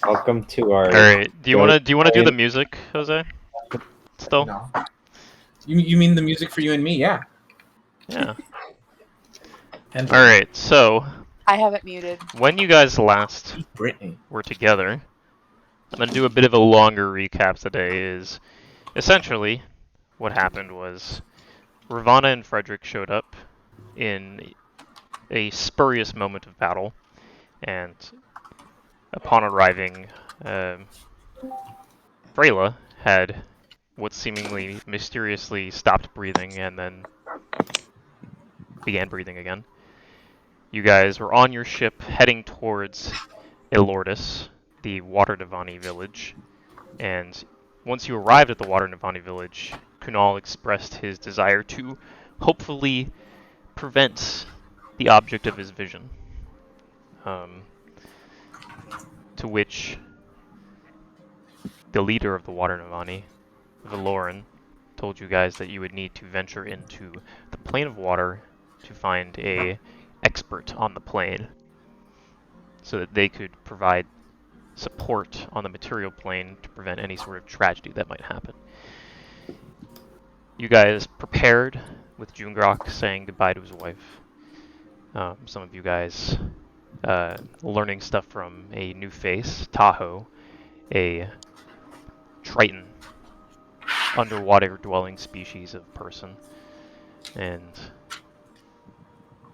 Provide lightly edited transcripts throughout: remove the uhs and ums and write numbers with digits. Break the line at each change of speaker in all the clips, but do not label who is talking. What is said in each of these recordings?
Welcome to our.
All right. Do you wanna do
Giant-
the music, Jose? Still?
No. You mean the music for you and me? Yeah.
Yeah.
And
All right. So
I have it muted.
when you guys last
Brittany.
were together, I'm gonna do a bit of a longer recap today. Is essentially what happened was Ravana and Friedrich showed up in a spurious moment of battle, and upon arriving, Freyla had what seemingly mysteriously stopped breathing and then began breathing again. You guys were on your ship heading towards Elordis, the Water Navani village, and once you arrived at the Water Navani village, Kunal expressed his desire to hopefully prevent the object of his vision. To which the leader of the Water Navani, Valoran, told you guys that you would need to venture into the plane of water to find a expert on the plane so that they could provide support on the material plane to prevent any sort of tragedy that might happen. You guys prepared with Jungrak saying goodbye to his wife. Some of you guys learning stuff from a new face, Tahoe, a Triton, underwater dwelling species of person, and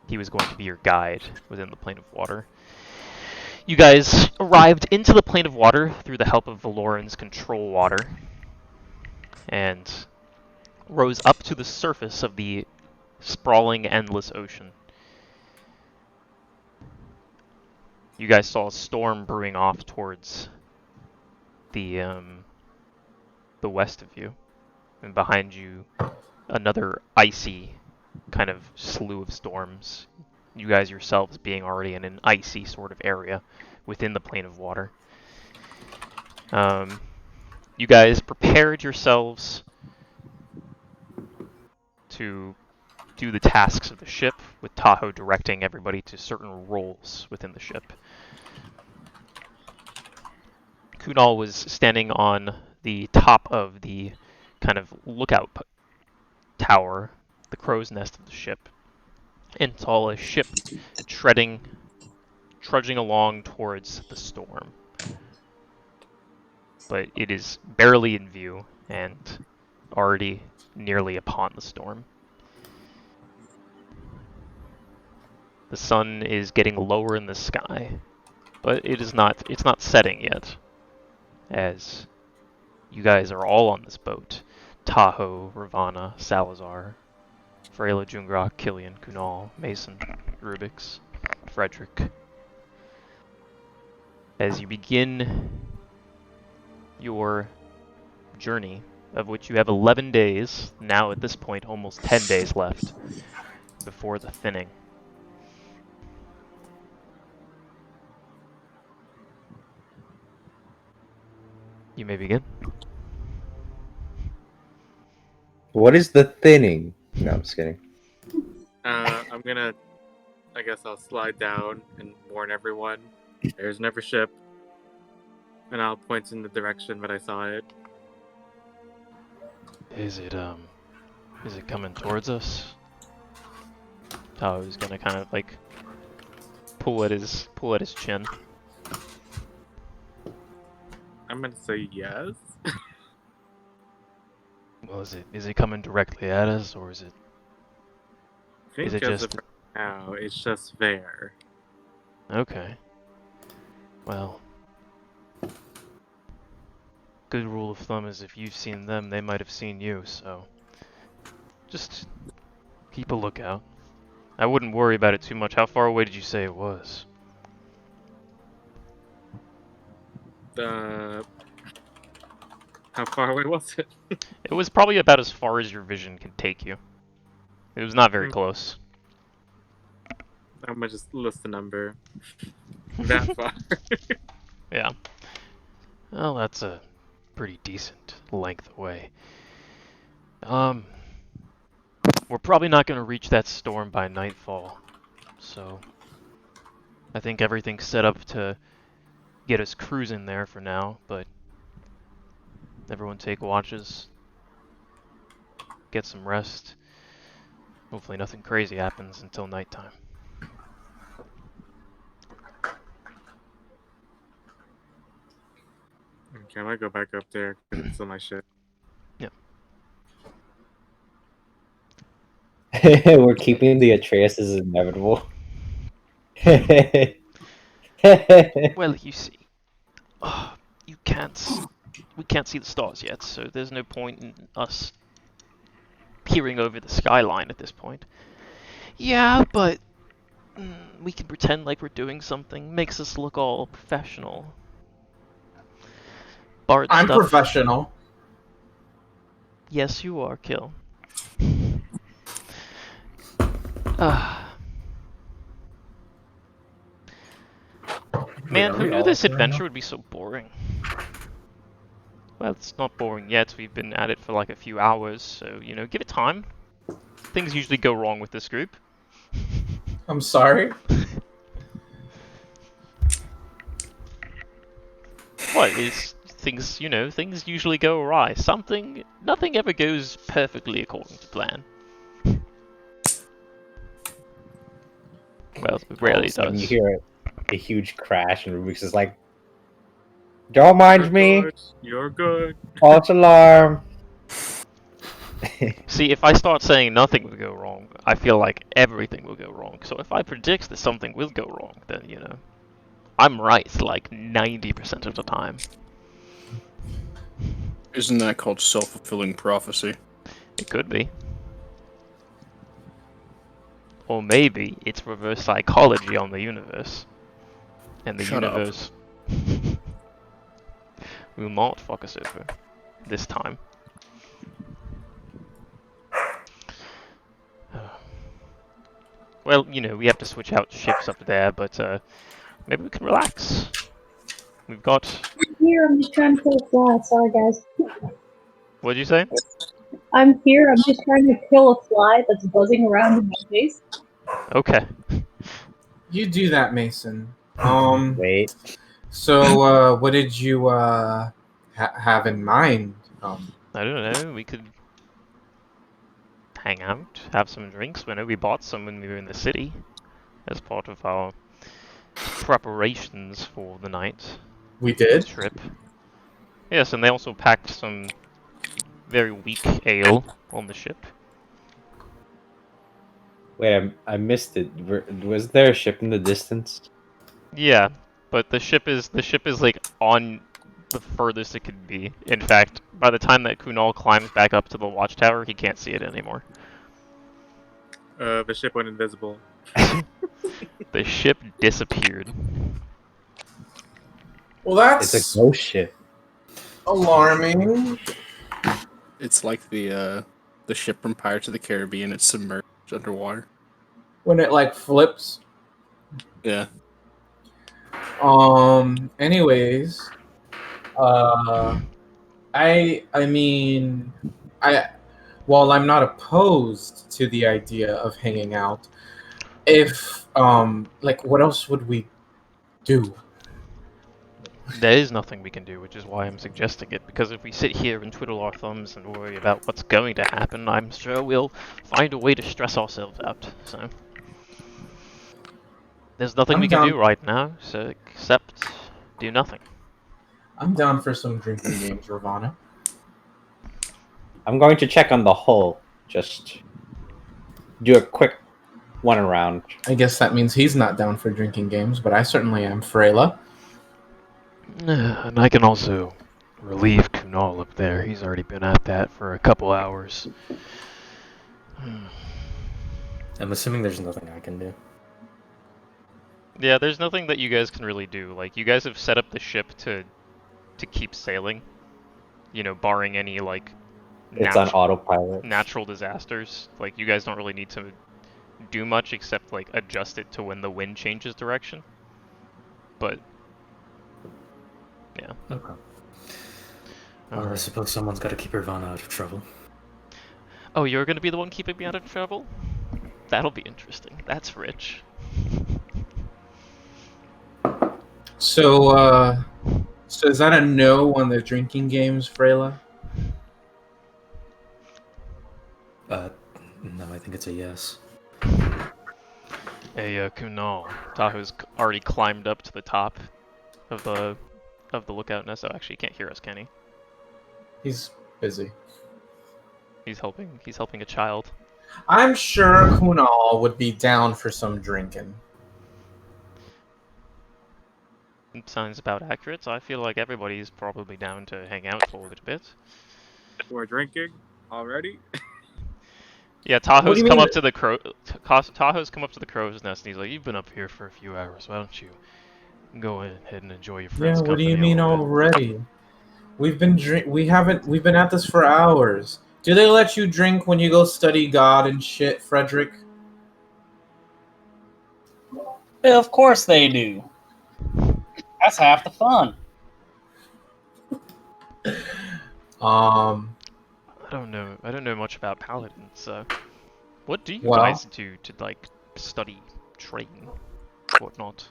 he was going to be your guide within the plane of water. You guys arrived into the plane of water through the help of Valoran's control water, and rose up to the surface of the sprawling, endless ocean. You guys saw a storm brewing off towards the west of you, and behind you, another icy kind of slew of storms. You guys yourselves being already in an icy sort of area within the plane of water. You guys prepared yourselves to do the tasks of the ship, with Tahoe directing everybody to certain roles within the ship. Kunal was standing on the top of the kind of lookout tower, the crow's nest of the ship, and saw a ship trudging along towards the storm. But it is barely in view and already nearly upon the storm. The sun is getting lower in the sky, but it's not setting yet, as you guys are all on this boat. Tahoe, Ravana, Salazar, Freyla, Jungrak, Killian, Kunal, Mason, Rubyx, Friedrich. As you begin your journey, of which you have 11 days, now at this point almost 10 days left, before the thinning. You may begin.
What is the thinning? No, I'm just kidding.
I'm gonna. I guess I'll slide down and warn everyone. There's never ship, and I'll point in the direction that I saw it.
Is it coming towards us? Tahoe's gonna kind of like pull at his chin.
I'm gonna say yes.
Well, is it coming directly at us, or is it?
I think
Is it
as
just-
of now, it's just there.
Okay. Well, good rule of thumb is if you've seen them, they might have seen you. So just keep a lookout. I wouldn't worry about it too much. How far away did you say it was?
How far away was it?
It was probably about as far as your vision could take you. It was not very close.
I'm gonna just list the number. That far.
Yeah. Well, that's a pretty decent length away. We're probably not going to reach that storm by nightfall, so I think everything's set up to get us cruising there for now, but everyone take watches, get some rest. Hopefully nothing crazy happens until nighttime.
Okay, I might go back up there because it's still my ship.
We're keeping the Atreus' inevitable.
Well, you see, you can't. We can't see the stars yet, so there's no point in us peering over the skyline at this point. Yeah, but we can pretend like we're doing something. Makes us look all professional. Bard
I'm
stuff.
professional.
Yes, you are, Kill. Man, who knew this adventure would be so boring? Well, it's not boring yet. We've been at it for like a few hours, so, you know, give it time. Things usually go wrong with this group.
I'm sorry.
What is things, you know, things usually go awry. Nothing ever goes perfectly according to plan. Well, it rarely does.
You hear a huge crash, and Rubyx is like, "Don't mind me.
Good. You're good.
False alarm."
See, if I start saying nothing will go wrong, I feel like everything will go wrong. So if I predict that something will go wrong, then, you know, I'm right like 90% of the time.
Isn't that called self-fulfilling prophecy?
It could be. Or maybe it's reverse psychology on the universe. And the
Shut up.
universe will not fuck us over this time. Well, you know, we have to switch out ships up there, but maybe we can relax. We've got...
I'm here, I'm just trying to kill a fly. Sorry, guys.
What'd you say?
I'm here, I'm just trying to kill a fly that's buzzing around in my face.
Okay.
You do that, Mason.
Wait.
So, what did you have in mind?
I don't know, we could hang out, have some drinks. I know we bought some when we were in the city as part of our preparations for the night
We did.
trip. Yes, and they also packed some very weak ale on the ship.
Wait, I missed it. Was there a ship in the distance?
Yeah, but the ship is like on the furthest it could be. In fact, by the time that Kunal climbs back up to the watchtower, he can't see it anymore.
The ship went invisible.
The ship disappeared.
Well, that's
It's a ghost ship.
alarming.
It's like the ship from Pirates of the Caribbean. It's submerged underwater.
When it like flips.
Yeah.
Anyways, I mean, while I'm not opposed to the idea of hanging out, if like, what else would we do?
There is nothing we can do, which is why I'm suggesting it, because if we sit here and twiddle our thumbs and worry about what's going to happen, I'm sure we'll find a way to stress ourselves out, so... There's nothing we can do right now, so except do nothing.
I'm down for some drinking games, Ravana.
I'm going to check on the hull. Just do a quick one around.
I guess that means he's not down for drinking games, but I certainly am. Freyla.
And I can also relieve Kunal up there. He's already been at that for a couple hours.
I'm assuming there's nothing I can do.
Yeah, there's nothing that you guys can really do. Like, you guys have set up the ship to keep sailing. You know, barring any, like,
It's on autopilot.
natural disasters. Like, you guys don't really need to do much except, like, adjust it to when the wind changes direction. But, yeah.
Okay. I suppose someone's got to keep Ravana out of trouble.
Oh, you're gonna be the one keeping me out of trouble? That'll be interesting. That's rich.
So is that a no on the drinking games, Freyla?
No, I think it's a yes.
Hey, Kunal. Tahoe's already climbed up to the top of the lookout nest. Oh, actually, he can't hear us, can he?
He's busy.
He's helping a child.
I'm sure Kunal would be down for some drinking.
It sounds about accurate, so I feel like everybody's probably down to hang out for a little bit.
We're drinking already.
Yeah,
What do
Tahoe's
you
come
mean?
up to the Tahoe's come up to the crow's nest, and he's like, "You've been up here for a few hours. Why don't you go ahead and enjoy your friend's
Yeah, what do
company
you
a
mean
little bit?"
already? We've been we've been at this for hours. Do they let you drink when you go study God and shit, Friedrich?
Well, of course they do. That's half the fun.
I don't know much about Paladin, so what do you
Well-
guys do to like study, train, whatnot?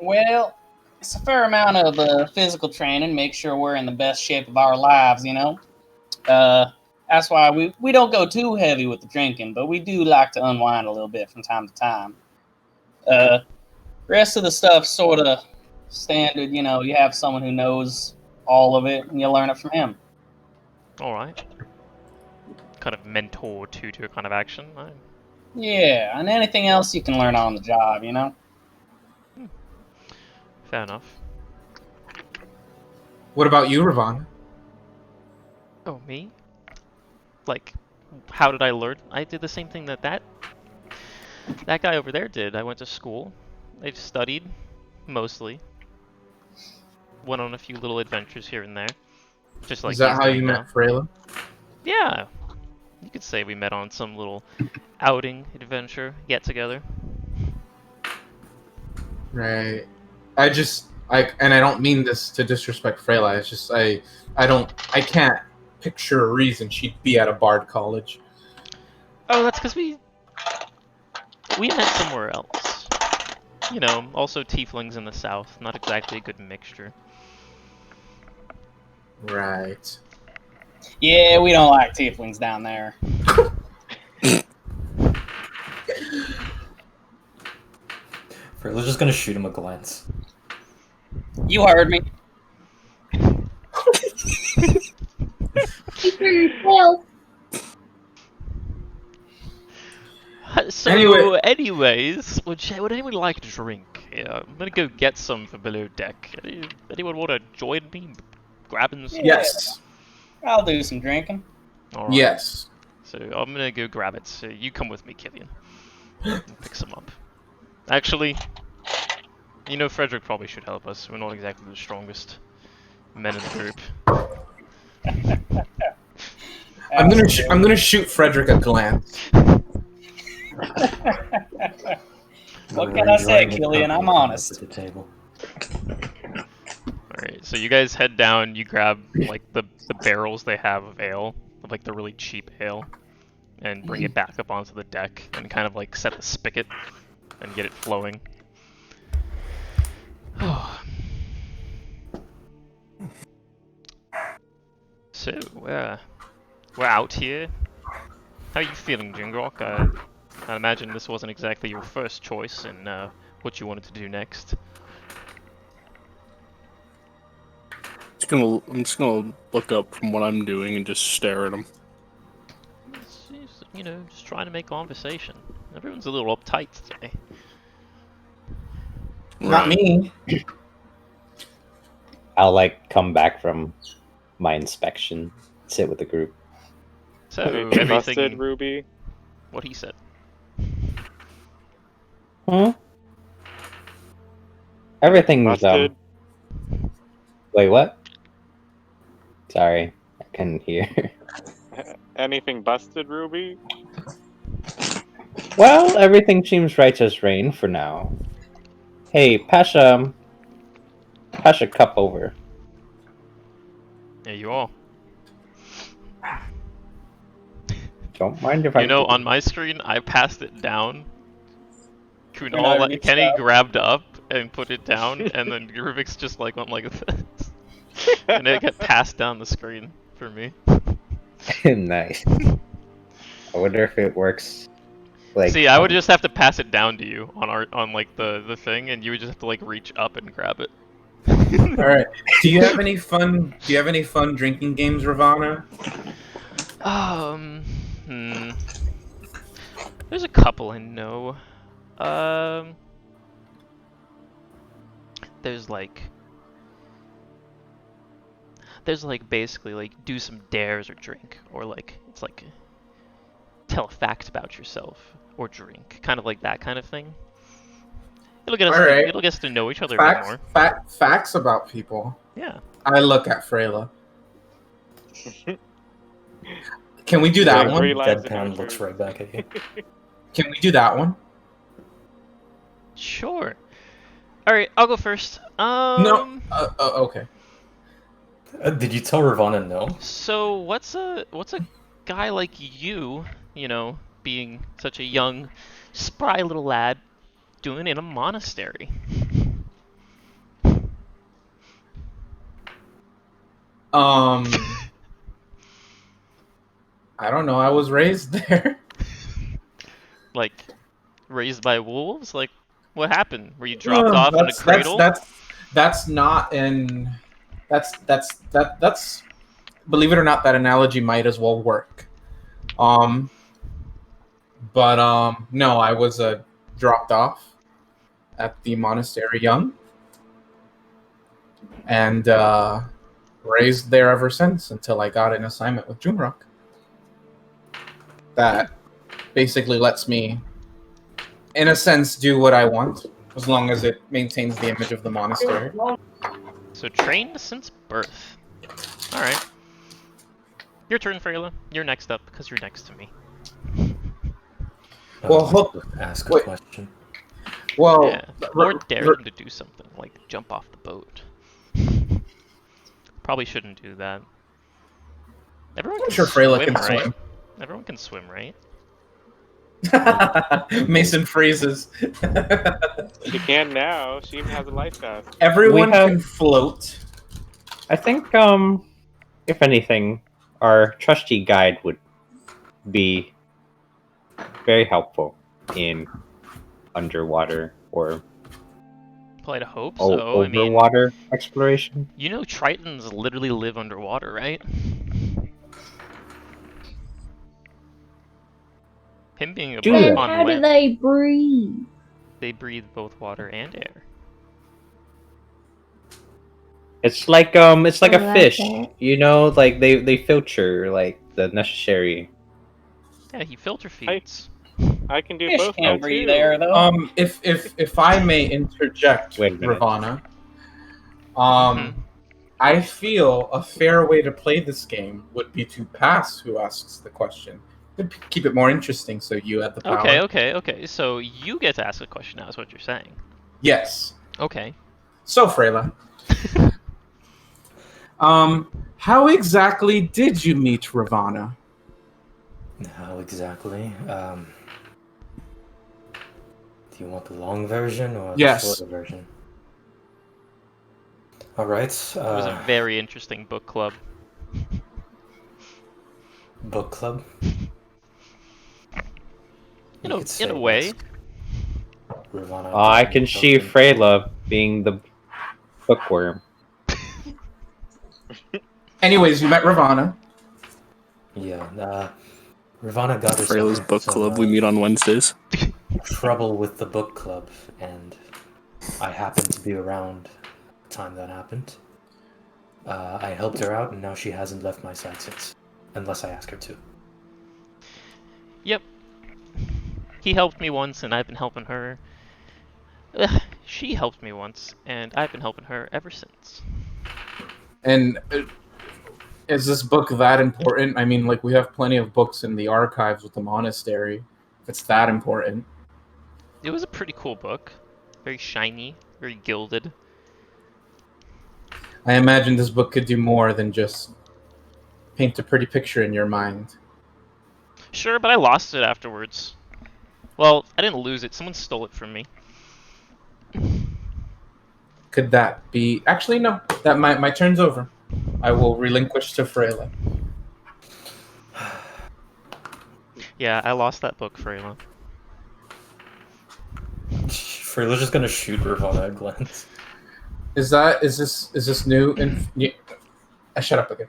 Well, it's a fair amount of physical training, make sure we're in the best shape of our lives, you know? That's why we don't go too heavy with the drinking, but we do like to unwind a little bit from time to time. Rest of the stuff sort of standard, you know, you have someone who knows all of it, and you learn it from him.
All right, kind of mentor tutor kind of action.
Yeah, and anything else you can learn on the job, you know?
Fair enough.
What about you, Ravon?
Oh, me? Like, how did I learn? I did the same thing that guy over there did. I went to school. I studied, mostly. Went on a few little adventures here and there. Just like
Is that
he's
how you
doing
met
now.
Freyla?
Yeah. You could say we met on some little outing, adventure, get together.
Right. I don't mean this to disrespect Freyla. It's just I can't picture a reason she'd be at a bard college.
Oh, that's because we met somewhere else. You know, also tieflings in the south. Not exactly a good mixture.
Right.
Yeah, we don't like tieflings down there.
Freyla's just gonna shoot him a glance.
You heard me.
Keep for yourself.
So,
Anyway.
anyways, would anyone like a drink? Yeah, I'm gonna go get some for below deck. Anyone want to join me? Grabbing some?
Yes.
I'll do some drinking.
All right.
Yes.
So I'm gonna go grab it. So you come with me, Killian. And pick some up. Actually, you know, Friedrich probably should help us. We're not exactly the strongest men in the group.
I'm gonna shoot Friedrich a glance.
What can I say, Killian? I'm honest.
At the table.
Alright, so you guys head down, you grab like the barrels they have of ale, of like the really cheap ale, and bring it back up onto the deck and kind of like set the spigot and get it flowing. So, we're out here. How are you feeling, Jungrak? I imagine this wasn't exactly your first choice in what you wanted to do next.
I'm just gonna look up from what I'm doing and just stare at him.
It's, you know, just trying to make conversation. Everyone's a little uptight today.
Not me.
I'll like come back from my inspection, sit with the group.
So
Anything busted,
everything.
Ruby?
What he said.
Everything's
Busted?
Wait, what? Sorry, I couldn't hear.
Anything busted, Ruby?
Well, everything seems right as rain for now. Hey, pass a cup over.
Yeah, you all.
Don't mind if I.
You know, on my screen, I passed it down.
You're not
Kunal,
rich
Kenny
guy.
grabbed up and put it down, and then Rubyx just like went like this, and it got passed down the screen for me.
Nice. I wonder if it works. Like,
See, I would just have to pass it down to you on like the thing, and you would just have to like reach up and grab it.
All right. Do you have any fun drinking games, Ravana?
There's a couple I know. There's like basically like do some dares or drink, or like it's like tell a fact about yourself or drink, kind of like that kind of thing. It'll get us it'll get us to know each other a bit more.
Facts about people.
Yeah.
I look at Freyla. Can we do that one?
Deadpan looks right back at you.
Can we do that one?
Sure. All right, I'll go first.
No. Okay.
Did you tell Ravana no?
So what's a guy like you, being such a young, spry little lad, doing in a monastery?
I don't know. I was raised there.
Like, raised by wolves? Like, what happened? Were you dropped off in a cradle?
That's not an. That's. Believe it or not, that analogy might as well work. No, I was dropped off at the monastery young, and raised there ever since until I got an assignment with Jungrak. That basically lets me, in a sense, do what I want, as long as it maintains the image of the monastery.
So trained since birth. Alright. Your turn, Freyla. You're next up, because you're next to me.
Well,
ask a question.
Well,
yeah. Or dare him to do something, like jump off the boat. Probably shouldn't do that. Everyone can
sure Freyla
swim,
can
right?
swim.
Everyone can swim, right?
Mason freezes.
She can now. She even has a life vest.
Everyone can float.
I think, if anything, our trusty guide would be very helpful in underwater or
Well, I'd hope so.
overwater exploration.
You know Tritons literally live underwater, right? Him being a
Then
on
how do
land,
they breathe?
they breathe both water and air.
It's like a
like
fish,
that.
like they filter like the necessary.
Yeah, he filter feeds.
I can do
Fish
both.
can't
now,
breathe
too.
air though.
If I may interject,
Wait a minute.
Ravana, I feel a fair way to play this game would be to pass who asks the question. To keep it more interesting, so you have the power.
Okay. So you get to ask a question now, is what you're saying.
Yes.
Okay.
So, Freyla, how exactly did you meet Ravana?
How exactly? Do you want the long version or the shorter version? All right.
It was a very interesting book club.
Book club.
In a way.
Ravana
I can see Freyla being the bookworm.
Anyways, you met Ravana.
Yeah. Ravana got herself
Freyla's
into
book
some,
club. We meet on Wednesdays.
trouble with the book club, and I happened to be around the time that happened. I helped her out, and now she hasn't left my side since, unless I ask her to.
Yep. He helped me once, and I've been helping her. She helped me once, and I've been helping her ever since.
And is this book that important? I mean, like, we have plenty of books in the archives with the monastery. If it's that important.
It was a pretty cool book. Very shiny, very gilded.
I imagine this book could do more than just paint a pretty picture in your mind.
Sure, but I lost it afterwards. Well, I didn't lose it. Someone stole it from me.
Could that be? Actually, no. That my turn's over. I will relinquish to Freyla.
Yeah, I lost that book, Freyla.
Freyla's just gonna shoot Ravana at glance.
Is this new? Yeah. I shut up again.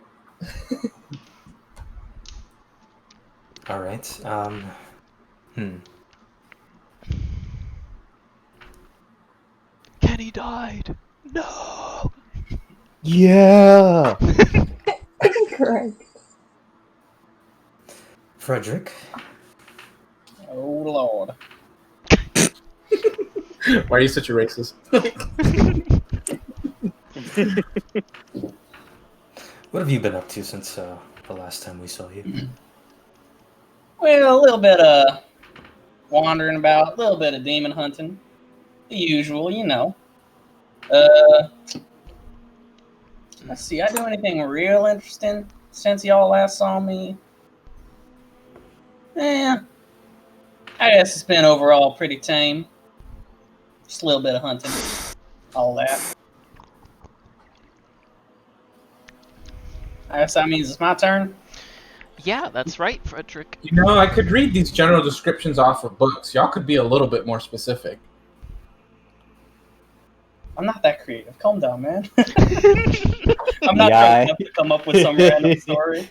All right.
Kenny died. No.
Yeah.
Correct.
Friedrich.
Oh lord.
Why are you such a racist?
What have you been up to since the last time we saw you?
Well, a little bit of wandering about, a little bit of demon hunting. The usual, you know. Let's see, I do anything real interesting since y'all last saw me? I guess it's been overall pretty tame. Just a little bit of hunting. All that. I guess that means it's my turn.
Yeah, that's right, Friedrich.
You know, I could read these general descriptions off of books. Y'all could be a little bit more specific.
I'm not that creative. Calm down, man. I'm not trying to come up with some random story.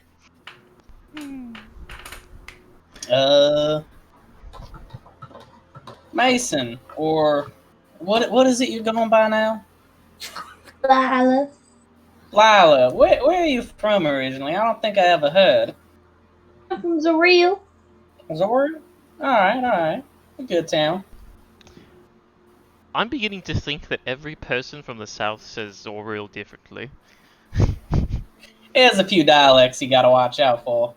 Mason, or what is it you're going by now?
Lila.
Lila, where are you from originally? I don't think I ever heard.
I'm from Zoril.
Zora? Alright. A good town.
I'm beginning to think that every person from the south says Zoril differently.
There's a few dialects you gotta watch out for.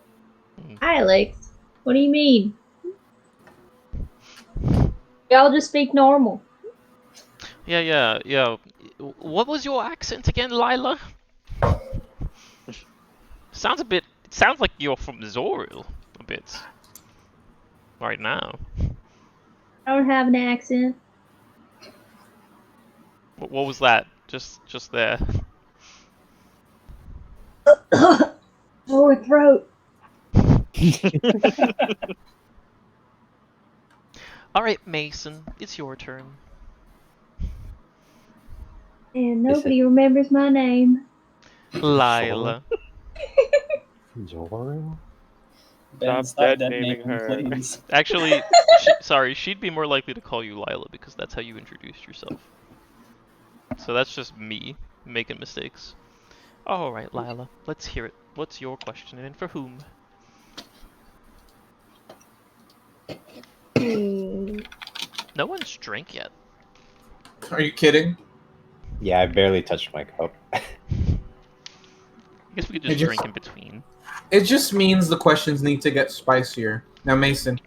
Dialects? What do you mean? Y'all just speak normal.
Yeah. What was your accent again, Lila? It sounds like you're from Zoril a bit. Right now.
I don't have an accent.
What was that? Just there.
Sore throat.
Alright, Mason, it's your turn.
And nobody remembers my name.
Lila.
Zoril?
Ben,
Stop dead naming her.
please.
Actually, she'd be more likely to call you Lila because that's how you introduced yourself. So that's just me making mistakes. Alright, Lila, let's hear it. What's your question and for whom? No one's drank yet.
Are you kidding?
Yeah, I barely touched my cup.
I guess we could just drink in between.
It just means the questions need to get spicier. Now, Mason,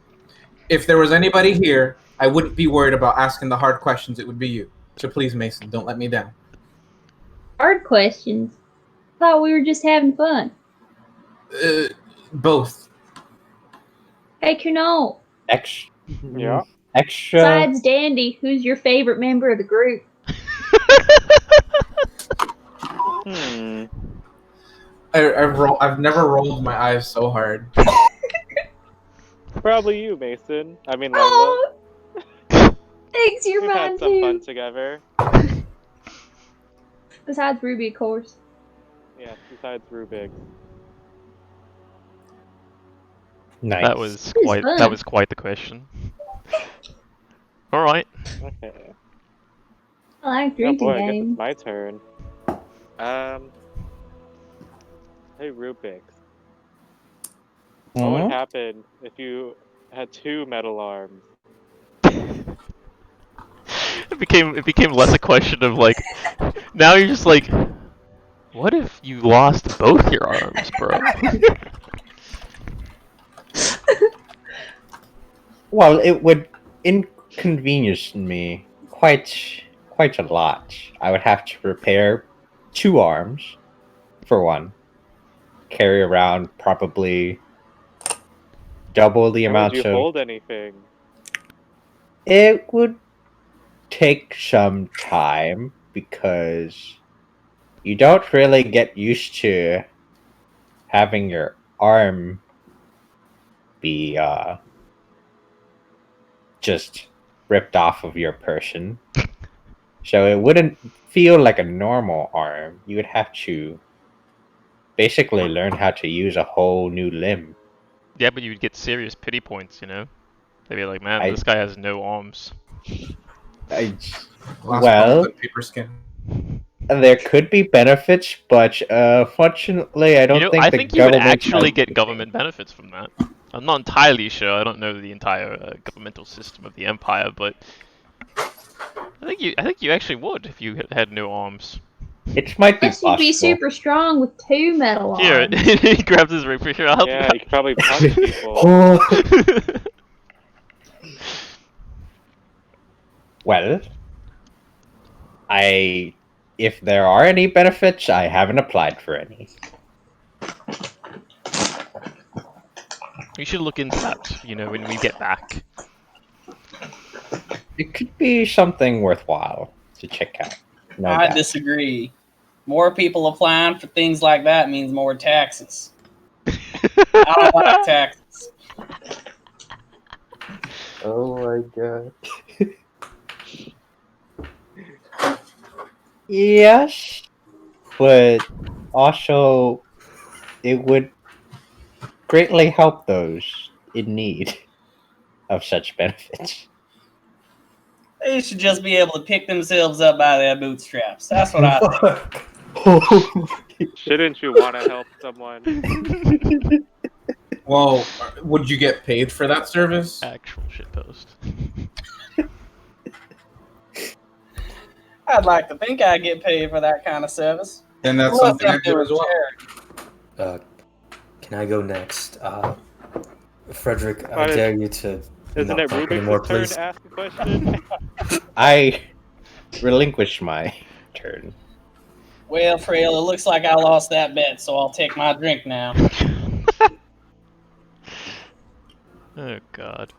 if there was anybody here, I wouldn't be worried about asking the hard questions. It would be you. So please, Mason, don't let me down.
Hard questions? Thought we were just having fun.
Both.
Hey, Kunal.
Extra.
Yeah.
Extra.
Besides Dandy, who's your favorite member of the group?
I've never rolled my eyes so hard.
Probably you, Mason. I mean, Lila.
Oh, thanks, you're
We've
mine
had some fun
too.
together.
Besides Ruby, of course.
Yeah, besides Rubyx.
Nice.
That was
fun.
quite the question. Alright.
Okay.
I like
Oh
drinking
boy, I guess
games.
it's my turn. Hey Rubyx. What would happen if you had 2 metal arms?
It became less a question of like, now you're just like, what if you lost both your arms, bro?
Well, it would inconvenience me quite a lot. I would have to repair 2 arms, for one. Carry around probably double the
How
amount
would you
of...
hold anything?
It would take some time. because you don't really get used to having your arm be just ripped off of your person. So it wouldn't feel like a normal arm. You would have to basically learn how to use a whole new limb.
Yeah, but you'd get serious pity points, you know? They'd be like, man,
I-
this guy has no arms.
Last
Well,
one, paper skin.
there could be benefits, but fortunately, I don't think
I
the
think you would
government
actually
has-
get government benefits from that. I'm not entirely sure. I don't know the entire governmental system of the Empire, but I think you actually would if you had no arms.
It might be
Unless you'd be
possible.
super strong with 2 metal
Here,
arms.
he grabs his ring for sure.
Yeah, you could probably punch people.
Oh. Well, if there are any benefits, I haven't applied for any.
We should look into that, you know, when we get back.
It could be something worthwhile to check out. No
I
doubt.
disagree. More people applying for things like that means more taxes. I don't like taxes.
Oh my god. Yes, but also it would greatly help those in need of such benefits.
They should just be able to pick themselves up by their bootstraps. That's what I think.
Shouldn't you want to help someone?
Well, would you get paid for that service?
Actual shitpost.
I'd like to think I get paid for that kind of service.
Then that's
Unless
something I
I'm
do
doing
as well.
charity.
Can I go next? Frederick, I
But
dare you to
Isn't
not
it
talk anymore,
Rubyx's turn
please.
to ask a question?
I relinquish my turn.
Well, Freyla, it looks like I lost that bet, so I'll take my drink now.
Oh god.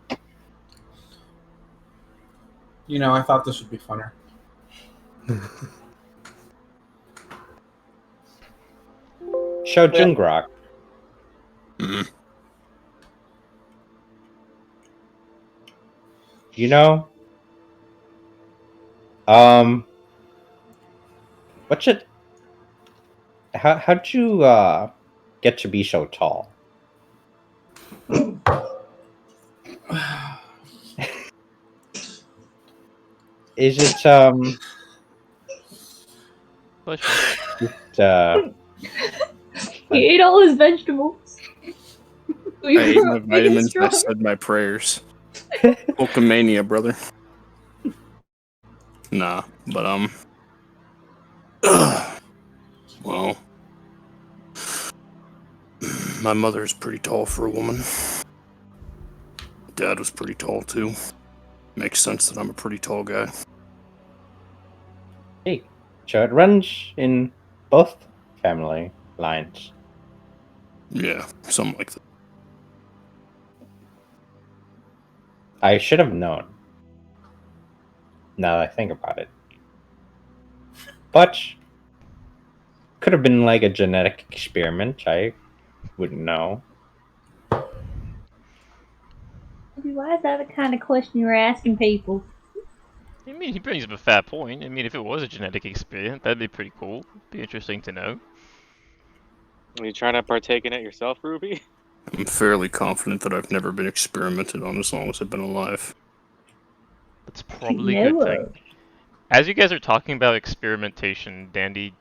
You know, I thought this would be funner.
Show Jungrak. You know, what's it? How'd you get to be so tall? Is it
He ate all his vegetables. We
I ate
grew
my
up big and
vitamins. I
strong.
said my prayers. Hulkamania, brother. Nah, but well, my mother's pretty tall for a woman. Dad was pretty tall too. Makes sense that I'm a pretty tall guy.
Hey, so it runs in both family lines.
Yeah, something like that.
I should have known. Now that I think about it. But could have been like a genetic experiment. I wouldn't know.
Why is that the kind of question you're asking people?
I mean, he brings up a fair point. I mean, if it was a genetic experiment, that'd be pretty cool. Be interesting to know.
Are you trying to partake in it yourself, Ruby?
I'm fairly confident that I've never been experimented on as long as I've been alive.
That's probably a good thing. As you guys are talking about experimentation, Dandy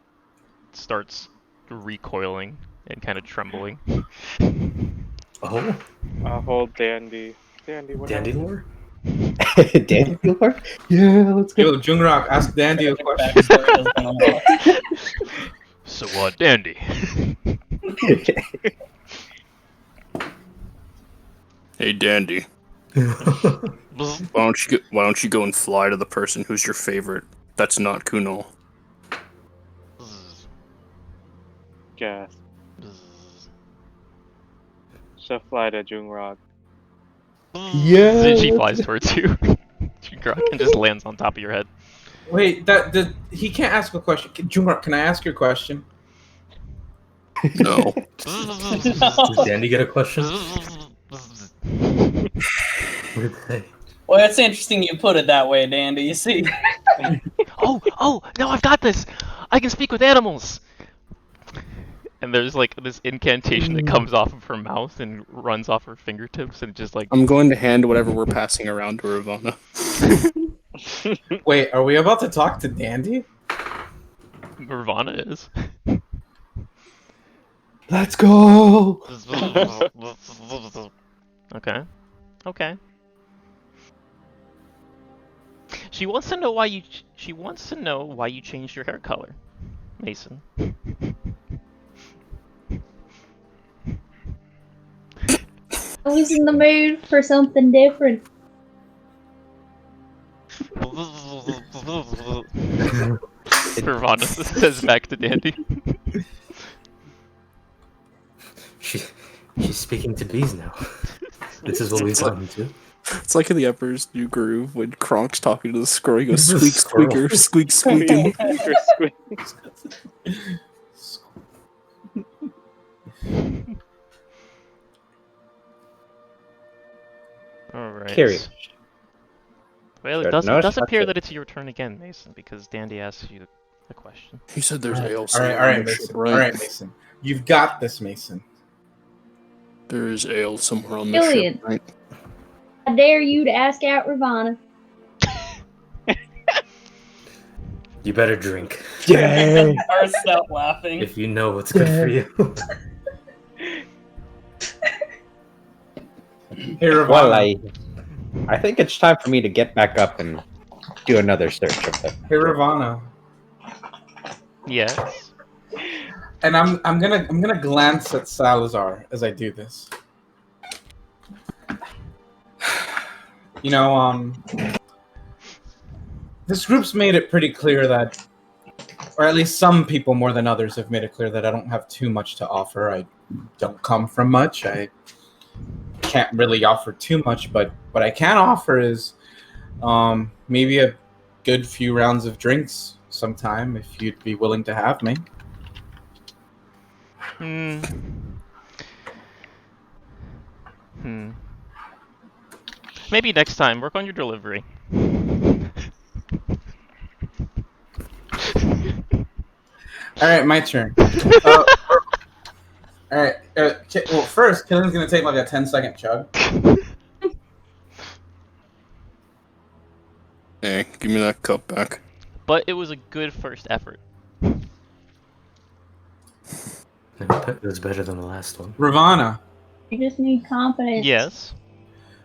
starts recoiling and kind of trembling.
Oh,
I'll hold Dandy. Dandy, what
Dandy
happened?
lore?
Dandy lore? Yeah, let's go.
Yo, Jungrak, ask Dandy a question.
Backstory has been unlocked.
So, Dandy?
Hey, Dandy. Why don't you go and fly to the person who's your favorite? That's not Kunal.
Gas. Chef fly to Jungrak.
Yeah.
She flies towards you. Jungrak and just lands on top of your head.
Wait, he can't ask a question. Jungrak, can I ask your question?
No.
Does Dandy get a question? What did they say?
Well, it's interesting you put it that way, Dandy. You see,
Oh, no, I've got this! I can speak with animals! And there's like this incantation that comes off of her mouth and runs off her fingertips and just like...
I'm going to hand whatever we're passing around to Ravana.
Wait, are we about to talk to Dandy?
Nirvana is.
Let's go.
Okay. Okay. She wants to know why you changed your hair color, Mason.
I was in the mood for something different.
Nirvana says back to Dandy.
She's speaking to bees now. This is what we've gotten to.
It's like in the Emperor's New Groove when Kronk's talking to the squirrel. He goes squeak, squeaker, squeak, squeaking.
Alright.
Curious.
Well, it
Good.
does,
No,
it does
that's
appear
it.
that it's your turn again, Mason, because Dandy asked you the question.
He said there's ale.
All right, Mason. All right, Mason. You've got this, Mason.
There is ale somewhere on the
Killian.
ship, right?
I dare you to ask out Ravana.
You better drink.
Yay!
burst out laughing.
If you know what's good for you.
Hey, Ravana.
Well, I think it's time for me to get back up and do another search of it.
Hey, Ravana.
Yes.
And I'm gonna glance at Salazar as I do this. You know, this group's made it pretty clear that, or at least some people more than others have made it clear that I don't have too much to offer. I don't come from much. I can't really offer too much, but what I can offer is maybe a good few rounds of drinks sometime if you'd be willing to have me.
Maybe next time. Work on your delivery.
All right, my turn. All right. Well, first, Killian's gonna take like a 10-second chug.
Hey, give me that cup back.
But it was a good first effort.
It was better than the last one.
Ravana.
You just need confidence.
Yes.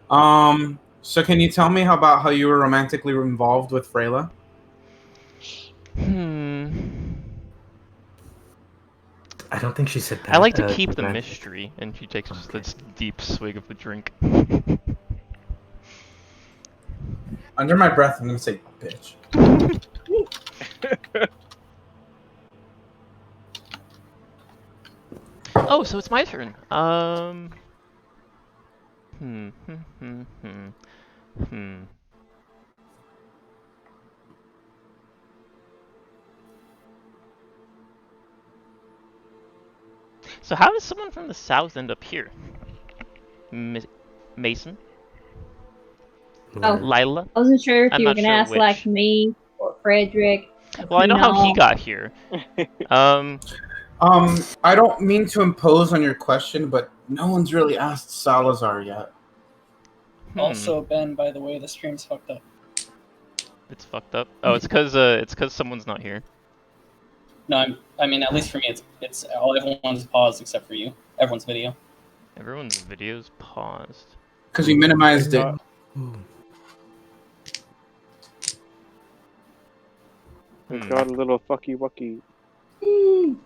So can you tell me about how you were romantically involved with Freyla?
I don't think she said that.
I like to keep the mystery, and she takes just this deep swig of the drink.
Under my breath, I'm gonna say, bitch.
Oh, so it's my turn. So how does someone from the south end up here? Mason?
Oh.
Lila?
I wasn't sure if
I'm
you were
not
gonna
sure
ask
which.
like me or Friedrich.
Well, I know how he
Kunal.
got here.
I don't mean to impose on your question, but no one's really asked Salazar yet.
Also, Ben, by the way, the stream's fucked up.
It's fucked up. Oh, it's because someone's not here.
No, I mean, at least for me, it's all everyone's paused except for you. Everyone's video.
Everyone's video's paused.
Because you minimized it.
It's got a little fucky wucky.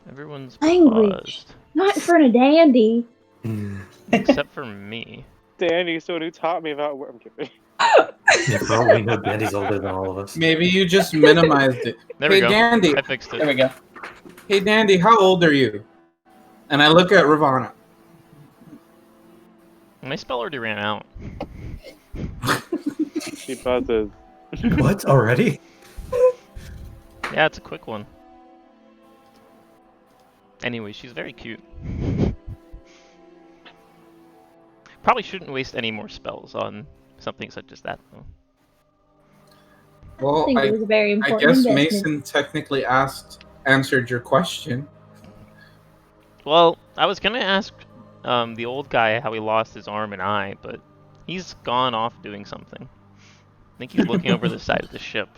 Everyone's
Language.
paused.
Not in front of Dandy.
Except for me.
Danny, so who taught me about where I'm kidding.
Yeah, probably no Dandy's older than all of us.
Maybe you just minimized it.
There we go.
Dandy.
I fixed it.
There we go.
Hey, Dandy, how old are you? And I look at Ravana.
My spell already ran out.
She buzzes.
What? Already?
Yeah, it's a quick one. Anyway, she's very cute. Probably shouldn't waste any more spells on something such as that, though.
I
Well,
think it was a very
I
important
guess
investment.
Mason technically answered your question.
Well, I was gonna ask the old guy how he lost his arm and eye, but he's gone off doing something. I think he's looking over the side of the ship.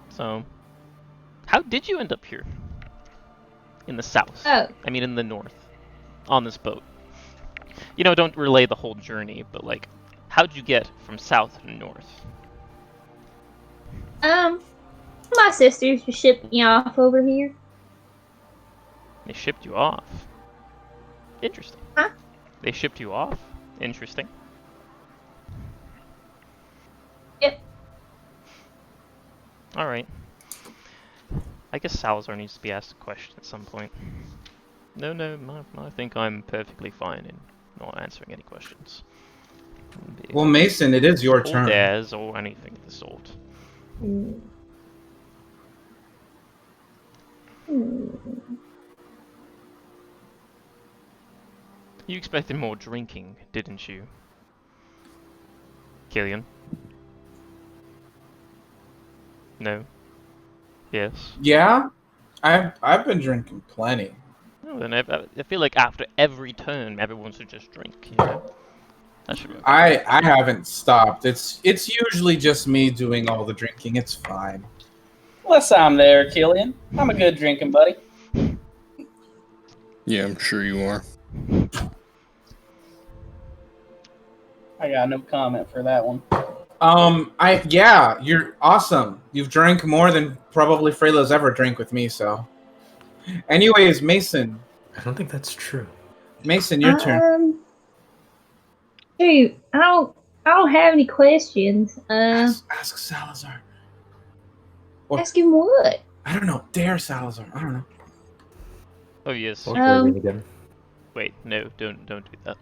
So, how did you end up here? In the south.
Oh,
I mean, in the north. On this boat. You know, don't relay the whole journey, but like, how'd you get from south to north?
my sisters just shipped me off over here.
They shipped you off. Interesting.
Huh?
They shipped you off. Interesting.
Yep.
Alright. I guess Salazar needs to be asked a question at some point. No, I think I'm perfectly fine in not answering any questions.
Well, Mason, it is your
Or
turn.
dares, or anything of the sort. You expected more drinking, didn't you? Killian? No? Yes?
Yeah, I've been drinking plenty.
No, then I feel like after every turn, everyone should just drink, you know? That should be okay.
I haven't stopped. It's usually just me doing all the drinking. It's fine.
Unless I'm there, Killian. I'm a good drinking buddy.
Yeah, I'm sure you are.
I got no comment for that one.
Yeah, you're awesome. You've drank more than probably Freyla's ever drank with me, so. Anyways, Mason.
I don't think that's true.
Mason, your turn.
Dude, I don't have any questions.
Ask Salazar. Or,
Ask him what?
I don't know. Dare Salazar. I don't know.
Oh yes.
What are we again?
Wait, no, don't do that.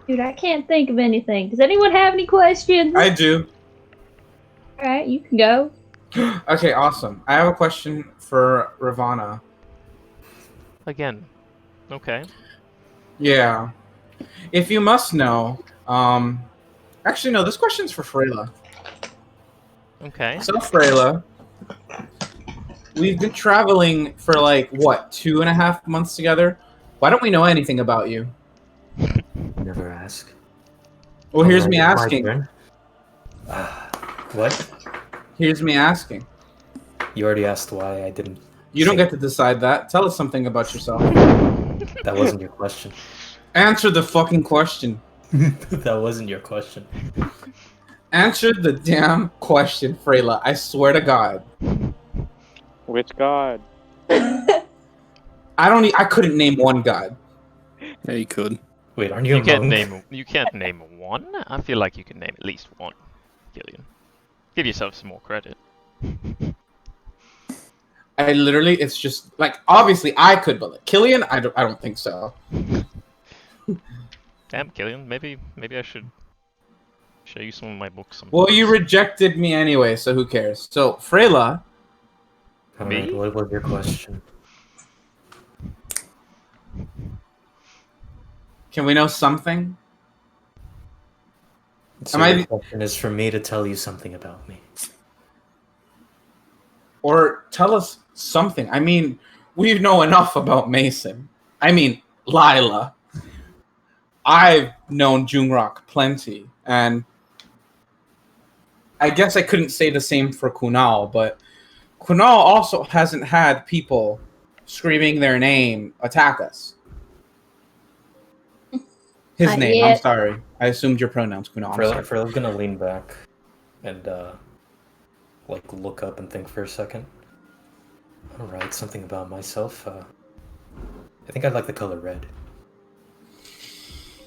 Dude, I can't think of anything. Does anyone have any questions?
I do.
Alright, you can go.
Okay, awesome. I have a question for Ravana.
Again. Okay.
Yeah. If you must know, actually no, this question's for Freyla.
Okay.
So Freyla, we've been traveling for like what, 2.5 months together? Why don't we know anything about you?
Never ask.
Well, here's
Alright,
me
it's my
asking.
turn. What?
Here's me asking.
You already asked why I didn't.
You don't
say-
get to decide that. Tell us something about yourself.
That wasn't your question.
Answer the fucking question.
That wasn't your question.
Answer the damn question, Freyla. I swear to God.
Which god?
I couldn't name one god.
Yeah, you could.
Wait, aren't you a monk?
You can't name one. I feel like you can name at least one, Killian. Give yourself some more credit.
I literally, it's just like obviously I could, but like Killian, I don't think so.
Damn, Killian, maybe I should show you some of my books.
Well, you rejected me anyway, so who cares? So Freyla,
Alright, what was your question?
can we know something?
So
Am I-
the question is for me to tell you something about me.
Or tell us something. I mean, we know enough about Mason. I mean, Lila. I've known Jungrak plenty, and I guess I couldn't say the same for Kunal, but Kunal also hasn't had people screaming their name attack us. His
Not
name, I'm
yet.
sorry. I assumed your pronouns, Kunal. I'm sorry.
Freyla's gonna lean back and like look up and think for a second. Alright, something about myself. I think I like the color red.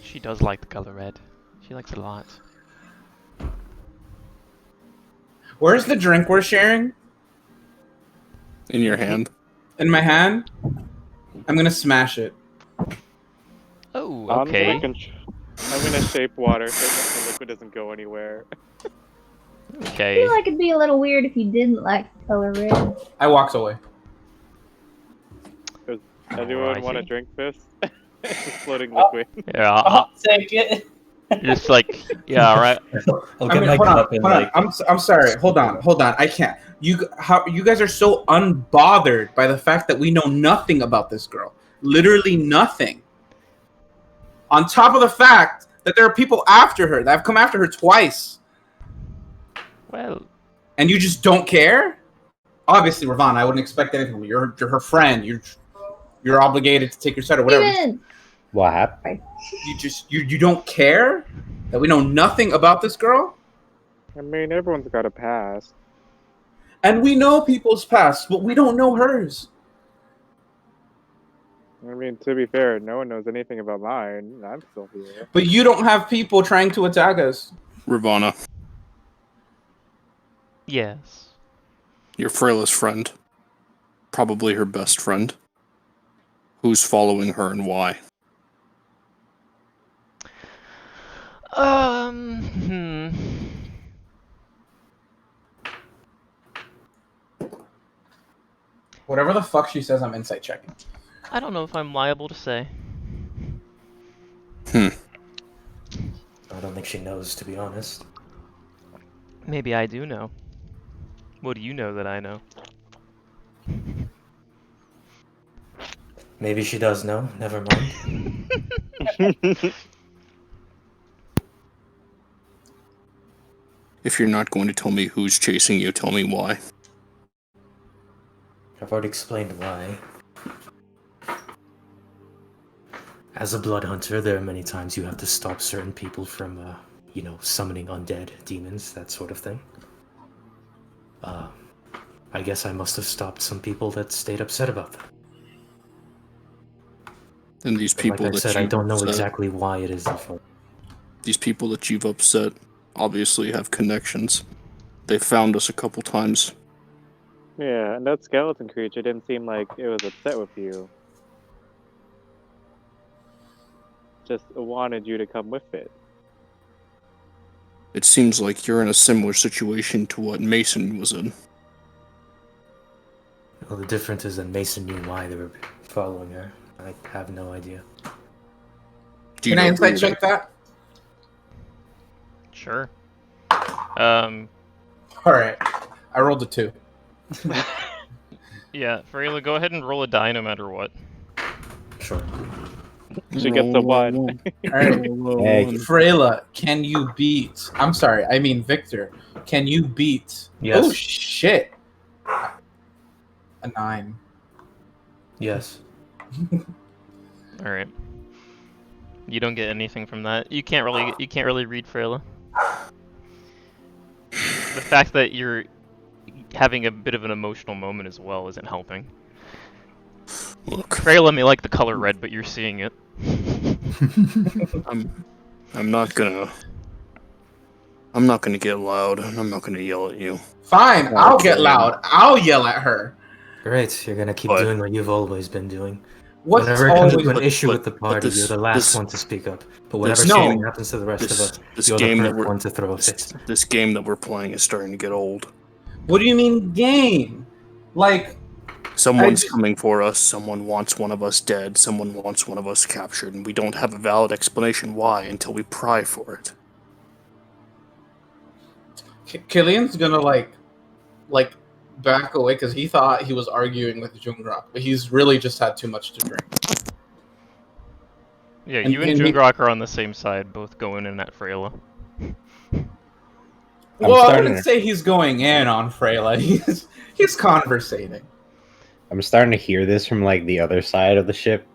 She does like the color red. She likes it a lot.
Where's the drink we're sharing?
In your hand.
in my hand. I'm gonna smash it.
Oh,
I'm
okay.
gonna shape water so that the liquid doesn't go anywhere.
I
Okay.
feel like it'd be a little weird if you didn't like the color red.
I walked away.
Does anyone want to
Alrighty.
drink this? It's just floating liquid.
Yeah,
I'll take it.
just like, yeah, alright.
I'll
I
get
mean,
my
hold on,
cup and
hold on.
like.
I'm sorry. Hold on. I can't. You guys are so unbothered by the fact that we know nothing about this girl. Literally nothing. On top of the fact that there are people after her that have come after her twice,
Well,
and you just don't care. Obviously, Ravon, I wouldn't expect anything from you. You're her friend. You're obligated to take your side or whatever.
Steven!
What happened?
You don't care that we know nothing about this girl.
I mean, everyone's got a past.
And we know people's past, but we don't know hers.
I mean, to be fair, no one knows anything about mine. I'm still here.
But you don't have people trying to attack us.
Ravana,
yes.
your Freyla's friend, probably her best friend. Who's following her and why?
Hmm.
Whatever the fuck she says, I'm insight checking.
I don't know if I'm liable to say.
I don't think she knows, to be honest.
Maybe I do know. What do you know that I know?
Maybe she does know. Never mind.
If you're not going to tell me who's chasing you, tell me why.
I've already explained why. As a blood hunter, there are many times you have to stop certain people from, summoning undead, demons, that sort of thing. I guess I must have stopped some people that stayed upset about that.
And these
But
people
like I
that
said, I
you've
don't know
upset,
exactly why it is that far.
these people that you've upset obviously have connections. They found us a couple times.
Yeah, and that skeleton creature didn't seem like it was upset with you. Just wanted you to come with it.
It seems like you're in a similar situation to what Mason was in.
Well, the difference is that Mason knew why they were following her. I have no idea.
Do you
Can I
know
insight
who-
check that?
Sure.
Alright. I rolled a 2.
Yeah, Freyla, go ahead and roll a die no matter what.
Sure.
She gets a 1.
Alright.
Hey.
Freyla, can you beat... I'm sorry, I mean Victor. Can you beat...
Yes.
Oh, shit. A 9.
Yes.
Alright. You don't get anything from that. You can't really read Freyla. The fact that you're having a bit of an emotional moment as well isn't helping.
Look,
Freyla may like the color red, but you're seeing it.
I'm not gonna get loud, and I'm not gonna yell at you.
Fine, I'll get loud. I'll yell at her.
Great, you're gonna keep
But-
doing what you've always been doing.
What's
Whenever it comes
always...
to an issue
but-
with the
but
party,
this-
you're the last
this-
one to speak up. But whenever
this-
something
No.
happens to the rest of us,
This
you're
game
the
that
first
we're
one to throw a fit.
this game that we're playing is starting to get old.
What do you mean game? Like,
Someone's
I-
coming for us, someone wants one of us dead, someone wants one of us captured, and we don't have a valid explanation why until we pry for it.
Killian's gonna like back away because he thought he was arguing with Jungrak, but he's really just had too much to drink.
Yeah,
And-
you and
and he-
Jungrak are on the same side, both going in at Freyla.
Well, I
starting
wouldn't
to-
say he's going in on Freyla. He's conversating.
I'm starting to hear this from like the other side of the ship,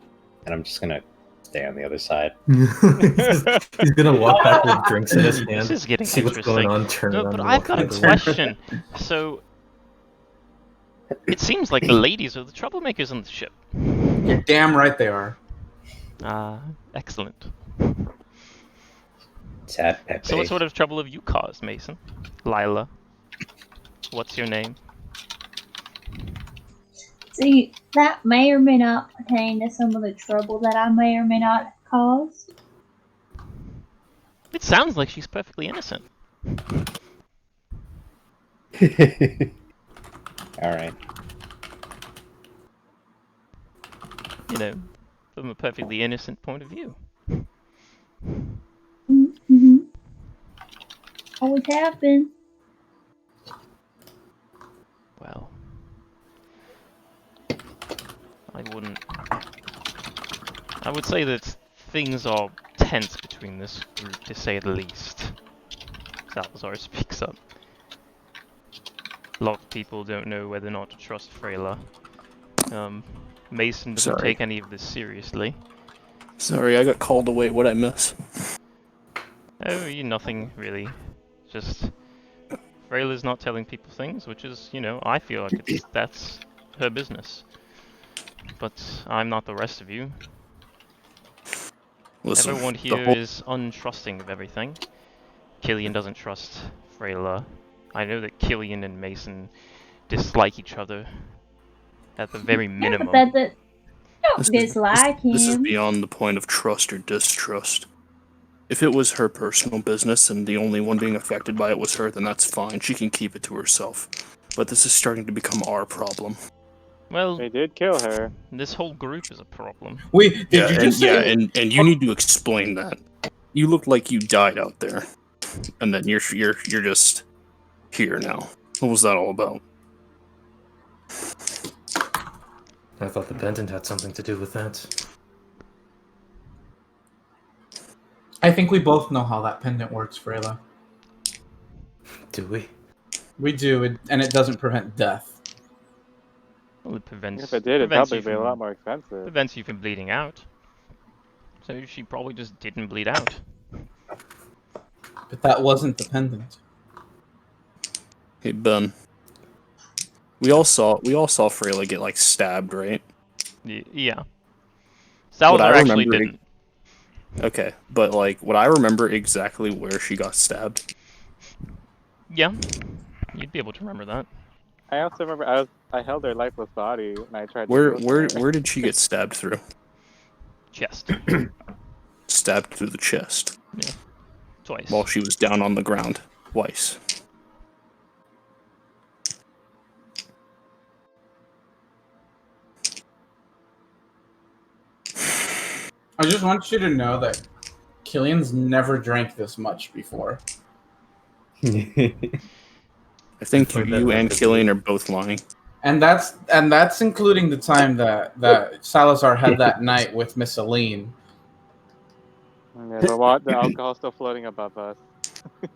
and I'm just gonna stay on the other side.
He's gonna walk back with drinks in his hand,
This is getting
see what's going
interesting.
on, turn
No,
around.
but
and
I've
walk
got a
the other way.
question. So, it seems like the ladies are the troublemakers on the ship.
You're damn right they are.
Ah, excellent.
Sad Pepe.
So what sort of trouble have you caused, Mason? Lila? What's your name?
See, that may or may not pertain to some of the trouble that I may or may not have caused.
It sounds like she's perfectly innocent.
Alright.
You know, from a perfectly innocent point of view.
Mm-hmm. Always have been.
Well, I would say that things are tense between this group, to say the least. Salazar speaks up. A lot of people don't know whether or not to trust Freyla. Mason doesn't take any of this seriously.
Sorry, I got called away. What'd I miss?
Oh, nothing really. Just Freyla's not telling people things, which is, I feel like that's her business. But I'm not the rest of you.
Listen,
everyone here is untrusting of everything. Killian doesn't trust Freyla. I know that Killian and Mason dislike each other at the very minimum.
Don't dislike him.
This is beyond the point of trust or distrust. If it was her personal business and the only one being affected by it was her, then that's fine. She can keep it to herself. But this is starting to become our problem.
Well,
they did kill her.
This whole group is a problem.
And you need to explain that. You look like you died out there, and then you're just here now. What was that all about?
I thought the pendant had something to do with that.
I think we both know how that pendant works, Freyla.
Do we?
We do, and it doesn't prevent death.
Well, it prevents.
If it did, it'd probably be a lot more expensive.
Prevents you from bleeding out. So she probably just didn't bleed out.
But that wasn't the pendant.
Hey Ben, we all saw Freyla get stabbed, right?
Yeah. Salazar actually didn't.
Okay, but would I remember exactly where she got stabbed?
Yeah, you'd be able to remember that.
I also remember I held her lifeless body and I tried.
Where did she get stabbed through?
Chest.
Stabbed through the chest.
Yeah, twice.
While she was down on the ground, twice.
I just want you to know that Killian's never drank this much before.
I think you and Killian are both lying.
And that's including the time that Salazar had that night with Miss Aline.
Yeah, the alcohol's still floating above us.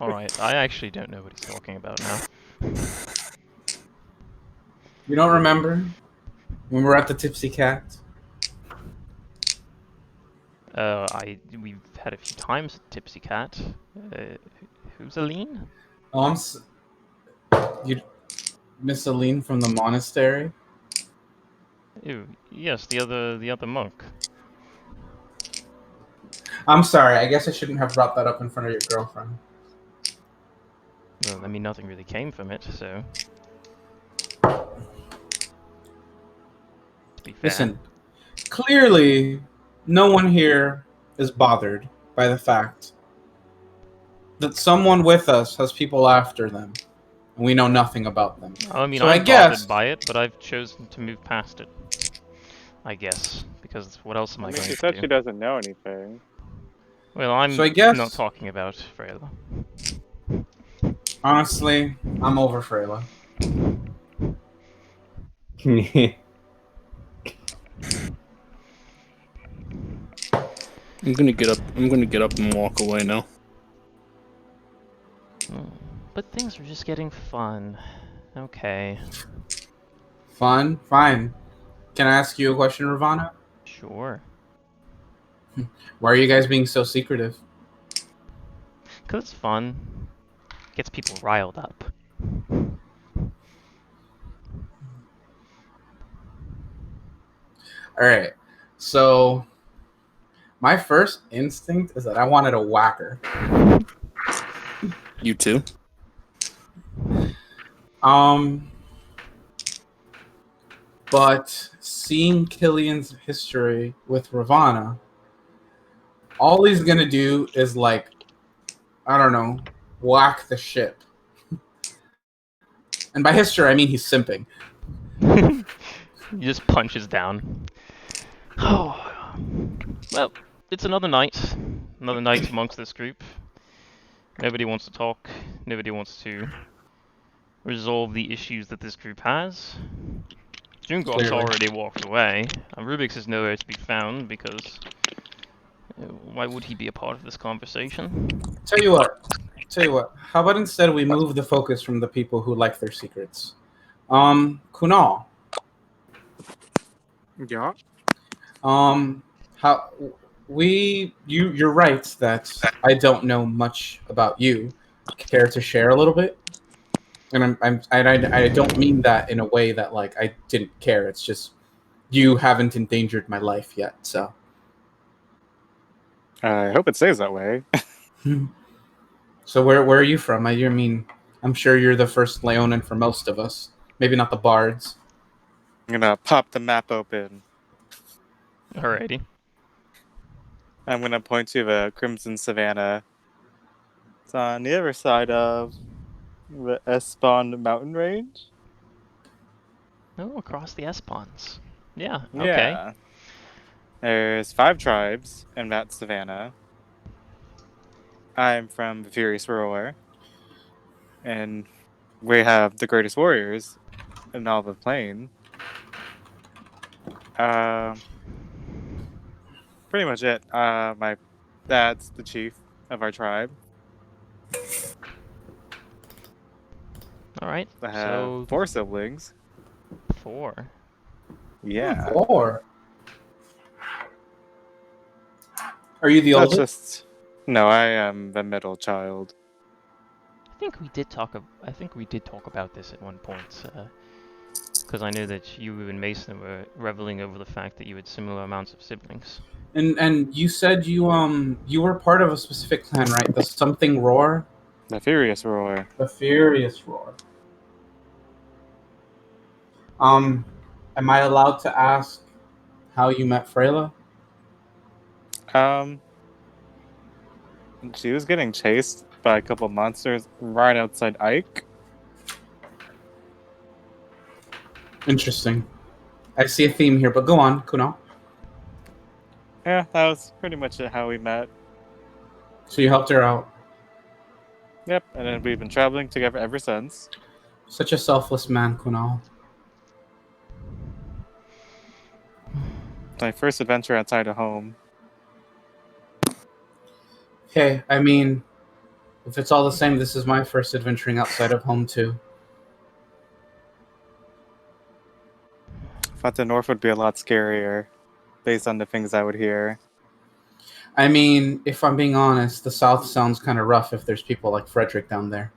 Alright, I actually don't know what he's talking about now.
You don't remember? When we were at the Tipsy Cat?
We've had a few times at Tipsy Cat. Who's Aline?
Miss Aline from the monastery?
Ew, yes, the other monk.
I'm sorry, I guess I shouldn't have brought that up in front of your girlfriend.
Well, I mean, nothing really came from it, so... To be fair.
Listen, clearly, no one here is bothered by the fact that someone with us has people after them, and we know nothing about them.
I mean,
so
I'm
bothered
bothered by it, but I've chosen to move past it. I guess, because what else am I going to do?
She said she doesn't know anything.
Well, I'm not talking about Freyla.
Honestly, I'm over Freyla.
I'm gonna get up and walk away now.
But things are just getting fun. Okay.
Fun? Fine. Can I ask you a question, Ravana?
Sure.
Why are you guys being so secretive?
'Cause it's fun. Gets people riled up.
Alright. So, my first instinct is that I wanted a whacker.
You too?
But seeing Killian's history with Ravana, all he's gonna do is like, I don't know, whack the ship. And by history, I mean he's simping.
He just punches down. Oh, well, it's another night. Another night amongst this group. Nobody wants to talk. Nobody wants to resolve the issues that this group has. Jungrak's already walked away. Rubyx is nowhere to be found because why would he be a part of this conversation?
Tell you what. How about instead we move the focus from the people who like their secrets? Kunal.
Yeah.
You're right that I don't know much about you. Care to share a little bit? And I don't mean that in a way that like I didn't care. It's just you haven't endangered my life yet, so.
I hope it stays that way.
So where are you from? I mean, I'm sure you're the first Leonin for most of us. Maybe not the bards.
I'm gonna pop the map open.
Alrighty.
I'm gonna point to the Crimson Savannah. It's on the other side of the Espon mountain range.
Oh, across the Espons. Yeah, okay.
Yeah. There's 5 tribes in that savannah. I'm from the Furious Roar. And we have the greatest warriors in all the plain. Pretty much it. My dad's the chief of our tribe.
Alright,
I have
so
4 siblings.
4.
Yeah.
4. Are you the
That's
oldest?
No, I am the middle child.
I think we did talk about this at one point, because I know that you and Mason were reveling over the fact that you had similar amounts of siblings.
And you said you were part of a specific clan, right? The something roar?
The Furious Roar.
The Furious Roar. Am I allowed to ask how you met Freyla?
She was getting chased by a couple monsters right outside Ike.
Interesting. I see a theme here, but go on, Kunal.
Yeah, that was pretty much how we met.
So you helped her out.
Yep, and then we've been traveling together ever since.
Such a selfless man, Kunal.
My first adventure outside of home.
Okay, I mean, if it's all the same, this is my first adventuring outside of home, too.
I thought the North would be a lot scarier, based on the things I would hear.
I mean, if I'm being honest, the South sounds kind of rough if there's people like Friedrich down there.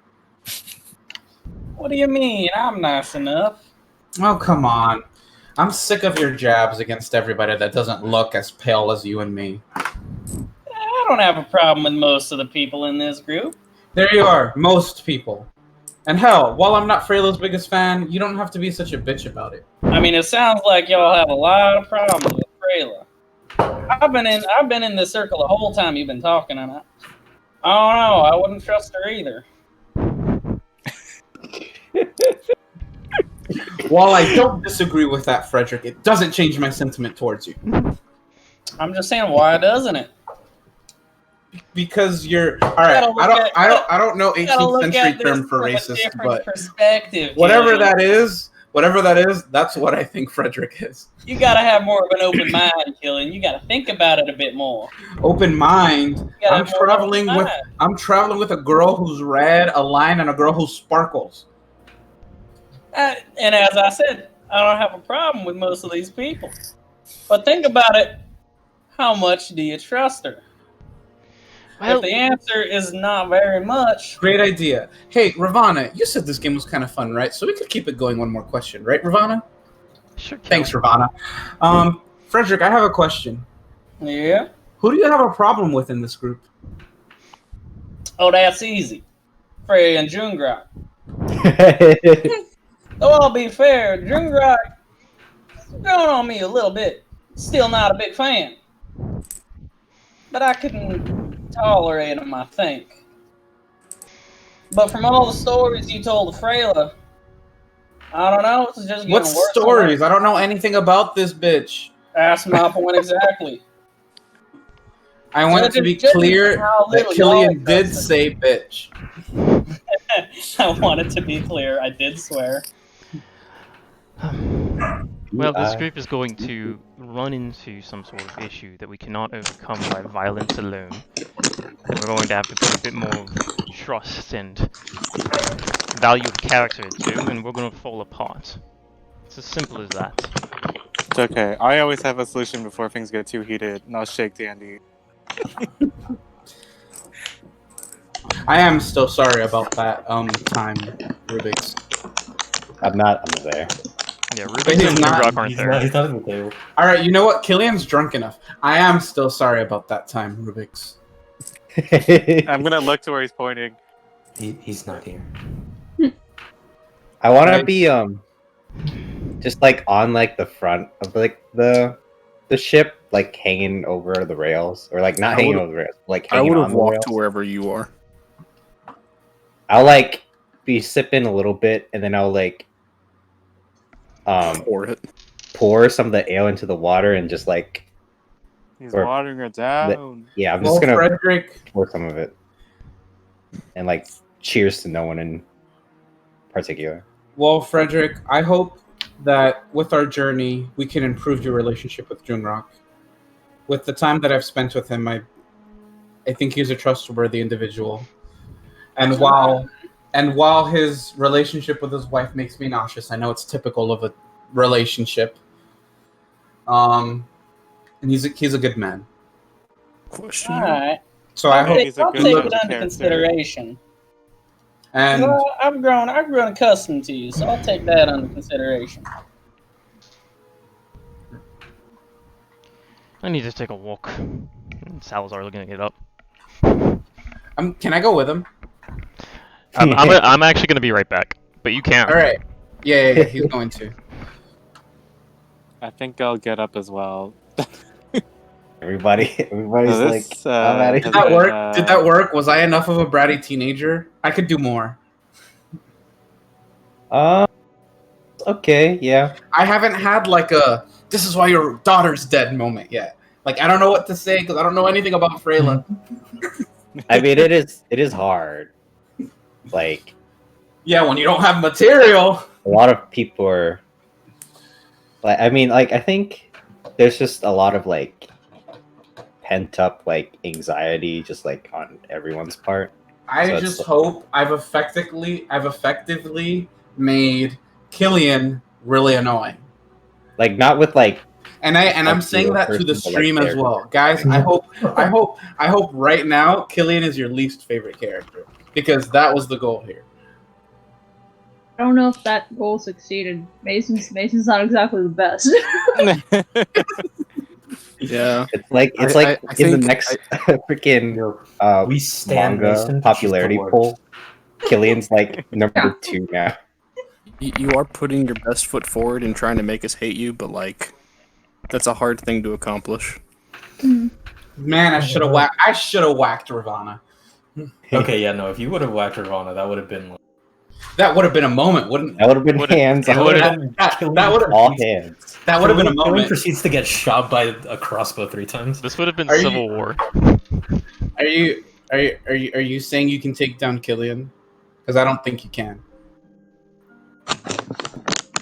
What do you mean? I'm nice enough.
Oh, come on. I'm sick of your jabs against everybody that doesn't look as pale as you and me.
I don't have a problem with most of the people in this group.
There you are, most people. And hell, while I'm not Freyla's biggest fan, you don't have to be such a bitch about it.
I mean, it sounds like y'all have a lot of problems with Freyla. I've been in this circle the whole time you've been talking, and I don't know. I wouldn't trust her either.
While I don't disagree with that, Friedrich, it doesn't change my sentiment towards you.
I'm just saying, why doesn't it?
Because you're all right. I don't know 18th century term for racist, but
perspective,
whatever that is, that's what I think Friedrich is.
You gotta have more of an open mind, Killian. You gotta think about it a bit more.
Open mind. I'm traveling with a girl who's red, a lion, and a girl who sparkles.
And as I said, I don't have a problem with most of these people. But think about it. How much do you trust her? Well, if the answer is not very much.
Great idea. Hey, Ravana, you said this game was kind of fun, right? So we could keep it going one more question, right, Ravana?
Sure.
Thanks, Ravana. Friedrich, I have a question.
Yeah?
Who do you have a problem with in this group?
Oh, that's easy. Frey and Jungrak. Though I'll be fair, Jungrak growing on me a little bit. Still not a big fan. But I can tolerate them, I think. But from all the stories you told to Freyla, I don't know, it's just getting
What
worse.
stories? I don't know anything about this bitch.
That's my point exactly.
I want to be clear that Killian did say bitch.
I wanted to be clear. I did swear.
Well, this group is going to run into some sort of issue that we cannot overcome by violence alone. We're going to have to put a bit more trust and value of character into, and we're going to fall apart. It's as simple as that.
It's okay. I always have a solution before things get too heated, and I'll shake Dandy.
I am still sorry about that time, Rubyx.
I'm not there.
Yeah,
But
Rubyx
he's
and
not-
Jungrak aren't
He's
there.
not at the table.
Alright, you know what? Killian's drunk enough. I am still sorry about that time, Rubyx.
I'm gonna look to where he's pointing.
He's not here.
I want to
Right.
be just like on like the front of like the ship, like hanging over the rails, or like not
I
hanging
would've-
over the rails, like
I
hanging
would
on
have
the
walked
rails.
to wherever you are.
I'll like be sipping a little bit, and then I'll like
Pour it.
pour some of the ale into the water and just like
He's
Or-
watering her down.
yeah, I'm
Well,
just gonna
Friedrich,
pour some of it, and like cheers to no one in particular.
Friedrich, I hope that with our journey, we can improve your relationship with Jungrak. With the time that I've spent with him, I think he's a trustworthy individual. And while his relationship with his wife makes me nauseous, I know it's typical of a relationship. And he's a good man.
Question.
Alright.
So I hope
He's a
I'll
good
take
judge
it
of
under
character.
consideration.
and
Well, I've grown accustomed to you, so I'll take that under consideration.
I need to take a walk. Salazar looking it up.
can I go with him?
I'm actually going to be right back, but you can't.
All right. Yeah, he's going to.
I think I'll get up as well.
Everybody's
So
like,
this,
I'm outta
has
Did that
been,
work? Did that work? Was I enough of a bratty teenager? I could do more.
Okay, yeah.
I haven't had like a "this is why your daughter's dead" moment yet. Like I don't know what to say because I don't know anything about Freyla.
I mean, it is hard. Like
Yeah, when you don't have material.
a lot of people are like, I mean, like I think there's just a lot of like pent up like anxiety, just like on everyone's part.
I
So
just
it's-
hope I've effectively made Killian really annoying.
Like not with like
And I'm saying that to the
person, but, like,
stream as
character.
well, guys. I hope right now Killian is your least favorite character because that was the goal here.
I don't know if that goal succeeded. Mason's not exactly the best.
Yeah.
it's like
I
in the
think-
next freaking
We stand Mason,
manga
but
popularity
she's the
poll. Killian's like number 2 now.
You are putting your best foot forward and trying to make us hate you, but like, that's a hard thing to accomplish.
Man, I should have whacked Ravana.
Okay, yeah, no. If you would have whacked Ravana, that would have been like,
That would have been a moment, wouldn't it?
That would have been
Would've-
hands.
it
on.
would've-
That would have
all hands.
that would have been a
Killian
moment.
proceeds to get shot by a crossbow 3 times.
This would have been
Are you-
Civil War.
Are you saying you can take down Killian? Because I don't think you can.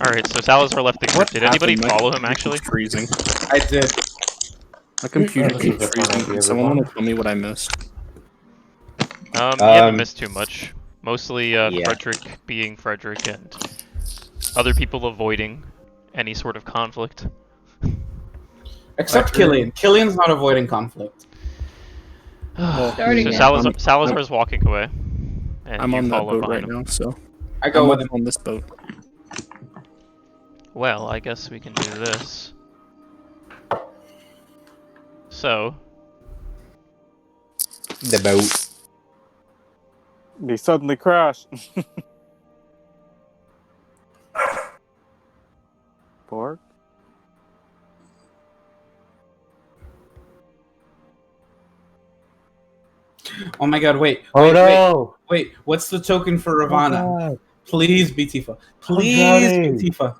Alright, so Salazar left the group. Did anybody
happened? My
follow him,
computer's
actually?
Freezing.
I did.
My computer
Yeah,
keeps
that's a fun
freezing.
idea,
Can someone
Ravana.
want to tell me what I missed?
You haven't
Um,
missed too much. Mostly
yeah.
Friedrich being Friedrich and other people avoiding any sort of conflict.
Except Killian. Killian's not avoiding conflict.
Starting
So
now.
Salazar's walking away. And
I'm
you
on that
follow
boat
behind
right
him.
now, so
I go
I'm
with him.
on this boat.
Well, I guess we can do this. So,
The boat.
They suddenly crash. Borg?
Oh my god, wait.
Oh
Wait,
no!
wait. What's the token for Ravana?
Oh, God.
Please be Tifa. Please
drowning.
be Tifa.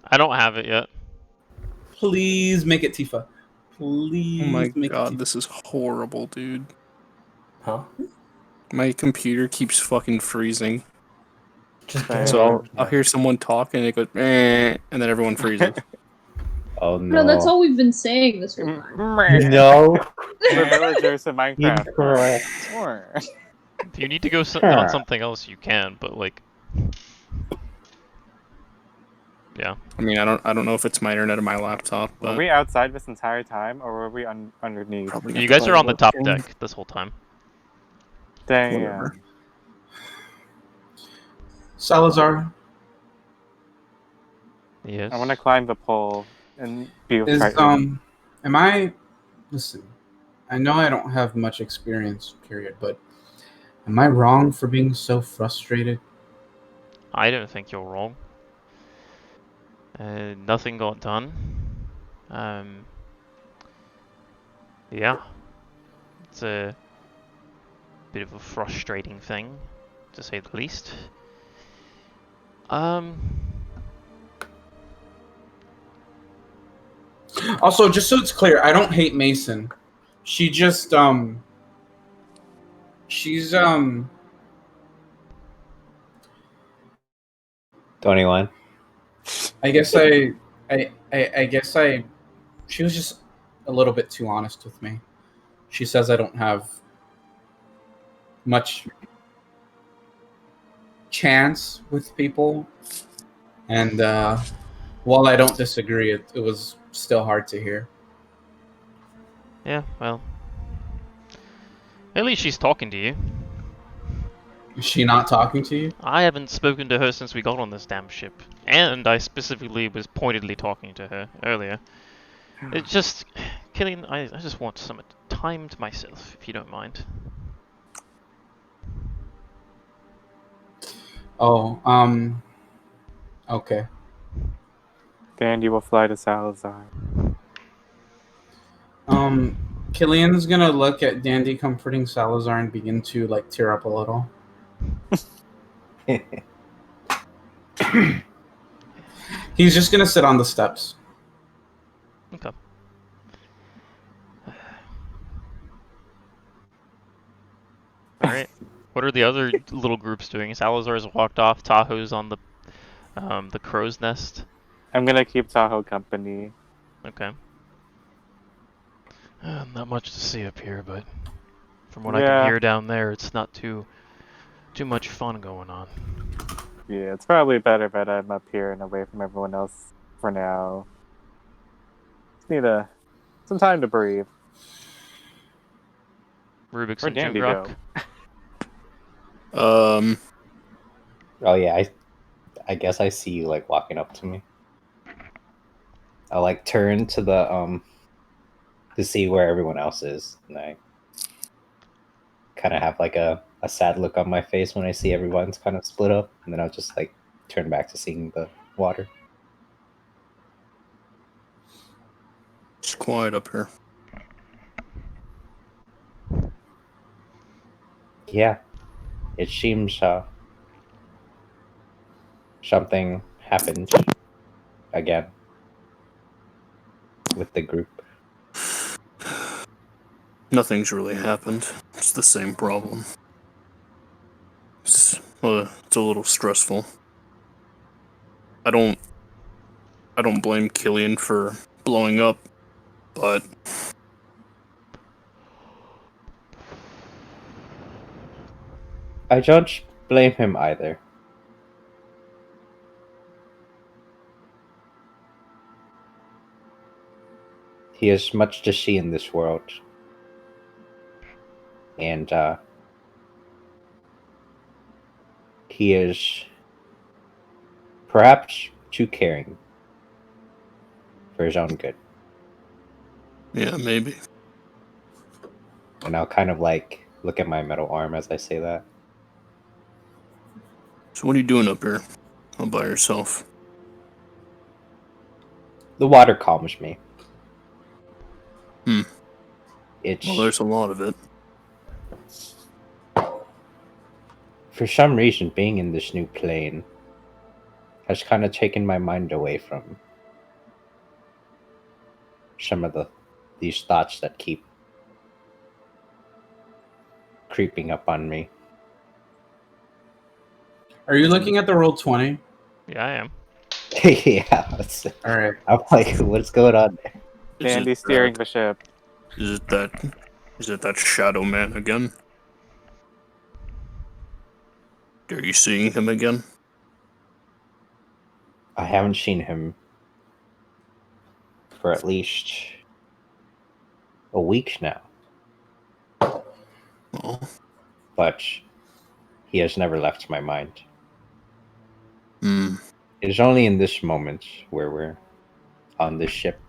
I don't have it yet.
Please make it Tifa.
Oh
Please
my
make it
god,
Tifa.
this is horrible, dude.
Huh?
My computer keeps fucking freezing.
Just
Same.
So I'll hear someone talk and it goes, and then everyone freezes.
Oh no!
No, that's all we've been saying this whole time.
No,
The villagers in Minecraft.
incorrect.
If you need to go on something else, you can. But like, yeah.
I mean, I don't know if it's my internet or my laptop,
Were
but
we outside this entire time, or were we underneath?
probably
You
have
guys
to
are on the
look
top
in.
deck this whole time.
Damn.
Whatever.
Salazar,
Yes.
I want to climb the pole and be
is
frightened.
am I? Listen, I know I don't have much experience, period, but am I wrong for being so frustrated?
I don't think you're wrong. Nothing got done. Yeah. It's a bit of a frustrating thing, to say the least.
Also, just so it's clear, I don't hate Mason. She just she's
21.
I guess she was just a little bit too honest with me. She says I don't have much chance with people, and while I don't disagree, it was still hard to hear.
Yeah, well. At least she's talking to you.
Is she not talking to you?
I haven't spoken to her since we got on this damn ship. And I specifically was pointedly talking to her earlier. It's just... Killian, I just want some time to myself, if you don't mind.
Oh, okay.
Dandy will fly to Salazar.
Killian's gonna look at Dandy comforting Salazar and begin to like tear up a little. He's just gonna sit on the steps.
Okay. Alright. What are the other little groups doing? Salazar's walked off, Tahoe's on the crow's nest.
I'm gonna keep Tahoe company.
Okay. Not much to see up here, but from what I can hear down there, it's not too much fun going on.
Yeah, it's probably better that I'm up here and away from everyone else for now. Just need some time to breathe.
Rubyx
Where'd
and
Dandy
Jungrak.
go?
Oh yeah, I guess I see you like walking up to me. I'll like turn to the to see where everyone else is, and I kind of have like a sad look on my face when I see everyone's kind of split up, and then I'll just like turn back to seeing the water.
It's quiet up here.
Yeah, it seems something happened again with the group.
Nothing's really happened. It's the same problem. It's a little stressful. I don't blame Killian for blowing up, but
I don't blame him either. He has much to see in this world. And he is perhaps too caring for his own good.
yeah, maybe.
And I'll kind of like look at my metal arm as I say that.
So what are you doing up here all by yourself?
The water calms me.
Hmm.
It's
Well, there's a lot of it.
For some reason, being in this new plane has kind of taken my mind away from some of these thoughts that keep creeping up on me.
Are you looking at the roll 20?
Yeah, I am.
Yeah,
All right.
I'm like, what's going on there?
Dandy steering the ship.
Is it that shadow man again? Are you seeing him again?
I haven't seen him for at least a week now,
Oh.
but he has never left my mind.
Hmm.
It is only in this moment where we're on this ship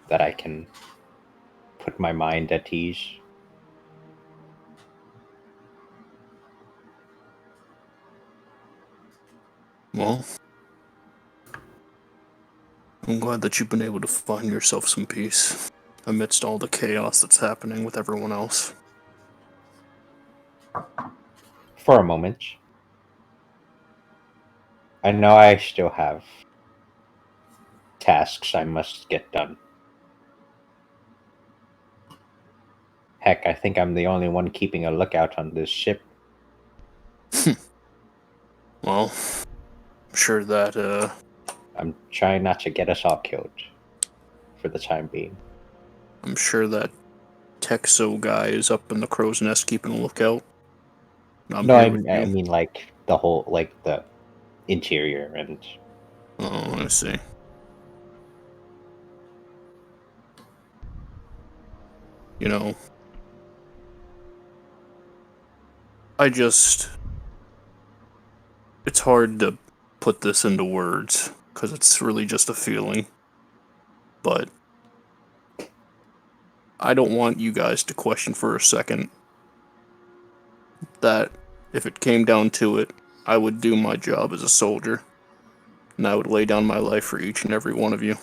that I can put my mind at ease.
Well, I'm glad that you've been able to find yourself some peace amidst all the chaos that's happening with everyone else.
For a moment. I know I still have tasks I must get done. Heck, I think I'm the only one keeping a lookout on this ship.
Well, I'm sure that,
I'm trying not to get us all killed for the time being.
I'm sure that Texo guy is up in the crow's nest keeping a lookout. I'm
No,
here with
I
you.
mean like the whole, like the interior and...
Oh, I see. You know, it's hard to put this into words, because it's really just a feeling. But I don't want you guys to question for a second that if it came down to it, I would do my job as a soldier, and I would lay down my life for each and every one of you.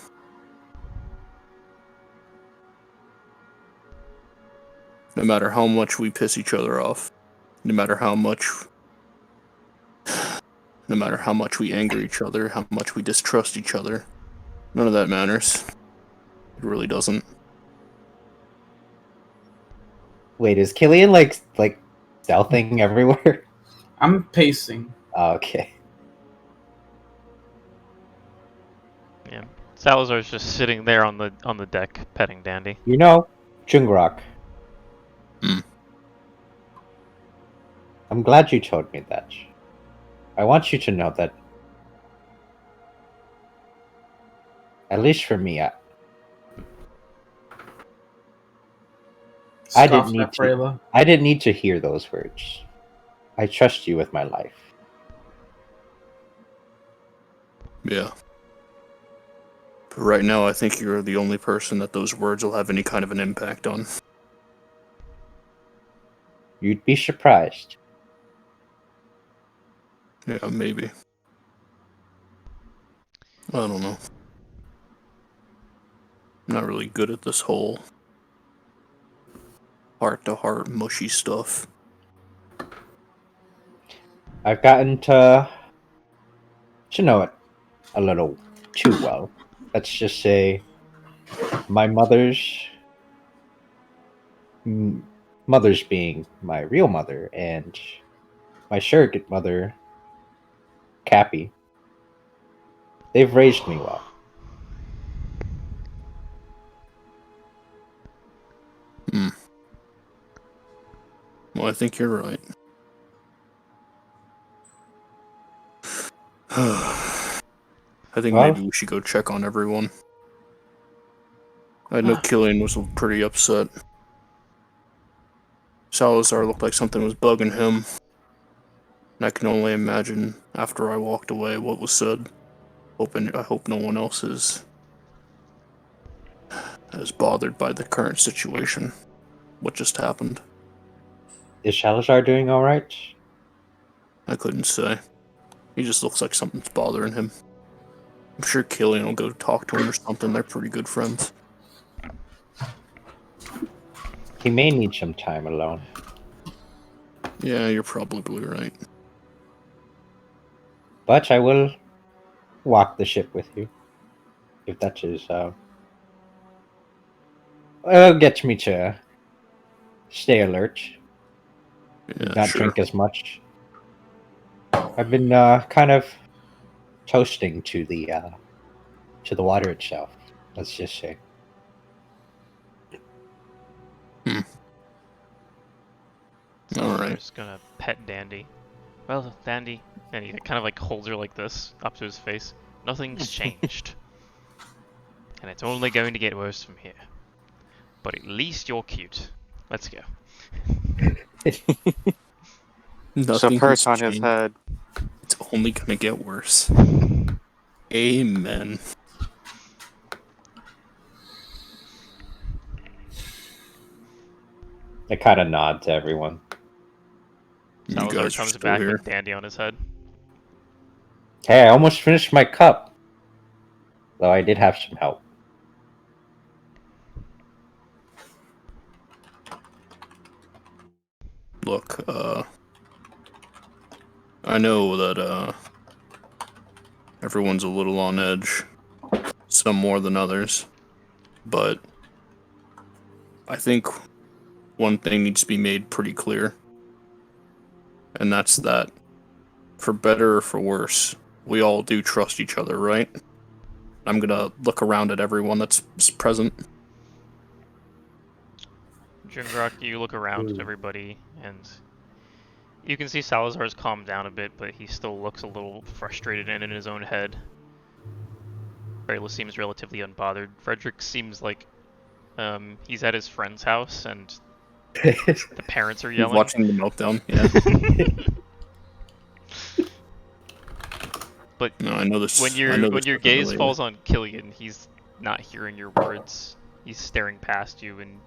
No matter how much we piss each other off, no matter how much we anger each other, how much we distrust each other, none of that matters. It really doesn't.
Wait, is Killian like stealthing everywhere?
I'm pacing.
Oh, okay.
Yeah. Salazar's just sitting there on the deck, petting Dandy.
You know, Jungrak.
Hmm.
I'm glad you told me that. I want you to know that, at least for me, I didn't
Scoffed
need
at
to.
Freyla.
I didn't need to hear those words. I trust you with my life.
Yeah. But right now, I think you're the only person that those words will have any kind of an impact on.
You'd be surprised.
Yeah, maybe. I don't know. I'm not really good at this whole heart-to-heart mushy stuff.
I've gotten to know it a little too well. Let's just say my mother's being my real mother and my surrogate mother, Cappy. They've raised me well.
Hmm. Well, I think you're right. I think
Well,
maybe we should go check on everyone. I know Killian was pretty upset. Salazar looked like something was bugging him. And I can only imagine, after I walked away, what was said. I hope no one else is as bothered by the current situation. What just happened.
is Salazar doing all right?
I couldn't say. He just looks like something's bothering him. I'm sure Killian will go talk to him or something. They're pretty good friends.
He may need some time alone.
Yeah, you're probably right.
But I will walk the ship with you, if that is gets me to stay alert,
Yeah,
not
sure.
drink as much. I've been kind of toasting to the water itself. Let's just say.
Salazar's gonna pet Dandy. Well, Dandy, and he kind of like holds her like this up to his face. Nothing's changed, and it's only going to get worse from here. But at least you're cute. Let's go.
Nothing
perch
has
on his
changed.
head.
It's only gonna get worse. Amen.
I kind of nod to everyone.
You
Salazar
guys are
comes
still
back
here.
with Dandy on his head.
Hey, I almost finished my cup, though I did have some help.
Look, I know that everyone's a little on edge, some more than others, but I think one thing needs to be made pretty clear, and that's that, for better or for worse, we all do trust each other, right? I'm gonna look around at everyone that's present.
Jungrak, you look around at everybody, and you can see Salazar's calmed down a bit, but he still looks a little frustrated and in his own head. Freyla seems relatively unbothered. Friedrich seems like he's at his friend's house, and the parents are yelling.
Watching the meltdown, yeah.
But
No, I know this.
when your gaze falls on Killian, he's not hearing your words. He's staring past you, and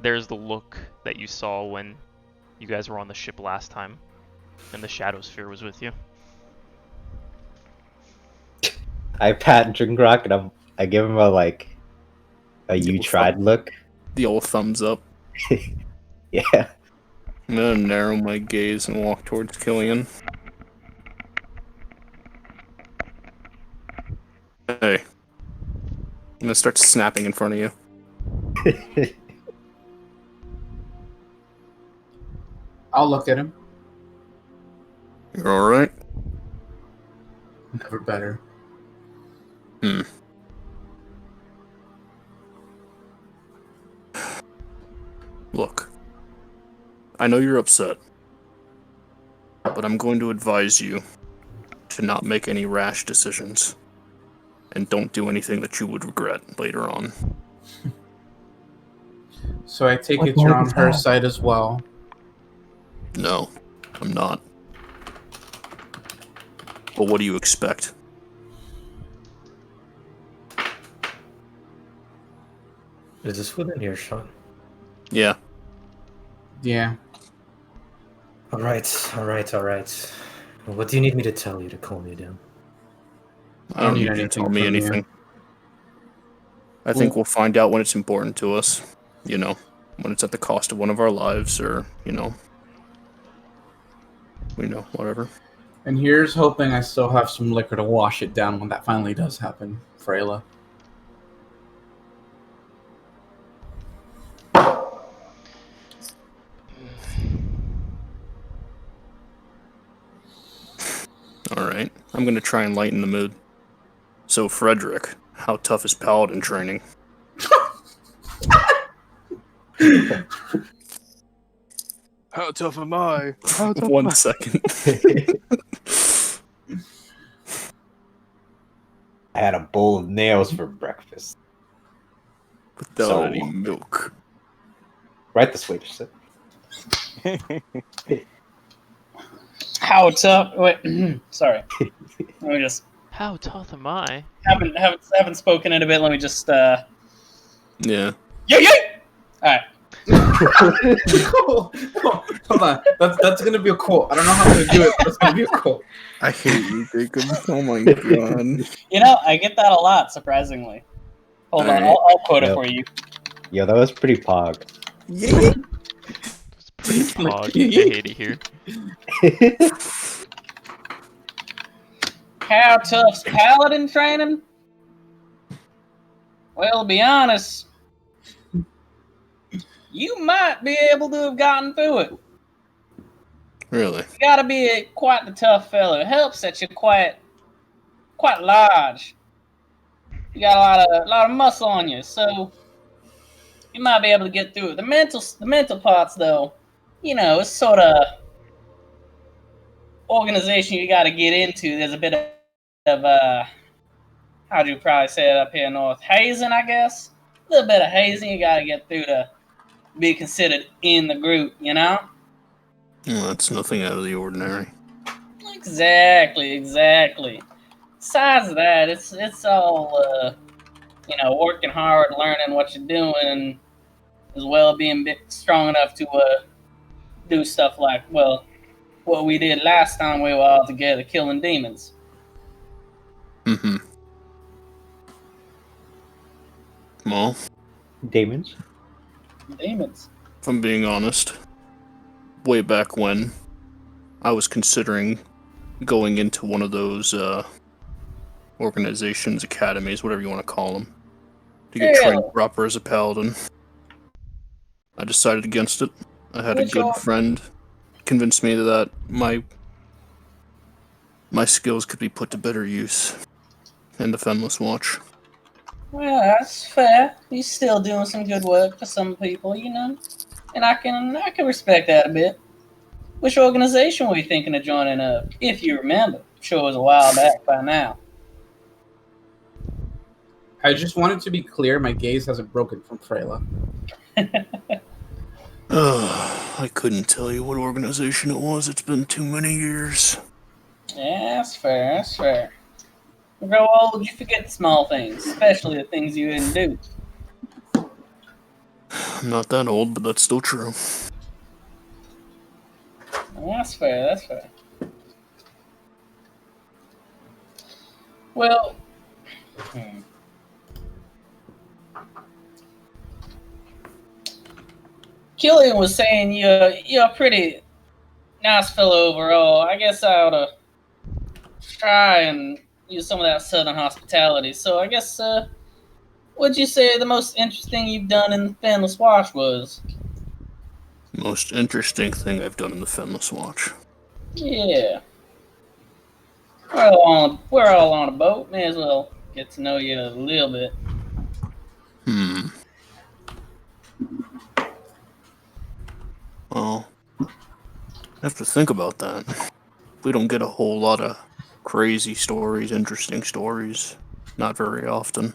there's the look that you saw when you guys were on the ship last time, and the Shadow Sphere was with you.
I pat Jungrak and I give him a you tried look.
The old thumbs up.
Yeah.
I'm gonna narrow my gaze and walk towards Killian. Hey. I'm gonna start snapping in front of you.
I'll look at him.
You're alright?
Never better.
Look. I know you're upset. But I'm going to advise you to not make any rash decisions. And don't do anything that you would regret later on.
So I take it you're on her side as well.
No, I'm not. But what do you expect?
Is this within earshot?
Yeah.
Yeah.
Alright. What do you need me to tell you to calm you down?
I don't need you to
anything
tell me
from you.
anything. I think we'll find out when it's important to us. You know, when it's at the cost of one of our lives, or, you know, whatever.
And here's hoping I still have some liquor to wash it down when that finally does happen, Freyla.
Alright, I'm gonna try and lighten the mood. So, Friedrich, how tough is Paladin training?
How tough am I? How tough am
1
I?
second.
I had a bowl of nails for breakfast.
Without
So-
any milk.
Right this way, just
How tough? Wait, sorry. Let me just
How tough am I?
haven't spoken in a bit. Let me just
Yeah.
yay! All right.
Hold on. That's gonna be a quote. I don't know how I'm gonna do it, but it's gonna be a quote.
I hate you, Jacob. Oh my god.
You know, I get that a lot, surprisingly. Hold on,
Alright.
I'll quote it
Yep.
for you.
Yo, that was pretty pog.
Yeah.
It's pretty Oh, shady here.
How tough's Paladin training? Well, to be honest, you might be able to have gotten through it.
Really?
You gotta be quite the tough fellow. It helps that you're quite large. You got a lot of muscle on you, so you might be able to get through it. The mental parts, though, it's sort of organization you got to get into. There's a bit of how'd you probably say it up here north? Hazing, I guess. A little bit of hazing you got to get through to be considered in the group.
Well, that's nothing out of the ordinary.
Exactly. Besides that, it's all working hard, learning what you're doing, as well being strong enough to do stuff like what we did last time we were all together, killing demons.
Mm-hmm. Well,
Demons?
if I'm being honest, way back when, I was considering going into one of those organizations, academies, whatever you want to call them, to get trained proper as a paladin. I decided against it. I had a good friend convince me that my skills could be put to better use in the Fenless Watch.
Well, that's fair. He's still doing some good work for some people, and I can respect that a bit. Which organization were you thinking of joining up, if you remember? I'm sure it was a while back by now.
I just wanted to be clear, my gaze hasn't broken from Freyla.
I couldn't tell you what organization it was. It's been too many years.
Yeah, that's fair. You grow old, you forget the small things, especially the things you didn't do.
I'm not that old, but that's still true.
Well, that's fair. Well, Killian was saying you're a pretty nice fellow overall. I guess I ought to try and use some of that southern hospitality. So I guess, what'd you say the most interesting you've done in the Fenless Watch was?
Most interesting thing I've done in the Fenless Watch.
Yeah. We're all on a boat. May as well get to know you a little bit.
Well, I have to think about that. We don't get a whole lot of crazy stories, interesting stories. Not very often.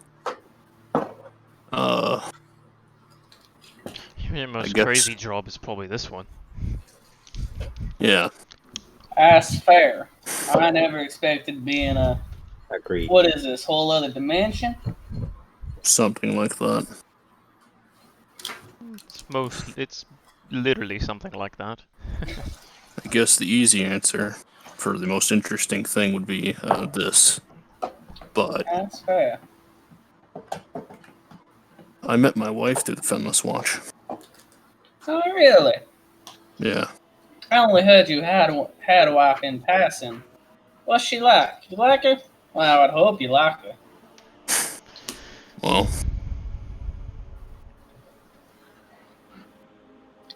Your most crazy job is probably this one.
Yeah.
That's fair. I never expected to be in a...
Agreed.
What is this, whole other dimension?
Something like that.
It's literally something like that.
I guess the easy answer for the most interesting thing would be this. But
That's fair.
I met my wife through the Fenless Watch.
Oh, really?
Yeah.
I only heard you had a wife in passing. What's she like? You like her? Well, I would hope you like her.
Well,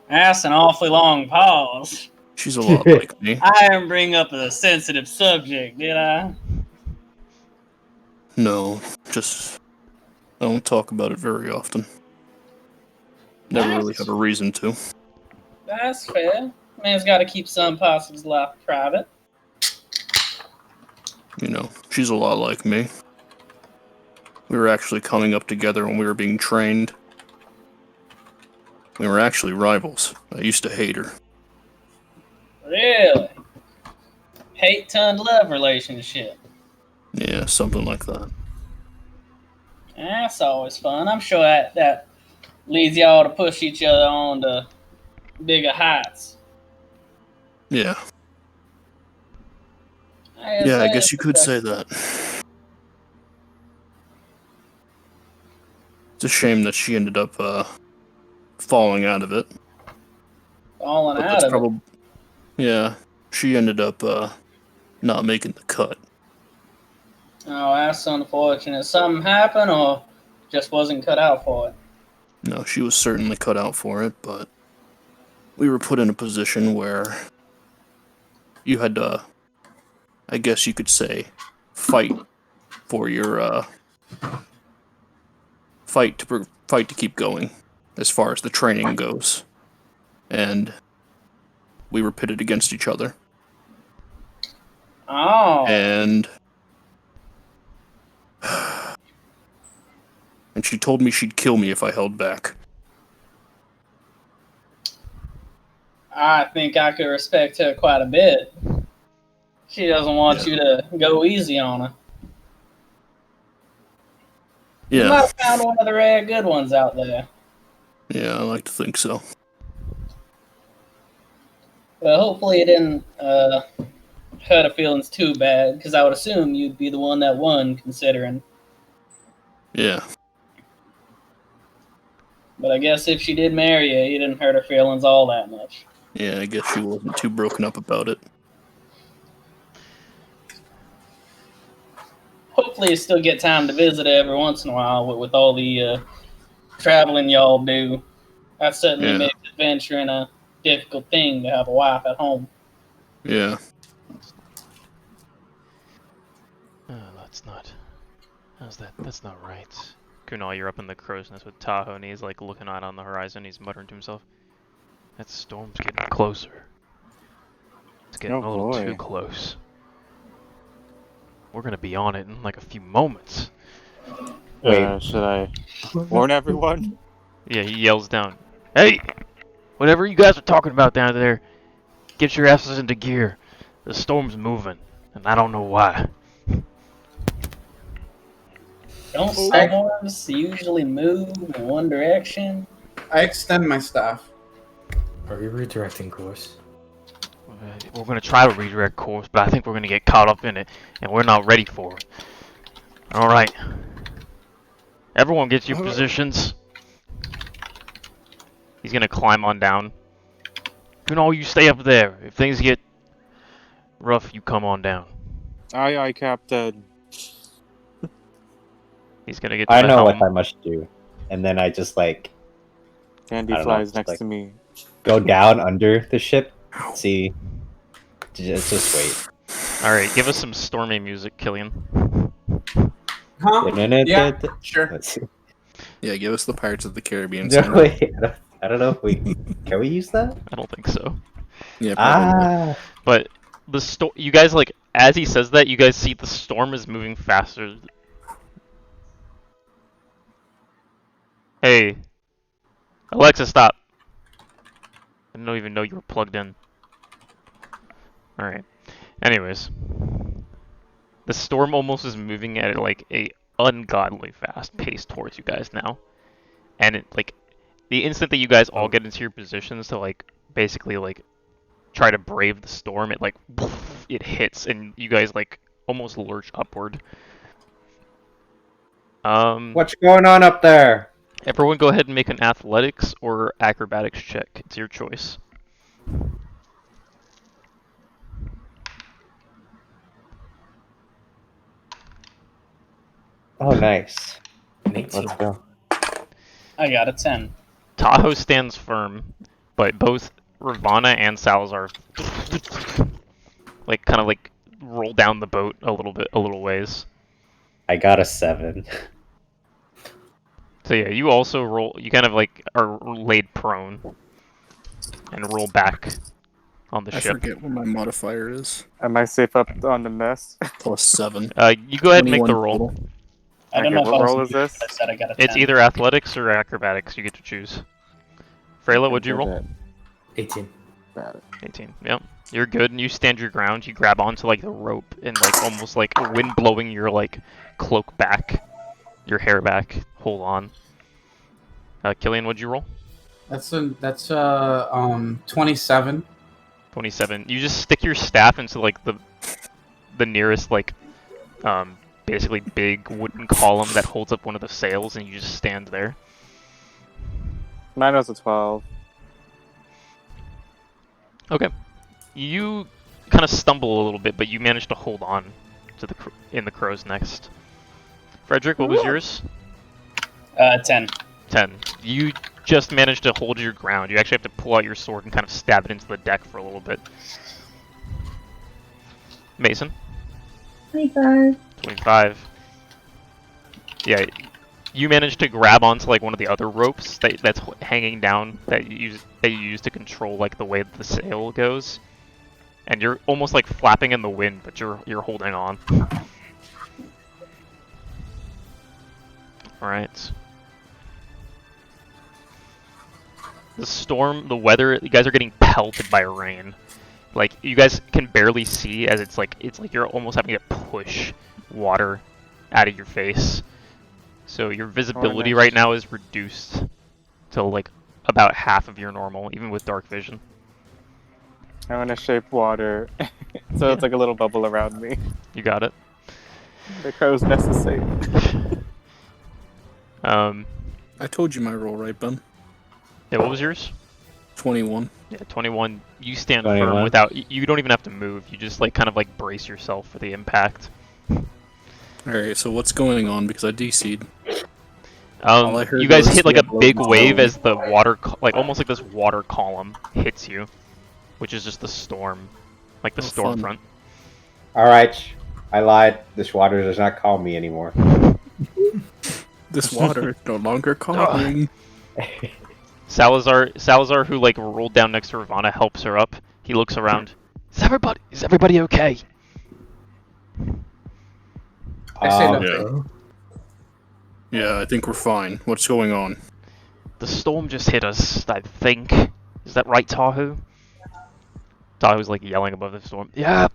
that's an awfully long pause.
She's a lot like me.
I didn't bring up a sensitive subject, did I?
No, just I don't talk about it very often. Never really had a reason to.
That's fair. Man's got to keep some parts of his life private.
She's a lot like me. We were actually coming up together when we were being trained. We were actually rivals. I used to hate her.
Really? Hate turned love relationship.
Yeah, something like that.
That's always fun. I'm sure that leads y'all to push each other on to bigger heights.
Yeah. I guess you could say that. It's a shame that she ended up falling out of it.
falling
But
out
that's
of it.
probably yeah. She ended up not making the cut.
Oh, that's unfortunate. Something happened, or just wasn't cut out for it?
No, she was certainly cut out for it, but we were put in a position where you had to, I guess you could say, fight for your fight to keep going as far as the training goes, and we were pitted against each other.
Oh.
And she told me she'd kill me if I held back.
I think I could respect her quite a bit. She doesn't want you to go easy on her. You might
Yeah,
have found one of the rare good ones out there.
yeah, I like to think so.
Well, hopefully it didn't hurt her feelings too bad, because I would assume you'd be the one that won, considering.
Yeah,
But I guess if she did marry you didn't hurt her feelings all that much.
yeah, I guess she wasn't too broken up about it.
Hopefully you still get time to visit her every once in a while with all the traveling y'all do. That certainly
Yeah.
makes adventuring a difficult thing to have a wife at home.
Yeah,
That's not. How's that? That's not right. Kunal, you're up in the crow's nest with Tahoe, and he's like looking out on the horizon. He's muttering to himself, "That storm's getting closer. It's getting
Oh,
a little
boy.
too close. We're gonna be on it in like a few moments."
Wait.
Should I warn everyone?
Yeah, he yells down, "Hey! Whatever you guys are talking about down there, get your asses into gear. The storm's moving, and I don't know why."
Don't storms usually move in one direction?
I extend my staff.
Are we redirecting course?
We're gonna try to redirect course, but I think we're gonna get caught up in it, and we're not ready for it. Alright. Everyone get your positions. He's gonna climb on down. Kunal, you stay up there. If things get rough, you come on down.
Aye, aye, Captain.
He's gonna get to
I
the
know
helm.
what I must do, and then I just like
Candy
I don't know,
flies
just
next
like-
to me.
go down under the ship. See, just wait.
Alright, give us some stormy music, Killian.
Huh? Yeah,
Let's
sure.
see.
yeah. Give us the Pirates of the Caribbean.
No,
sound.
wait, I don't know if we can we use that.
I don't think so.
Yeah, probably.
Ah,
But the you guys like as he says that, you guys see the storm is moving faster. Hey, Alexa, stop! I didn't even know you were plugged in. All right. Anyways, the storm almost is moving at like a ungodly fast pace towards you guys now, and it like the instant that you guys all get into your positions to like basically like try to brave the storm, it like it hits and you guys like almost lurch upward.
what's going on up there?
Everyone go ahead and make an athletics or acrobatics check. It's your choice.
Oh, nice.
An 18.
Let's go.
I got a 10.
Tahoe stands firm, but both Ravana and Salazar like kind of like roll down the boat a little ways.
I got a 7.
So yeah, you also roll. You kind of like are laid prone and roll back on the
I
ship.
forget what my modifier is.
Am I safe up on the mess?
+7.
You go ahead and make the
21
roll.
total.
I don't
Okay,
know if
what
I was
roll is this?
I said I got a 10.
It's either athletics or acrobatics. You get to choose. Freyla, what'd you roll?
18.
Got it.
18. Yep. You're good, and you stand your ground. You grab onto like the rope and like almost like wind blowing your like cloak back, your hair back. Hold on. Killian, what'd you roll?
That's 27.
27. You just stick your staff into like the nearest like basically big wooden column that holds up one of the sails, and you just stand there.
Mine was a 12.
Okay. You kind of stumble a little bit, but you manage to hold on to the crow's nest. Friedrich, what was yours?
10.
10. You just managed to hold your ground. You actually have to pull out your sword and kind of stab it into the deck for a little bit. Mason?
25.
25. Yeah, you managed to grab onto like one of the other ropes that's hanging down that you use to control like the way that the sail goes, and you're almost like flapping in the wind, but you're holding on. All right. The storm, the weather, you guys are getting pelted by rain. Like you guys can barely see as it's like you're almost having to push water out of your face. So your visibility right now is reduced to like about half of your normal, even with dark vision.
I want to shape water, so it's like a little bubble around me.
You got it.
The crow's nest is safe.
I told you my roll right, Ben.
Yeah, what was yours?
21.
Yeah, 21. You stand
21.
firm without. You don't even have to move. You just like kind of like brace yourself for the impact.
Alright, so what's going on? Because I DC'd. All I heard
You guys
was
hit like
we
a
have
big
loads
wave
of-
as the water, like almost like this water column hits you, which is just the storm, like the
Oh,
storm
fun.
front.
All right, I lied. This water does not call me anymore.
This water is no longer calling.
Salazar, who like rolled down next to Ravana, helps her up. He looks around. Is everybody okay?
I say
Um,
nothing.
Yeah, I think we're fine. What's going on?
The storm just hit us, I think. Is that right, Tahu? Tahu's like yelling above the storm. Yeah,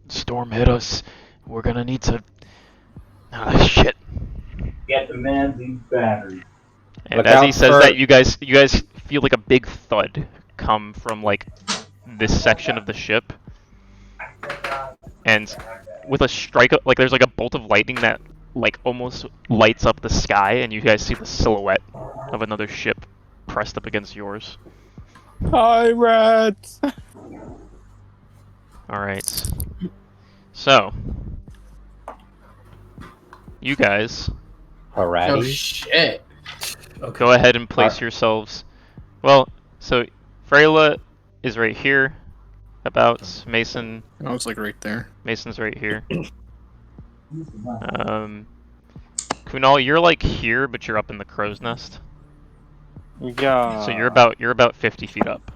storm hit us. We're gonna need to. Ah, shit.
Get the man these batteries.
And
Look
as
out
he says
for-
that, you guys feel like a big thud come from like this section of the ship, and with a strike, like there's like a bolt of lightning that like almost lights up the sky, and you guys see the silhouette of another ship pressed up against yours.
Pirates!
All right. So, you guys
Oh
Alrighty.
shit!
go ahead and place yourselves. Well, so Freyla is right here. About Mason.
I was like right there.
Mason's right here. Kunal, you're like here, but you're up in the crow's nest.
Yeah.
So you're about 50 feet up.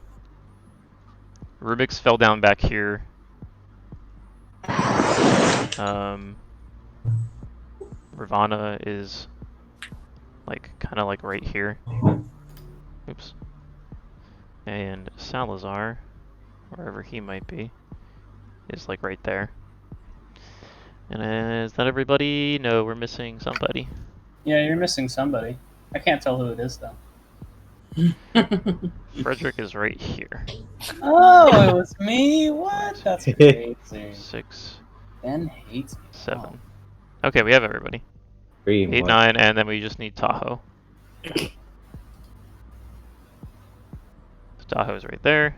Rubyx fell down back here. Ravana is like kind of like right here. Oops. And Salazar, wherever he might be, is like right there. And is that everybody? No, we're missing somebody.
Yeah, you're missing somebody. I can't tell who it is though.
Friedrich is right here.
Oh, it was me? What? That's crazy.
6,
Ben hates me.
7. Okay, we have everybody.
3,
8,
1.
9, and then we just need Tahoe. Tahoe's right there.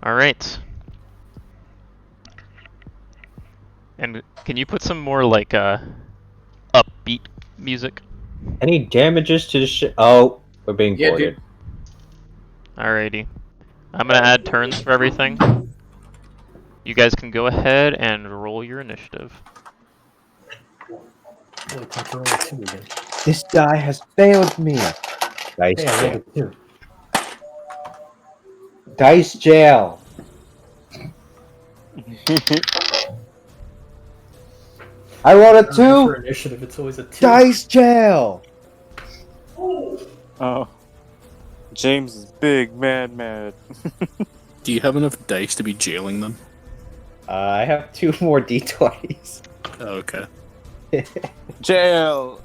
Alright. And can you put some more like upbeat music?
Any damages to the ship? Oh, we're being
Yeah,
boarded.
dude.
Alrighty. I'm gonna add turns for everything. You guys can go ahead and roll your initiative.
Wait, can't you roll a 2 again?
This die has failed me. Dice
Hey, I
jail.
rolled a 2.
Dice jail. I rolled a
For
2.
initiative, it's always a 2.
Dice jail.
Oh. James is big, mad.
Do you have enough dice to be jailing them?
I have 2 more d20s.
Oh, okay.
Jail!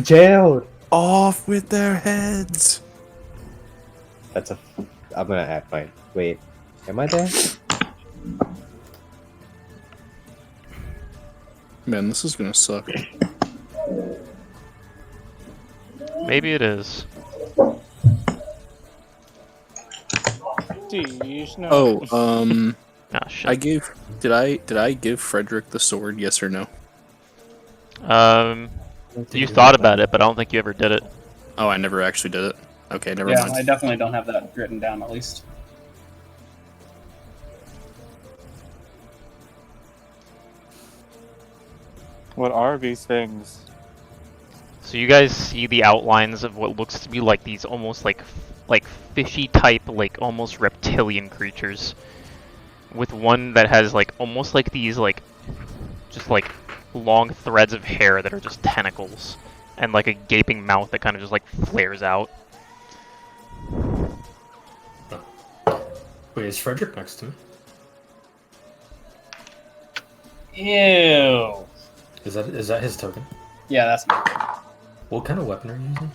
Jailed.
Off with their heads!
That's a. I'm gonna add mine. Wait, am I there?
Man, this is gonna suck.
Maybe it is.
prestige. No.
Oh,
Ah, shit.
I gave. Did I give Friedrich the sword? Yes or no?
You thought about it, but I don't think you ever did it.
Oh, I never actually did it. Okay, never
Yeah,
mind.
I definitely don't have that written down, at least.
What are these things?
So you guys see the outlines of what looks to be like these almost like fishy type, like almost reptilian creatures, with one that has like almost like these like just like long threads of hair that are just tentacles, and like a gaping mouth that kind of just like flares out.
Wait, is Friedrich next to me?
Ew.
Is that his token?
Yeah, that's me.
What kind of weapon are you using?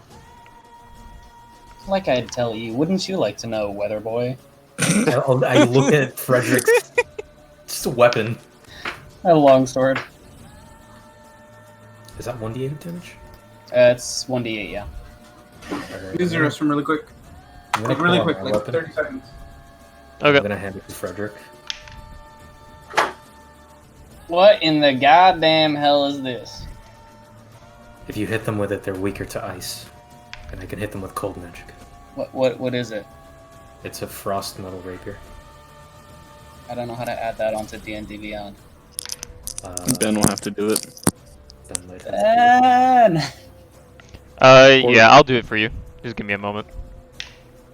Like I'd tell you, wouldn't you like to know, Weather Boy?
I look at Frederick's. Just a weapon.
A longsword.
Is that 1d8 damage?
It's 1d8, yeah.
Alright,
Use the restroom really quick.
I'm gonna
Like really
pull out
quick,
my
like
weapon.
30 seconds.
Okay.
I'm gonna hand it to Friedrich.
What in the goddamn hell is this?
If you hit them with it, they're weaker to ice, and I can hit them with cold magic.
What is it?
It's a frost metal rapier.
I don't know how to add that onto D&D Beyond.
Ben will have to do it.
Ben might have to
Ben!
Yeah, I'll do it for you. Just give me a moment.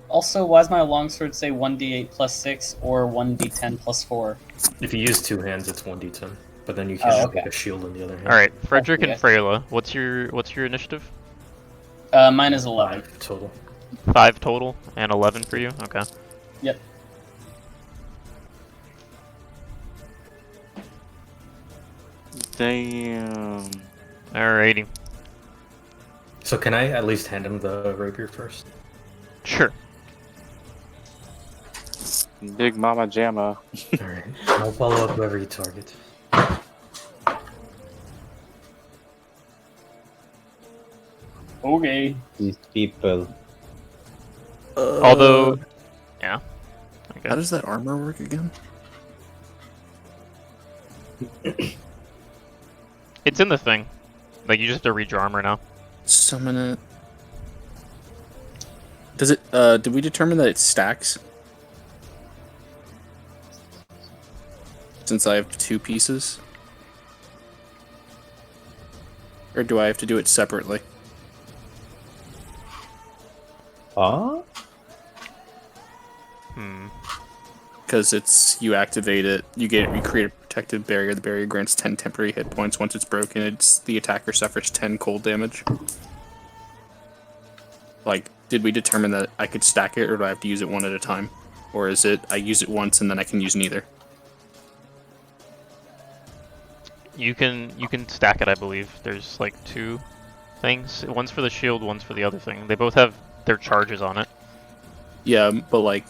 Also, why does my longsword say 1d8 plus 6 or 1d10 plus 4?
do it. If you use two hands, it's 1d10, but then you can
Oh, okay.
make a shield in the other hand.
All right, Friedrich and
yeah.
Freyla, what's your initiative?
Mine is 11.
5 total.
5 total and 11 for you. Okay.
Yep.
Damn.
Alrighty.
So can I at least hand him the rapier first?
Sure.
Big Mama Jamma.
Alright. I'll follow up whoever you target.
Okay.
These people.
Although, yeah. Okay.
How does that armor work again?
It's in the thing. Like, you just have to read your armor now.
Summon it. Does it? Did we determine that it stacks? Since I have 2 pieces, or do I have to do it separately?
Huh?
Because it's you activate it, you create a protective barrier. The barrier grants 10 temporary hit points. Once it's broken, the attacker suffers 10 cold damage. Like, did we determine that I could stack it, or do I have to use it one at a time, or is it I use it once and then I can use neither?
You can stack it, I believe. There's like 2 things. One's for the shield, one's for the other thing. They both have their charges on it.
Yeah, but like,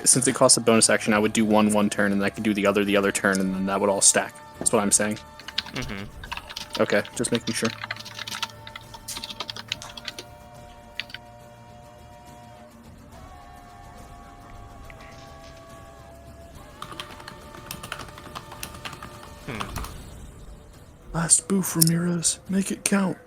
since it costs a bonus action, I would do one turn, and I could do the other turn, and then that would all stack. That's what I'm saying.
Mm-hmm.
Okay, just making sure. Last boof, Ramirez. Make it count.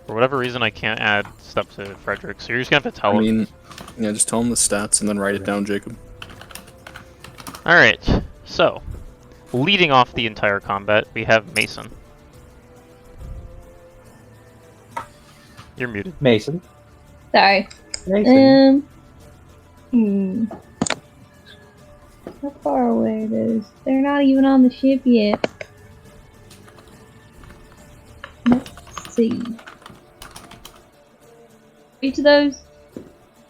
For whatever reason, I can't add stuff to Friedrich, so you're just gonna have to tell
I
him.
mean, yeah, just tell him the stats and then write it down, Jacob.
Alright, so, leading off the entire combat, we have Mason. You're muted.
Mason.
Sorry.
Mason.
How far away it is? They're not even on the ship yet. Let's see. Each of those.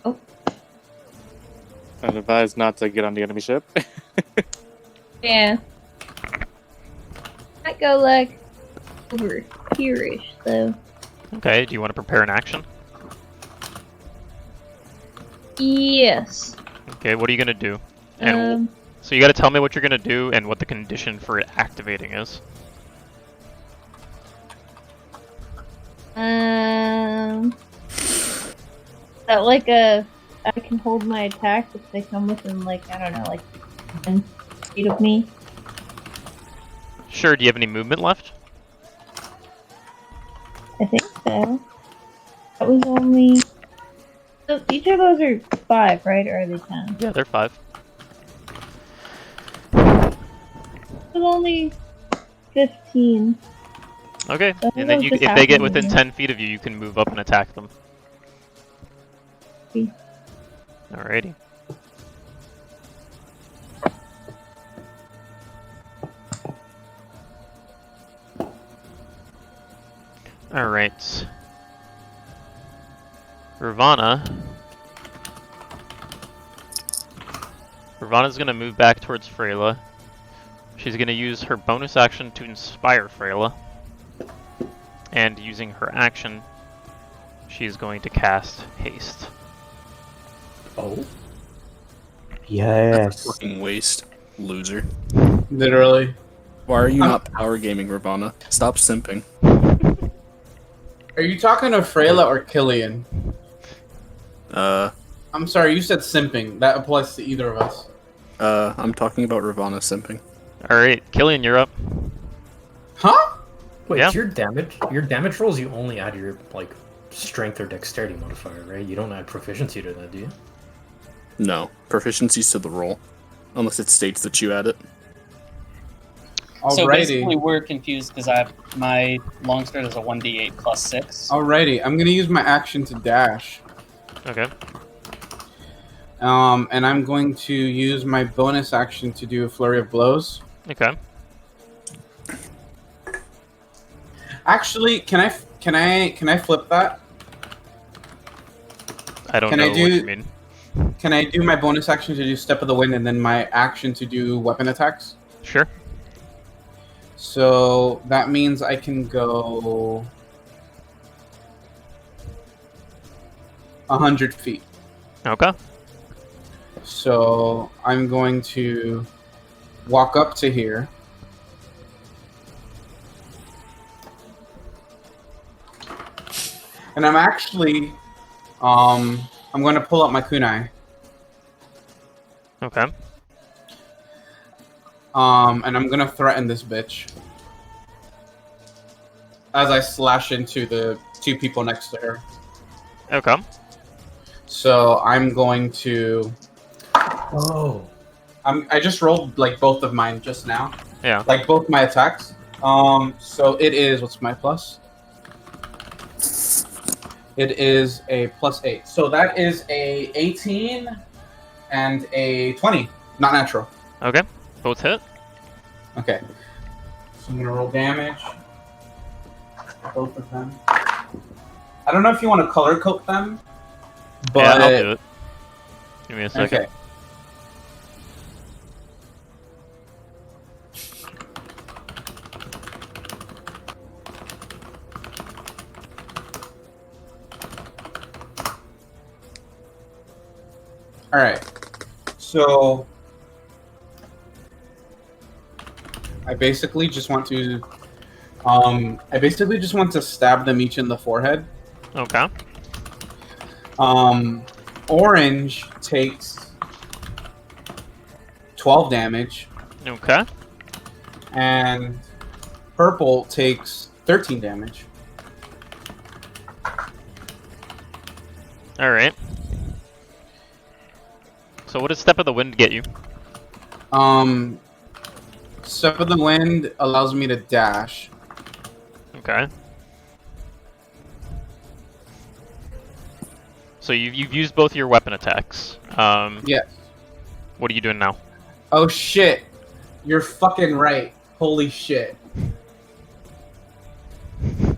Oh,
I'm advised not to get on the enemy ship.
yeah. Might go like over here-ish, though.
Okay, do you want to prepare an action?
Yes.
Okay, what are you gonna do? And so you gotta tell me what you're gonna do and what the condition for it activating is.
That like a I can hold my attack if they come within like I don't know, like 10 feet of me.
Sure. Do you have any movement left?
I think so. That was only. So each of those are 5, right? Or are they 10?
Yeah, they're 5.
It was only 15.
Okay.
So
And then
what just
if they get
happened
within
here?
10 feet of you, you can move up and attack them.
Okay.
Alrighty. Alright. Ravana's gonna move back towards Freyla. She's gonna use her bonus action to inspire Freyla. And using her action, she's going to cast Haste.
Oh.
Yes.
Fucking waste, loser.
Literally.
Why are you not power gaming, Ravana? Stop simping.
Are you talking to Freyla or Killian? I'm sorry, you said simping. That applies to either of us.
I'm talking about Ravana simping.
Alright, Killian, you're up.
Huh?
Wait,
Yeah.
your damage rolls, you only add your like strength or dexterity modifier, right? You don't add proficiency to that, do you?
No, proficiency's to the roll, unless it states that you add it.
So
Alrighty.
basically, we're confused because my longsword is a 1d8 plus 6.
Alrighty, I'm gonna use my action to dash.
Okay.
And I'm going to use my bonus action to do a flurry of blows.
Okay.
Actually, can I flip that?
I don't
Can
know
I
what
do-
you mean.
Can I do my bonus action to do Step of the Wind and then my action to do weapon attacks?
Sure.
So that means I can go 100 feet.
Okay.
So I'm going to walk up to here. And I'm actually, I'm going to pull up my kunai.
Okay.
And I'm going to threaten this bitch. As I slash into the 2 people next to her.
Okay.
So I'm going to...
Oh.
I just rolled like both of mine just now.
Yeah.
Like both my attacks. So it is, what's my plus? It is a +8. So that is a 18 and a 20. Not natural.
Okay. Both hit.
Okay. So I'm gonna roll damage. Both of them. I don't know if you want to color code them, but
Yeah, I'll do it. Give me a second.
okay. All right. So I basically just want to stab them each in the forehead.
Okay.
Orange takes 12 damage,
Okay.
and purple takes 13 damage.
Alright. So what does Step of the Wind get you?
Step of the Wind allows me to dash.
Okay. So you've used both your weapon attacks.
Yes.
What are you doing now?
Oh shit. You're fucking right. Holy shit.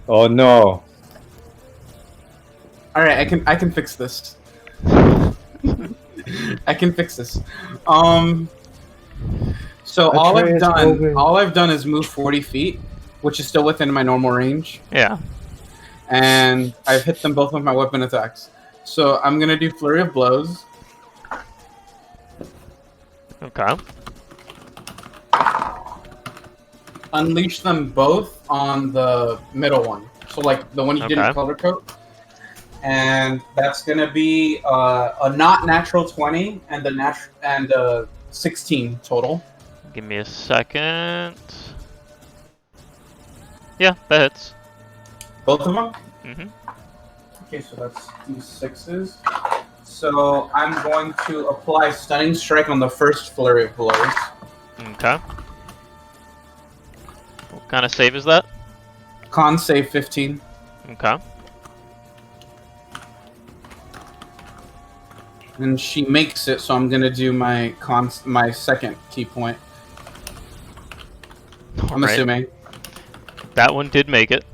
Oh no.
Alright, I can fix this. I can fix this. So all I've done is move 40 feet, which is still within my normal range.
Yeah.
And I've hit them both with my weapon attacks. So I'm gonna do Flurry of Blows.
Okay.
unleash them both on the middle one. So like the one you didn't
Okay.
color code. And that's gonna be a not natural 20 and a 16 total.
Give me a second. Yeah, that hits.
Both of them?
Mm-hmm.
Okay, so that's d6s. So I'm going to apply Stunning Strike on the first flurry of blows.
Okay. What kind of save is that?
Con save 15.
Okay.
And she makes it, so I'm gonna do my second key point. I'm
Alright.
assuming.
That one did make it.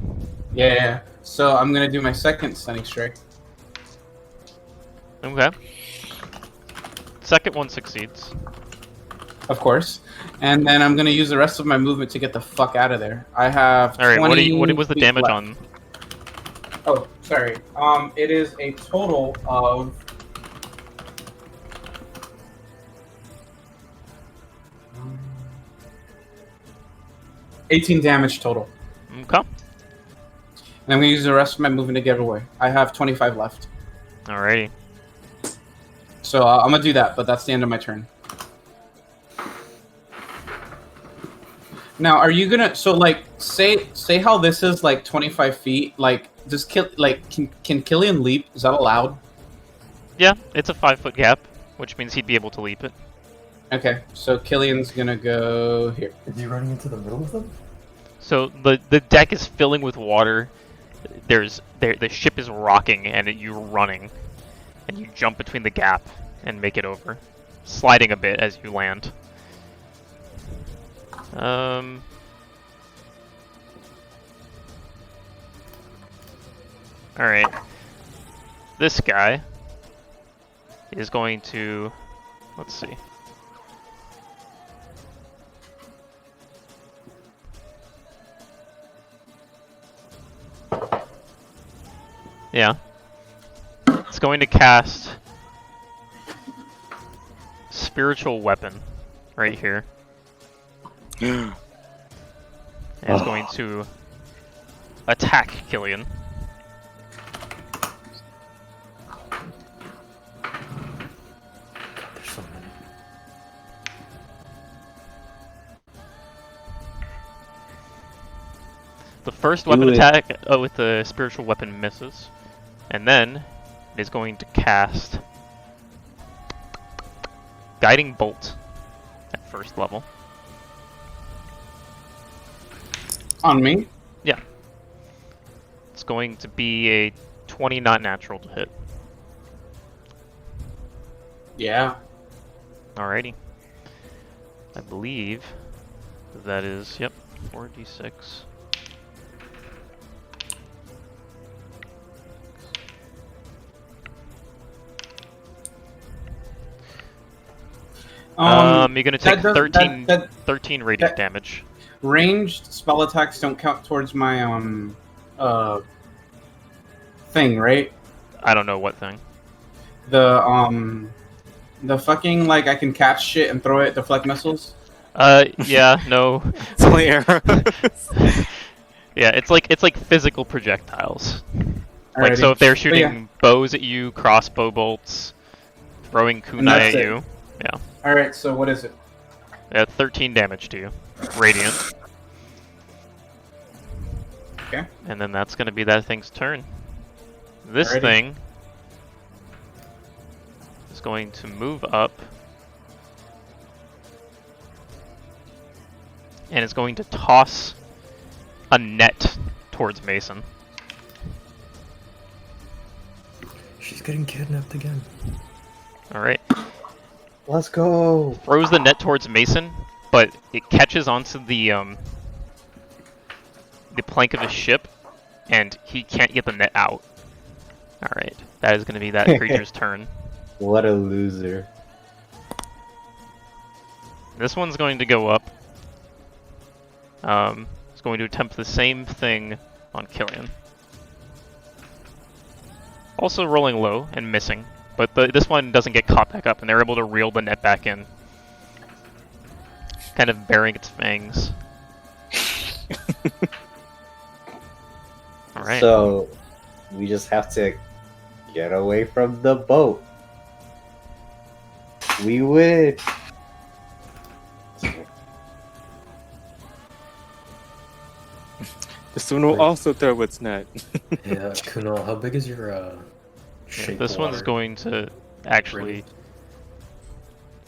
Yeah. So I'm gonna do my second Stunning Strike.
Okay. Second one succeeds.
Of course. And then I'm gonna use the rest of my movement to get the fuck out of there. I have.
Alright,
20
what was the
feet
damage
left.
on?
Oh, sorry. It is a total of. 18 damage total.
Okay.
And I'm gonna use the rest of my movement to get away. I have 25 left.
Alrighty.
So I'm gonna do that, but that's the end of my turn. Now, are you gonna like say how this is like 25 feet? Like, can Killian leap? Is that allowed?
Yeah, it's a 5-foot gap, which means he'd be able to leap it.
Okay, so Killian's gonna go here.
Is he running into the middle of them?
So the deck is filling with water. The ship is rocking, and you're running, and you jump between the gap and make it over, sliding a bit as you land. Alright. This guy is going to... Let's see. Yeah. It's going to cast Spiritual Weapon right here. And it's going to attack Killian.
There's so many.
The first weapon attack with the spiritual weapon misses. And then it is going to cast Guiding Bolt at first level.
On me?
Yeah. It's going to be a 20 not natural to hit.
Yeah.
Alrighty. I believe that is, yep, 4d6. You're gonna take 13 radiant damage.
Ranged spell attacks don't count towards my thing, right?
I don't know what thing.
The fucking like I can catch shit and throw it, deflect missiles.
Yeah, no.
It's only arrows.
Yeah, it's like physical projectiles. Like,
Alrighty.
so if they're
But
shooting
yeah.
bows at you, crossbow bolts, throwing kunai
that's
at
it.
you, yeah.
Alright, so what is it?
13 damage to you, radiant.
Okay.
And then that's gonna be that thing's turn. This
Alrighty.
thing is going to move up and is going to toss a net towards Mason.
She's getting kidnapped again.
Alright.
Let's go.
Throws the net towards Mason, but it catches onto the plank of his ship, and he can't get the net out. Alright, that is going to be that creature's turn.
What a loser.
This one's going to go up. It's going to attempt the same thing on Killian. Also rolling low and missing, but this one doesn't get caught back up, and they're able to reel the net back in. Kind of burying its fangs. All right.
So we just have to get away from the boat. We would.
This one will also throw its net.
Yeah, Kunal, how big is your
Yeah,
shape
this one's
water?
going to actually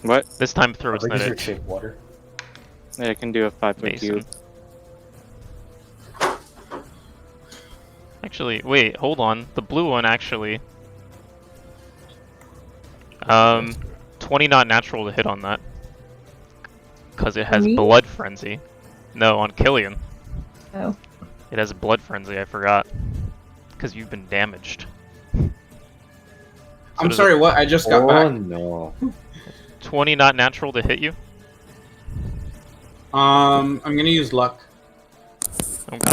What?
this time throw
How
its
big is
net
your
at
shape water?
Yeah, I can do a 5-foot
Mason.
cube.
Actually, wait, hold on. The blue one actually. 20 not natural to hit on that. Because it has
Me?
blood frenzy. No, on Killian.
Oh.
It has blood frenzy, I forgot. Because you've been damaged. So
I'm
does
sorry, what? I just got
Oh
back.
no.
20 not natural to hit you?
I'm gonna use luck.
Okay.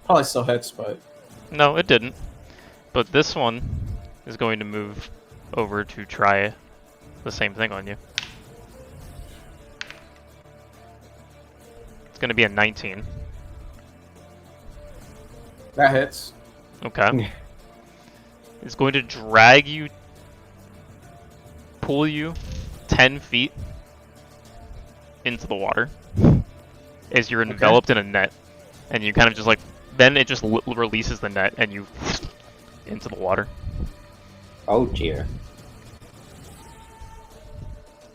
Probably still hits, but
No, it didn't. But this one is going to move over to try the same thing on you. It's going to be a 19.
that hits.
Okay. It's going to drag you, pull you 10 feet into the water as you're enveloped in a net. And you kind of just like, then it just releases the net and you into the water.
Oh dear.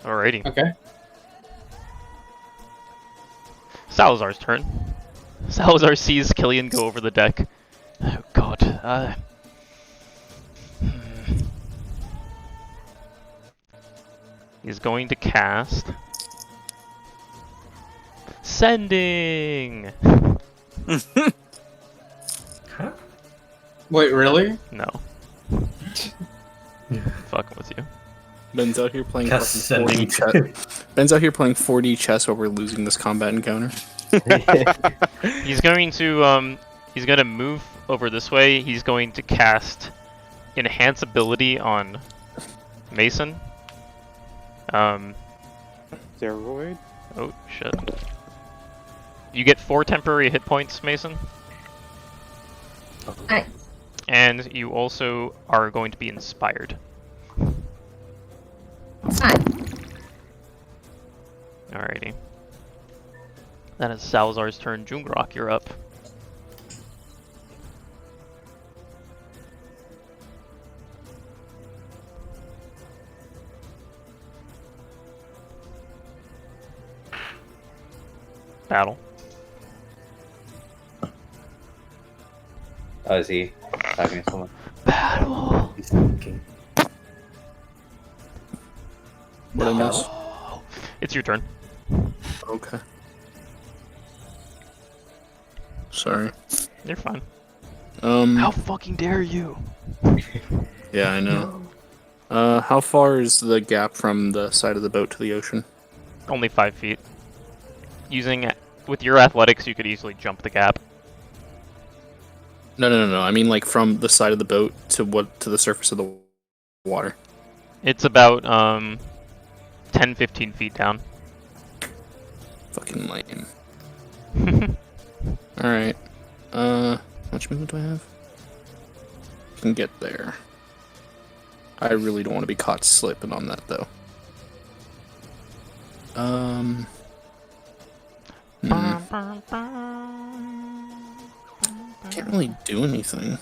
Alrighty.
Okay.
Salazar's turn. Salazar sees Killian go over the deck. Oh god. He's going to cast Sending!
Huh?
Wait, really?
No. Fucking with you.
Ben's out here playing
Cast
fucking 4D
sending.
chess. Ben's out here playing 4D chess over losing this combat encounter.
He's going to move over this way. He's going to cast Enhance Ability on Mason.
Steroid?
Oh shit. You get 4 temporary hit points, Mason.
Nice.
And you also are going to be inspired.
Nice.
Alrighty. That is Salazar's turn. Jungrak, you're up. Battle.
Oh, is he talking to someone?
Battle!
He's thinking.
What I miss?
It's your turn.
Okay. Sorry.
You're fine.
How
fucking dare you?
Yeah, I know. How far is the gap from the side of the boat to the ocean?
Only 5 feet. With your athletics, you could easily jump the gap.
No. I mean, like from the side of the boat to the surface of the water.
It's about 10-15 feet down.
Fucking lame. Alright. How much movement do I have? Can get there. I really don't want to be caught slipping on that though. Can't really do anything.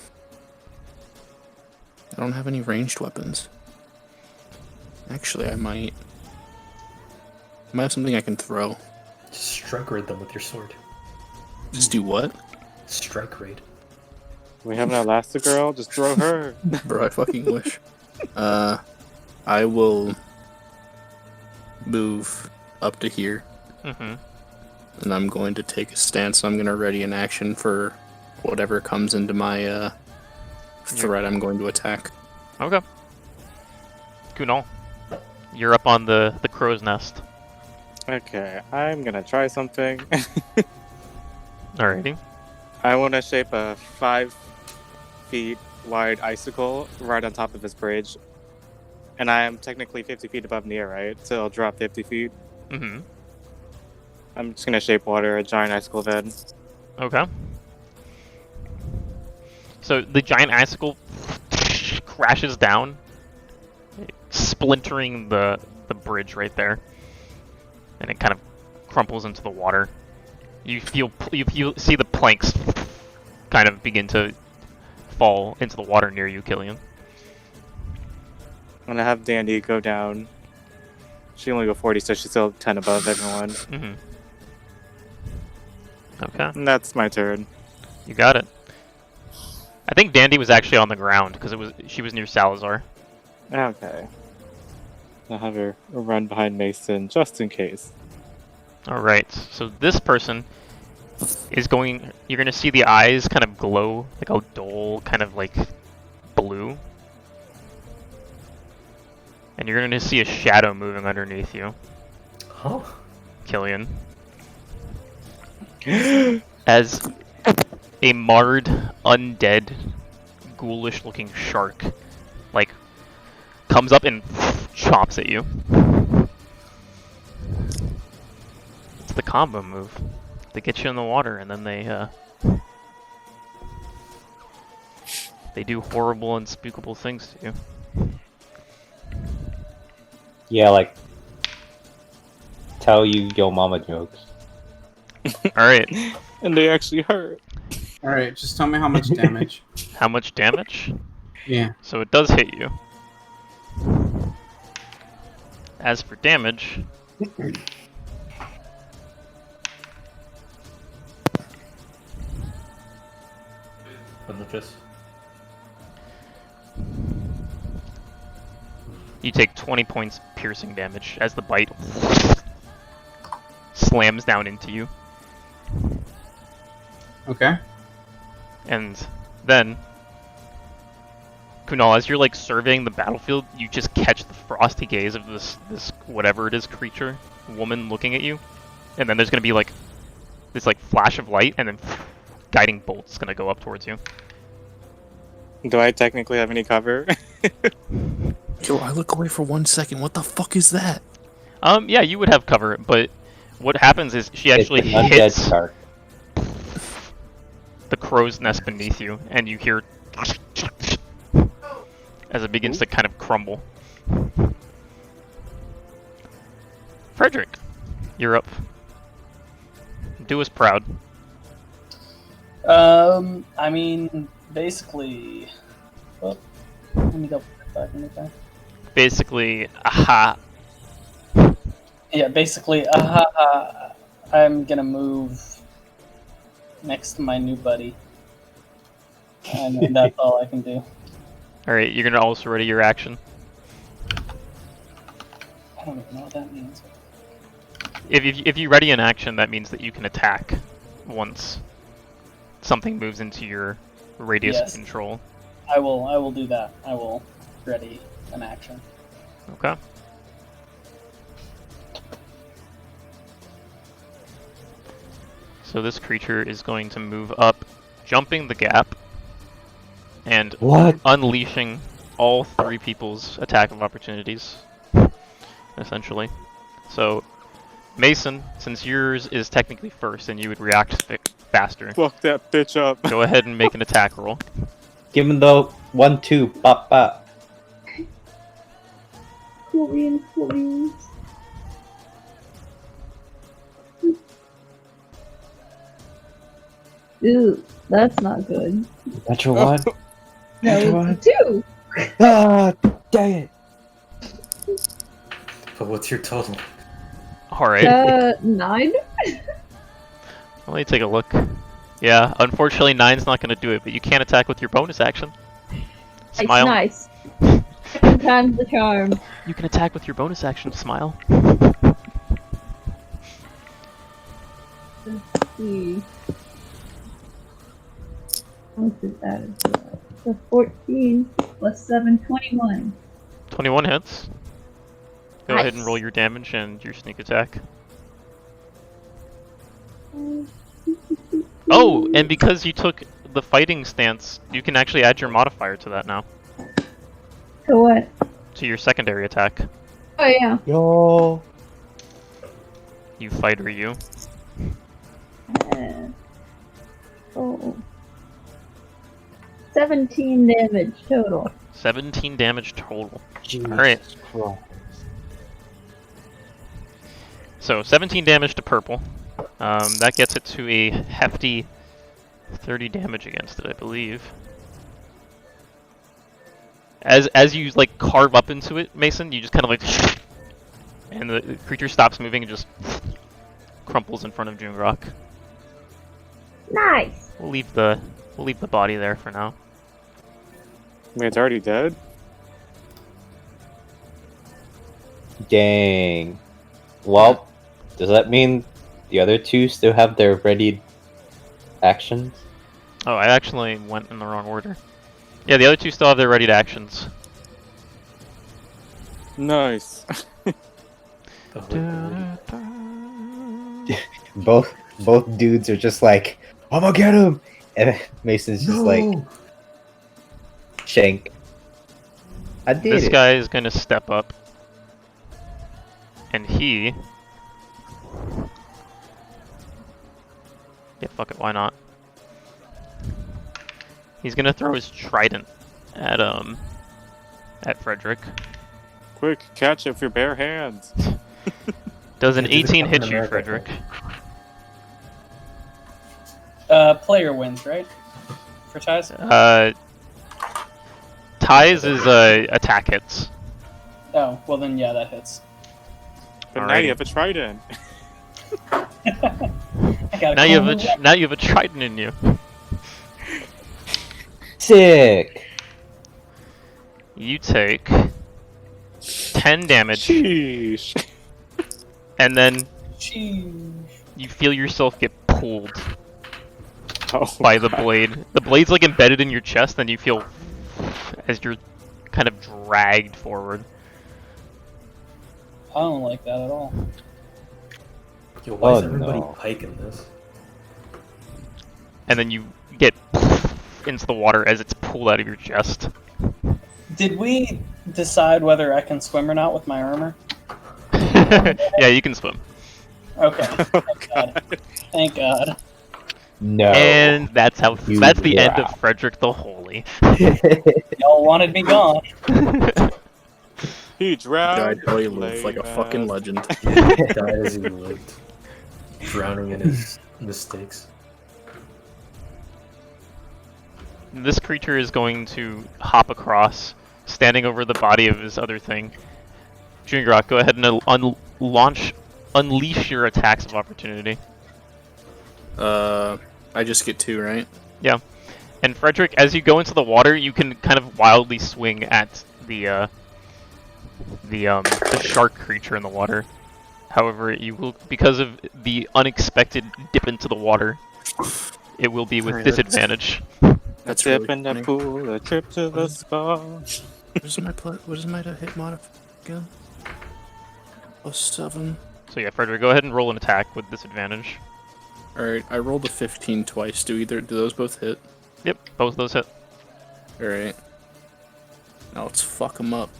I don't have any ranged weapons. Actually, I might have something I can throw.
Just strike raid them with your sword.
Just do what?
Strike raid.
We have an Elastigirl, just throw her.
Bro, I fucking wish. I will move up to here.
Mm-hmm.
And I'm going to take a stance. I'm going to ready an action for whatever comes into my threat I'm going to attack.
Okay. Kunal, you're up on the crow's nest.
Okay, I'm gonna try something.
Alrighty.
I want to shape a 5 feet wide icicle right on top of his bridge. And I am technically 50 feet above in the air, right? So I'll drop 50 feet.
Mm-hmm.
I'm just gonna shape water a giant icicle bed.
Okay. So the giant icicle crashes down, splintering the bridge right there, and it kind of crumples into the water. You see the planks kind of begin to fall into the water near you, Killian.
I'm gonna have Dandy go down. She only go 40, so she's still 10 above everyone.
Mm-hmm. Okay.
And that's my turn.
You got it. I think Dandy was actually on the ground because she was near Salazar.
Okay. I'll have her run behind Mason just in case.
Alright, so this person is going... You're going to see the eyes kind of glow, like a dull, kind of like blue. And you're going to see a shadow moving underneath you.
Huh?
Killian. As a marred, undead, ghoulish-looking shark, like, comes up and chops at you. It's the combo move. They get you in the water, and then they do horrible, unspeakable things to you.
Yeah, like tell you yo mama jokes.
Alright.
And they actually hurt.
Alright, just tell me how much damage.
How much damage?
Yeah.
So it does hit you. As for damage... You take 20 points piercing damage as the bite slams down into you.
Okay.
And then, Kunal, as you're like surveying the battlefield, you just catch the frosty gaze of this whatever it is creature, woman looking at you. And then there's gonna be like this like flash of light, and then guiding bolt's gonna go up towards you.
Do I technically have any cover?
Yo, I look away for 1 second. What the fuck is that?
Yeah, you would have cover, but what happens is she actually
It's an undead
hits
shark.
the crow's nest beneath you, and you hear as it begins to kind of crumble. Friedrich, you're up. Do us proud.
I mean, basically... Well, let me go back.
Basically, aha.
Yeah, basically, aha. I'm gonna move next to my new buddy. And that's all I can do.
Alright, you're gonna also ready your action.
I don't even know what that means.
If you ready an action, that means that you can attack once something moves into your radius of control.
I will do that. I will ready an action.
Okay. So this creature is going to move up, jumping the gap, and unleashing all three people's attack of opportunities, essentially. So, Mason, since yours is technically first and you would react faster,
Fuck that bitch up.
go ahead and make an attack roll.
Give him the 1-2, pop pop.
Korean, please. Ooh, that's not good.
Natural one.
No, it's a 2.
Ah, dang it.
But what's your total?
Alright,
9?
let me take a look. Yeah, unfortunately 9's not going to do it, but you can attack with your bonus action. Smile.
Nice. Second time's the charm.
You can attack with your bonus action, smile.
Let's see. What's it added to that? So 14 plus 7, 21.
21 hits. Go ahead and
Nice.
roll your damage and your sneak attack. Oh, and because you took the fighting stance, you can actually add your modifier to that now.
So what?
To your secondary attack.
Oh yeah.
Yo.
You fighter, you.
Oh. 17 damage total.
17 damage total.
Jesus
Alright.
Christ.
So 17 damage to purple. That gets it to a hefty 30 damage against it, I believe. As you like carve up into it, Mason, you just kind of like, and the creature stops moving and just crumples in front of Jungrak.
Nice.
We'll leave the body there for now.
I mean, it's already dead.
Dang. Well, does that mean the other two still have their ready actions?
Oh, I actually went in the wrong order. Yeah, the other two still have their readied actions.
Nice.
Both dudes are just like, I'm gonna get him, and Mason's just like, Shank. I did
This
it.
guy is gonna step up, and he. Yeah, fuck it, why not? He's gonna throw his trident at Friedrich.
Quick, catch it with your bare hands.
Does an
Yeah, do the
18 hit
Captain
you,
America
Friedrich?
Player wins, right? For ties?
Ties is attack hits.
Oh, well then, yeah, that hits.
But now
Alrighty.
you have a trident.
I gotta
Now you
call
have
him.
now you have a trident in you.
Sick.
You take 10 damage,
Sheesh.
and then
Sheesh.
you feel yourself get pulled
Oh,
by the
God.
blade. The blade's like embedded in your chest, and you feel as you're kind of dragged forward.
I don't like that at all.
Yo, why is
Oh,
everybody
no.
piking this?
And then you get into the water as it's pulled out of your chest.
Did we decide whether I can swim or not with my armor?
Yeah, you can swim.
Okay.
Oh,
Thank God. Thank God.
No.
And that's how.
You
That's the end
were
of Friedrich the Holy.
Y'all wanted me gone.
He drowned.
Died how he lived, like a fucking legend.
Died as he lived, drowning in his mistakes.
This creature is going to hop across, standing over the body of his other thing. Jungrak, go ahead and unleash your attacks of opportunity.
I just get 2, right?
Yeah. And Friedrich, as you go into the water, you can kind of wildly swing at the shark creature in the water. However, you will, because of the unexpected dip into the water, it will be with
Alright, that's-
disadvantage.
That's
Dip
really
in the
funny.
pool, a trip to the spa.
What is my hit mod again? +7.
So yeah, Friedrich, go ahead and roll an attack with disadvantage.
Alright, I rolled a 15 twice. Do those both hit?
Yep, both of those hit.
Alright. Now let's fuck them up.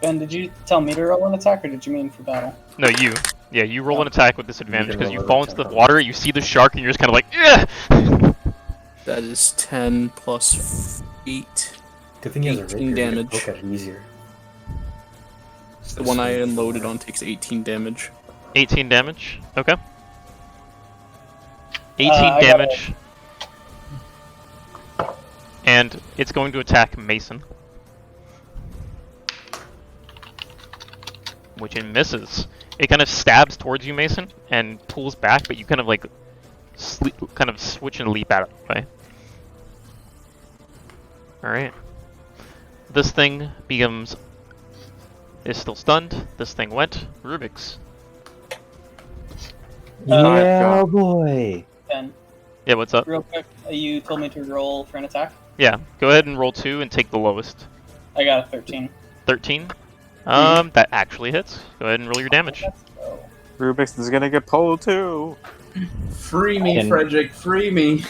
Ben, did you tell me to roll an attack, or did you mean for battle?
No, you. Yeah, you roll an attack with disadvantage
can
because you
roll an
fall into the
attack.
water, you see the shark, and you're just kind of like, ugh!
That is 10 plus 8.
Good thing he has a
18
rapier, he can
damage.
poke at it easier.
The one I unloaded on takes 18 damage.
18 damage. Okay. 18
I got
damage. And it's going to attack Mason. Which it misses. It kind of stabs towards you, Mason, and pulls back, but you kind of like kind of switch and leap out of the way. Alright. This thing is still stunned. This thing went. Rubyx.
Yeah, boy.
Ben,
Yeah, what's up?
real quick, you told me to roll for an attack.
Yeah, go ahead and roll 2 and take the lowest.
I got a 13.
13. That actually hits. Go ahead and roll your damage.
Let's go.
Rubyx is gonna get pulled too.
Free me,
And-
Friedrich, free me.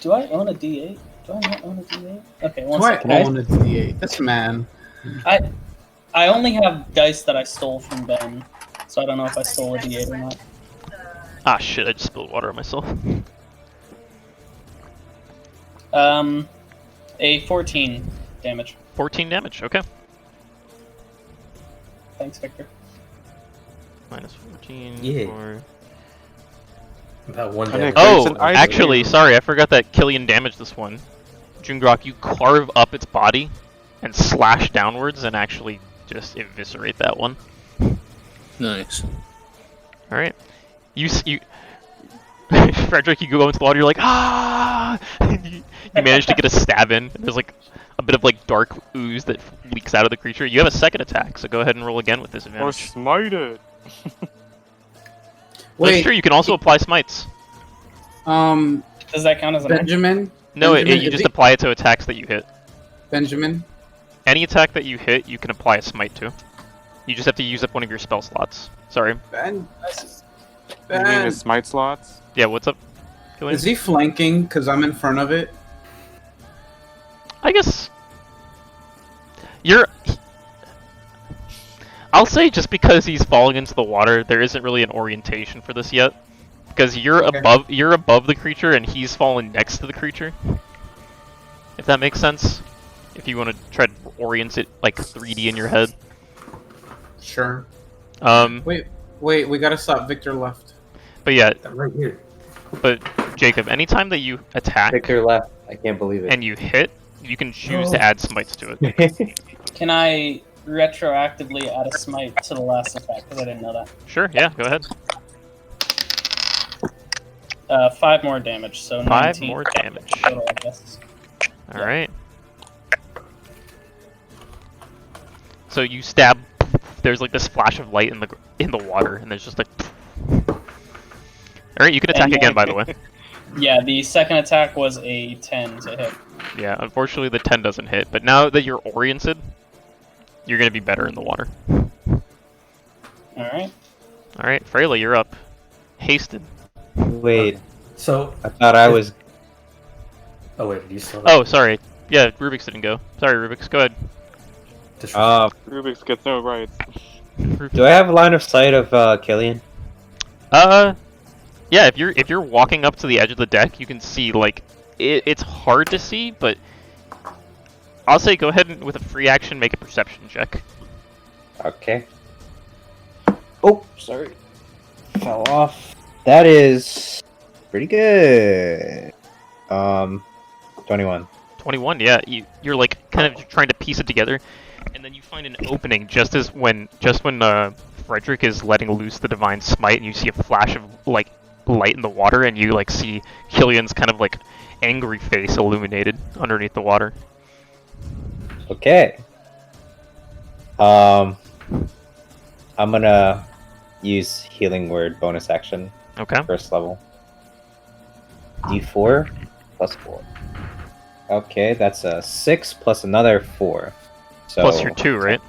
Do I own a D8? Do I not own a D8? Okay, one
Do I
second.
own a D8? This man.
I only have dice that I stole from Ben, So I don't know if I stole a D8 or not.
Ah, shit, I just spilled water on myself.
A 14 damage.
14 damage, okay.
Thanks, Victor.
Minus 14
Yeah.
for...
About one
And it
damage.
creates
Oh,
an item.
actually, sorry, I forgot that Killian damaged this one. Jungrak, you carve up its body and slash downwards and actually just eviscerate that one.
Nice.
Alright. You Friedrich, you go into the water, you're like, ah! you manage to get a stab in. There's like a bit of like dark ooze that leaks out of the creature. You have a second attack, so go ahead and roll again with
Or
disadvantage.
smite it.
That's true, you can also apply smites.
Does that count as an action?
Benjamin.
No,
Benjamin,
you
is
just
he-
apply it to attacks that you hit.
Benjamin.
Any attack that you hit, you can apply a smite to. You just have to use up one of your spell slots. Sorry.
Ben.
You mean the smite slots?
Yeah, what's up, Killian?
Is he flanking? Because I'm in front of it.
I guess... I'll say just because he's falling into the water, there isn't really an orientation for this yet. Because you're above the creature and he's falling next to the creature. If that makes sense. If you want to try to orient it like 3D in your head.
Sure.
But
Wait, we gotta stop. Victor left.
yeah,
Right here.
but Jacob, anytime that you attack
Victor left. I can't believe it.
and you hit, you can choose to add smites to it.
Can I retroactively add a smite to the last attack? Because I didn't know that.
Sure, yeah, go ahead.
5 more damage, so
5
19
more damage.
total, I guess.
Alright. So you stab, there's like this flash of light in the water, and there's just like... Alright, you can attack
And
again, by the way.
Yeah, the second attack was a 10 to hit.
Yeah, unfortunately the 10 doesn't hit, but now that you're oriented, you're gonna be better in the water.
Alright.
Alright, Freyla, you're up. Hasted.
Wait,
So,
I thought I was.
oh wait, you still.
Oh, sorry. Yeah, Rubyx didn't go. Sorry, Rubyx, go ahead.
Rubyx gets no rights.
Do I have line of sight of Killian?
Yeah, if you're walking up to the edge of the deck, you can see, like, it's hard to see, but I'll say go ahead and, with a free action, make a perception check.
Okay. Oh, sorry. Fell off. That is pretty good. 21.
21, yeah. You're like kind of trying to piece it together, and then you find an opening just when Friedrich is letting loose the divine smite, and you see a flash of like light in the water, and you like see Killian's kind of like angry face illuminated underneath the water.
Okay. I'm gonna use healing word bonus action.
Okay.
First level. D4 plus 4. Okay, that's a 6 plus another 4. So
Plus your 2, right?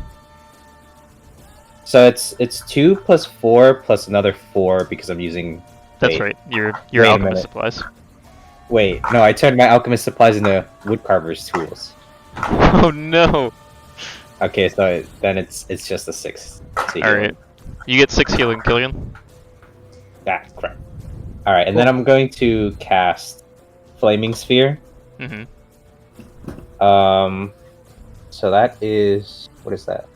So it's 2 plus 4 plus another 4 because I'm using.
That's
Wait.
right. Your
Wait a
alchemist
minute.
supplies.
Wait, no, I turned my alchemist supplies into woodcarver's tools.
Oh no!
Okay, so then it's just a 6.
Alright. You get 6 healing, Killian.
Ah, crap. Alright, and then I'm going to cast Flaming Sphere.
Mm-hmm.
So that is... What is that?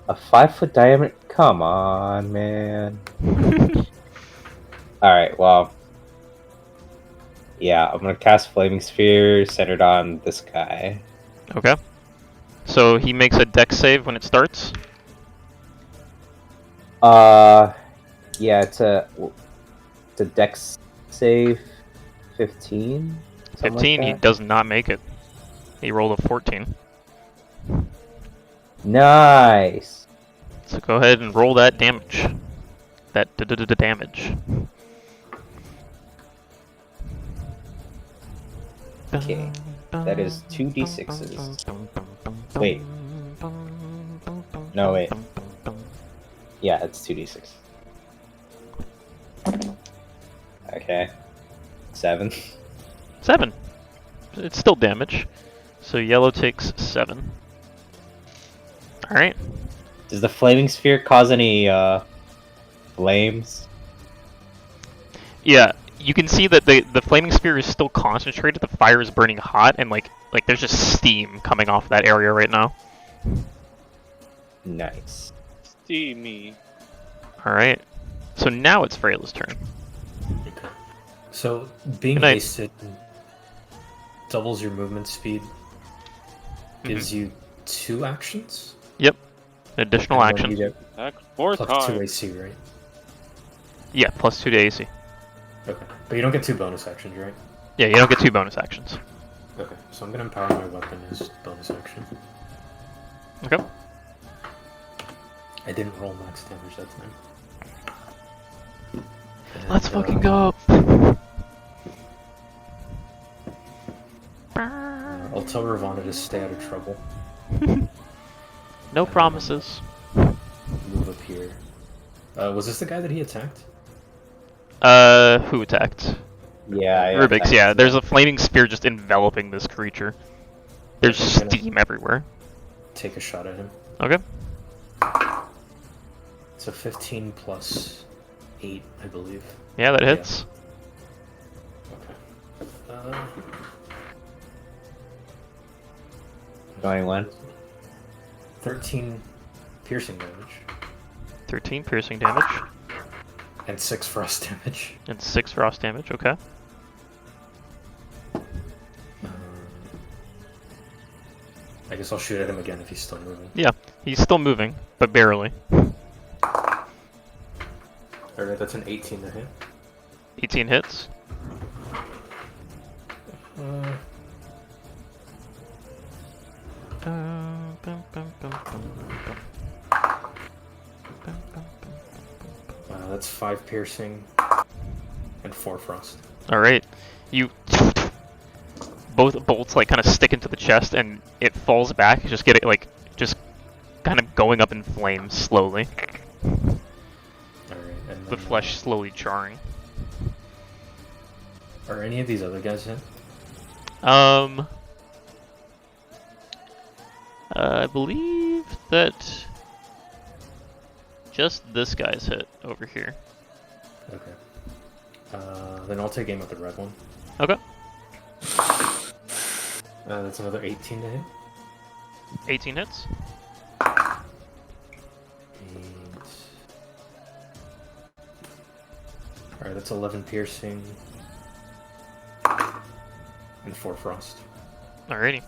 A 5-foot diameter? Come on, man. Alright, well... Yeah, I'm gonna cast Flaming Sphere centered on this guy.
Okay. So he makes a dex save when it starts.
Yeah, it's a dex save 15?
15, he does not make it. He rolled a 14.
Nice!
So go ahead and roll that damage. That damage.
Okay, that is 2d6s. Wait. No, wait. Yeah, it's 2d6. Okay. 7.
7. It's still damage. So yellow takes 7. Alright.
Does the Flaming Sphere cause any flames.
Yeah, you can see that the flaming sphere is still concentrated. The fire is burning hot, and like there's just steam coming off that area right now.
Nice.
Steamy.
All right. So now it's Freyla's turn.
Okay. So being
Good night.
hasted doubles your movement speed. Gives you 2 actions.
Yep. Additional
And then
action.
You get
Attack 4
plus 2
times.
AC, right?
Yeah, plus 2 to AC.
Okay. But you don't get 2 bonus actions, right?
Yeah, you don't get 2 bonus actions.
Okay. So I'm gonna empower my weapon as bonus action.
Okay.
I didn't roll max damage that time.
Let's
And,
fucking go.
I'll tell Ravana to stay out of trouble.
No promises.
Move up here. Was this the guy that he attacked?
Who attacked?
Yeah.
Rubyx, yeah. There's a flaming spear just enveloping this creature. There's
I'm gonna
steam everywhere.
Take a shot at him.
Okay.
So 15 plus 8, I believe.
Yeah, that hits.
Okay.
Going one.
13 piercing damage.
13 piercing damage.
And 6 frost damage.
And 6 frost damage, okay.
I guess I'll shoot at him again if he's still moving.
Yeah, he's still moving, but barely.
Alright, that's an 18 to hit.
18 hits.
That's 5 piercing and 4 frost.
Alright. You... Both bolts like kind of stick into the chest and it falls back. You just get it like, just kind of going up in flames slowly.
Alright, and
The
then,
flesh slowly charring.
Are any of these other guys hit?
I believe that just this guy's hit over here.
Okay. Then I'll take aim at the red one.
Okay.
That's another 18 to hit.
18 hits.
Alright, that's 11 piercing and 4 frost.
Alrighty.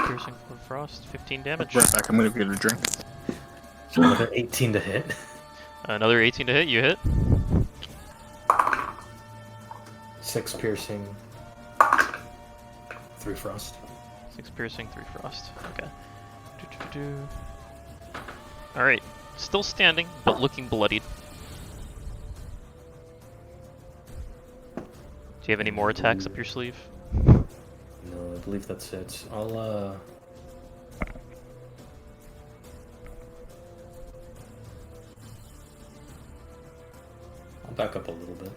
Piercing for frost, 15 damage.
Right back. I'm gonna get a drink.
So another 18 to hit.
Another 18 to hit, you hit.
6 piercing, 3 frost.
6 piercing, 3 frost. Okay. Alright. Still standing, but looking bloodied. Do you have any more attacks up your sleeve?
No, I believe that's it. I'll back up a little bit.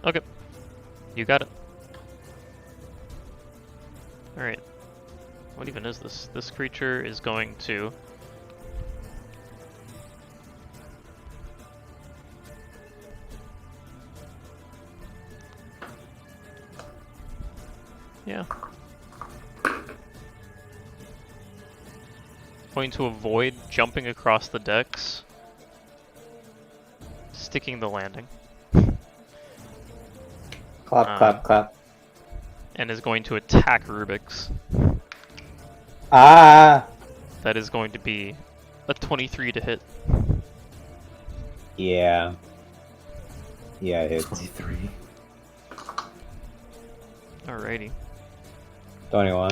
Okay. You got it. Alright. What even is this? This creature is going to... Yeah. Going to avoid jumping across the decks. Sticking the landing.
Clap, clap, clap.
And is going to attack Rubyx.
Ah!
That is going to be a 23 to hit.
Yeah. Yeah, it hits.
23.
Alrighty.
21.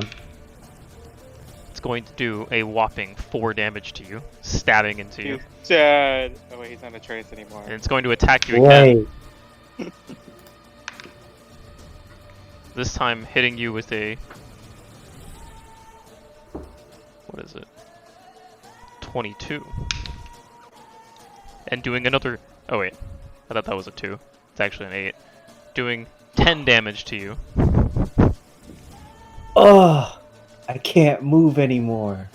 It's going to do a whopping 4 damage to you, stabbing into you.
He's dead. Oh wait, he's not a trace anymore.
And it's going to attack you again.
Wait.
This time hitting you with a... What is it? 22. And doing another... Oh wait, I thought that was a 2. It's actually an 8. Doing 10 damage to you.
Oh! I can't move anymore.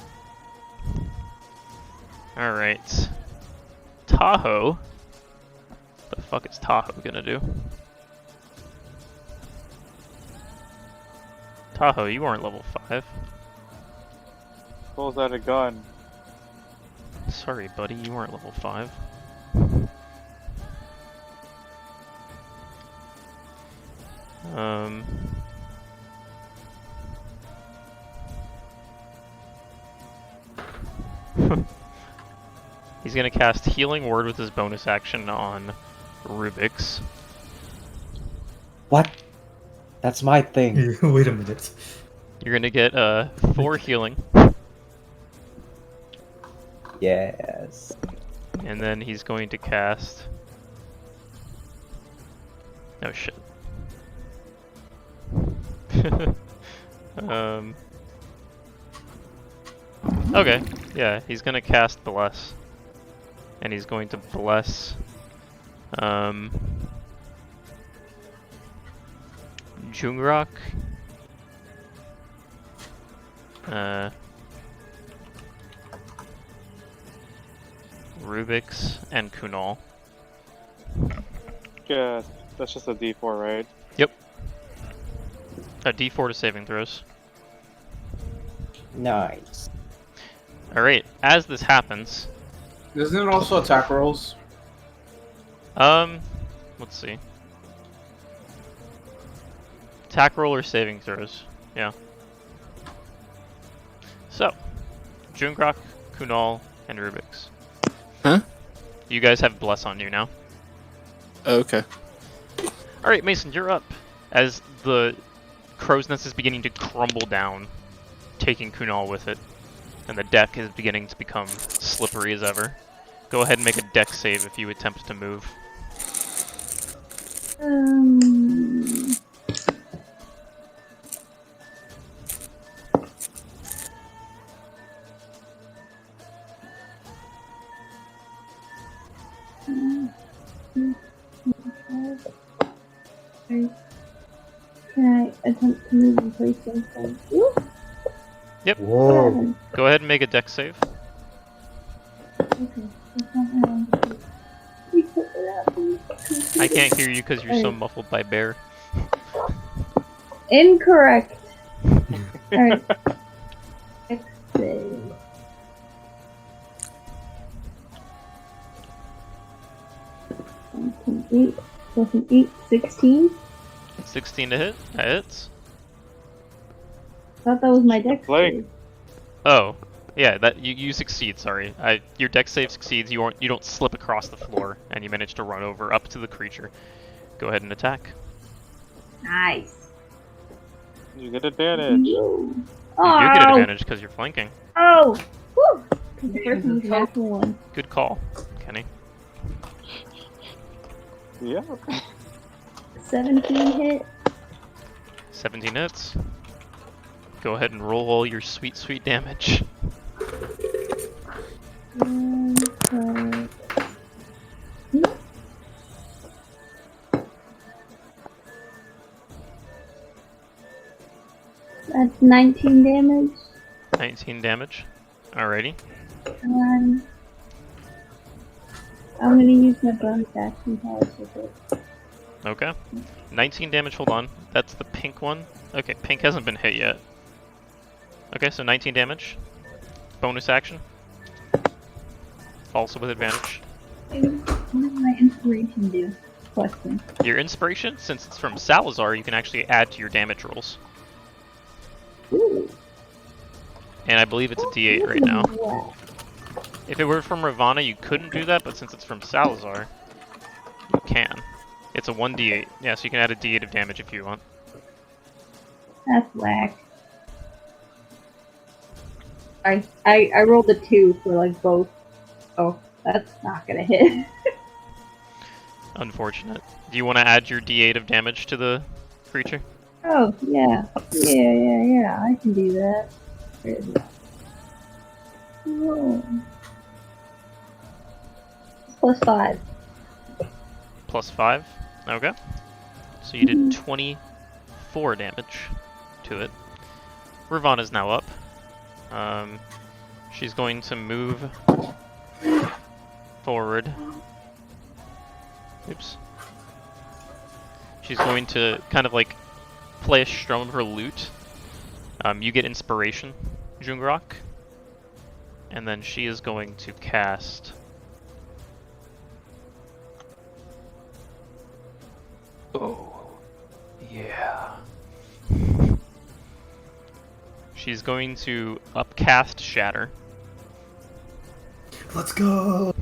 Alright. Tahoe The fuck is Tahoe gonna do? Tahoe, you aren't level 5.
Pulls out a gun.
Sorry, buddy, you aren't level 5. He's gonna cast Healing Word with his bonus action on Rubyx.
What? That's my thing.
Wait a minute.
You're gonna get 4 healing,
Yes.
and then he's going to cast. Oh shit. Okay, yeah, he's gonna cast Bless. And he's going to bless Jungrak, Rubyx, and Kunal.
Yeah, that's just a D4, right?
Yep. A D4 to saving throws.
Nice.
Alright, as this happens,
Isn't it also attack rolls?
let's see. Attack roll or saving throws. Yeah. So, Jungrak, Kunal, and Rubyx.
Huh?
You guys have Bless on you now.
Okay.
Alright, Mason, you're up. As the crow's nest is beginning to crumble down, taking Kunal with it, and the deck is beginning to become slippery as ever. Go ahead and make a deck save if you attempt to move.
Can I attempt to move and place something?
Yep.
Whoa.
Go ahead and make a deck save. I can't hear you because you're so muffled by bear.
Incorrect. Alright. X-save. Eight plus an 8, 16.
16 to hit. That hits.
I thought that was my dex
Blake.
save.
Oh, yeah. That you succeed. Sorry, your deck save succeeds. You don't slip across the floor, and you manage to run over up to the creature. Go ahead and attack.
Nice.
You get advantage.
No.
You do get advantage because you're flanking.
Oh! Woo! The first one was a natural one.
Good call, Kenny.
Yeah.
17 hit.
17 hits. Go ahead and roll all your sweet, sweet damage.
1, 5. That's 19 damage.
19 damage. Alrighty.
And I'm gonna use my bonus action powers with it.
Okay. 19 damage, hold on. That's the pink one. Okay, pink hasn't been hit yet. Okay, so 19 damage. Bonus action. Also with advantage.
What does my inspiration do? Question.
Your inspiration, since it's from Salazar, you can actually add to your damage rolls.
Ooh.
And I believe it's a D8 right now.
Wow.
If it were from Ravana, you couldn't do that, but since it's from Salazar, you can. It's a 1d8. Yeah, so you can add a d8 of damage if you want.
That's whack. I rolled a 2 for like both. Oh, that's not gonna hit.
Unfortunate. Do you want to add your d8 of damage to the creature?
Oh, yeah. Yeah, I can do that. Where is it? Whoa. Plus 5.
Plus 5. Okay. So you did 24 damage to it. Ravana's now up. She's going to move forward Oops. She's going to kind of like play a strum of her lute. You get inspiration, Jungrak. And then she is going to cast... Oh, yeah. She's going to upcast Shatter.
Let's go!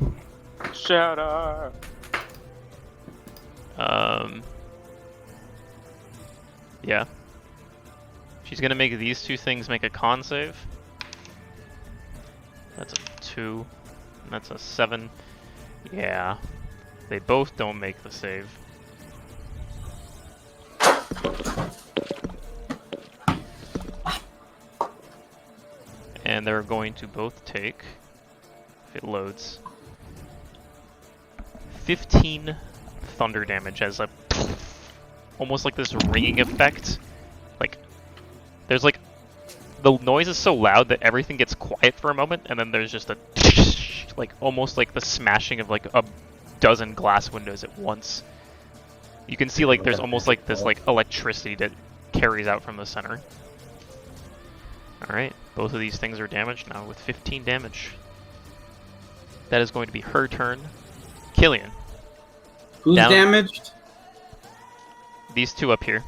Shatter!
Yeah. She's gonna make these two things make a con save. That's a 2. And that's a 7. Yeah. They both don't make the save. And they're going to both take, if it loads, 15 thunder damage as a almost like this ringing effect. Like, there's like, the noise is so loud that everything gets quiet for a moment, and then there's just a like almost like the smashing of like a dozen glass windows at once. You can see like there's almost like this like electricity that carries out from the center. Alright, both of these things are damaged now with 15 damage. That is going to be her turn. Killian.
Who's
Down.
damaged?
These two up here.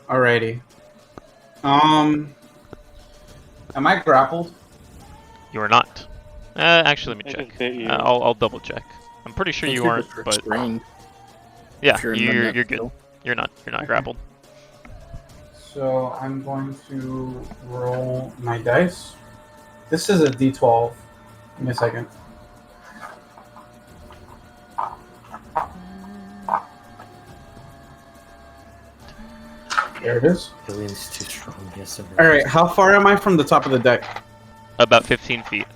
Alrighty. Am I grappled?
You are not. Actually, let me
I can
check.
fit you.
I'll double check. I'm pretty sure you aren't, but yeah,
If you're in the
you're
net
good.
field.
You're not
Okay.
grappled.
So I'm going to roll my dice. This is a D12. Give me a second. There it is.
Killian's too strong. Yes, sir.
Alright, how far am I from the top of the deck?
About 15 feet.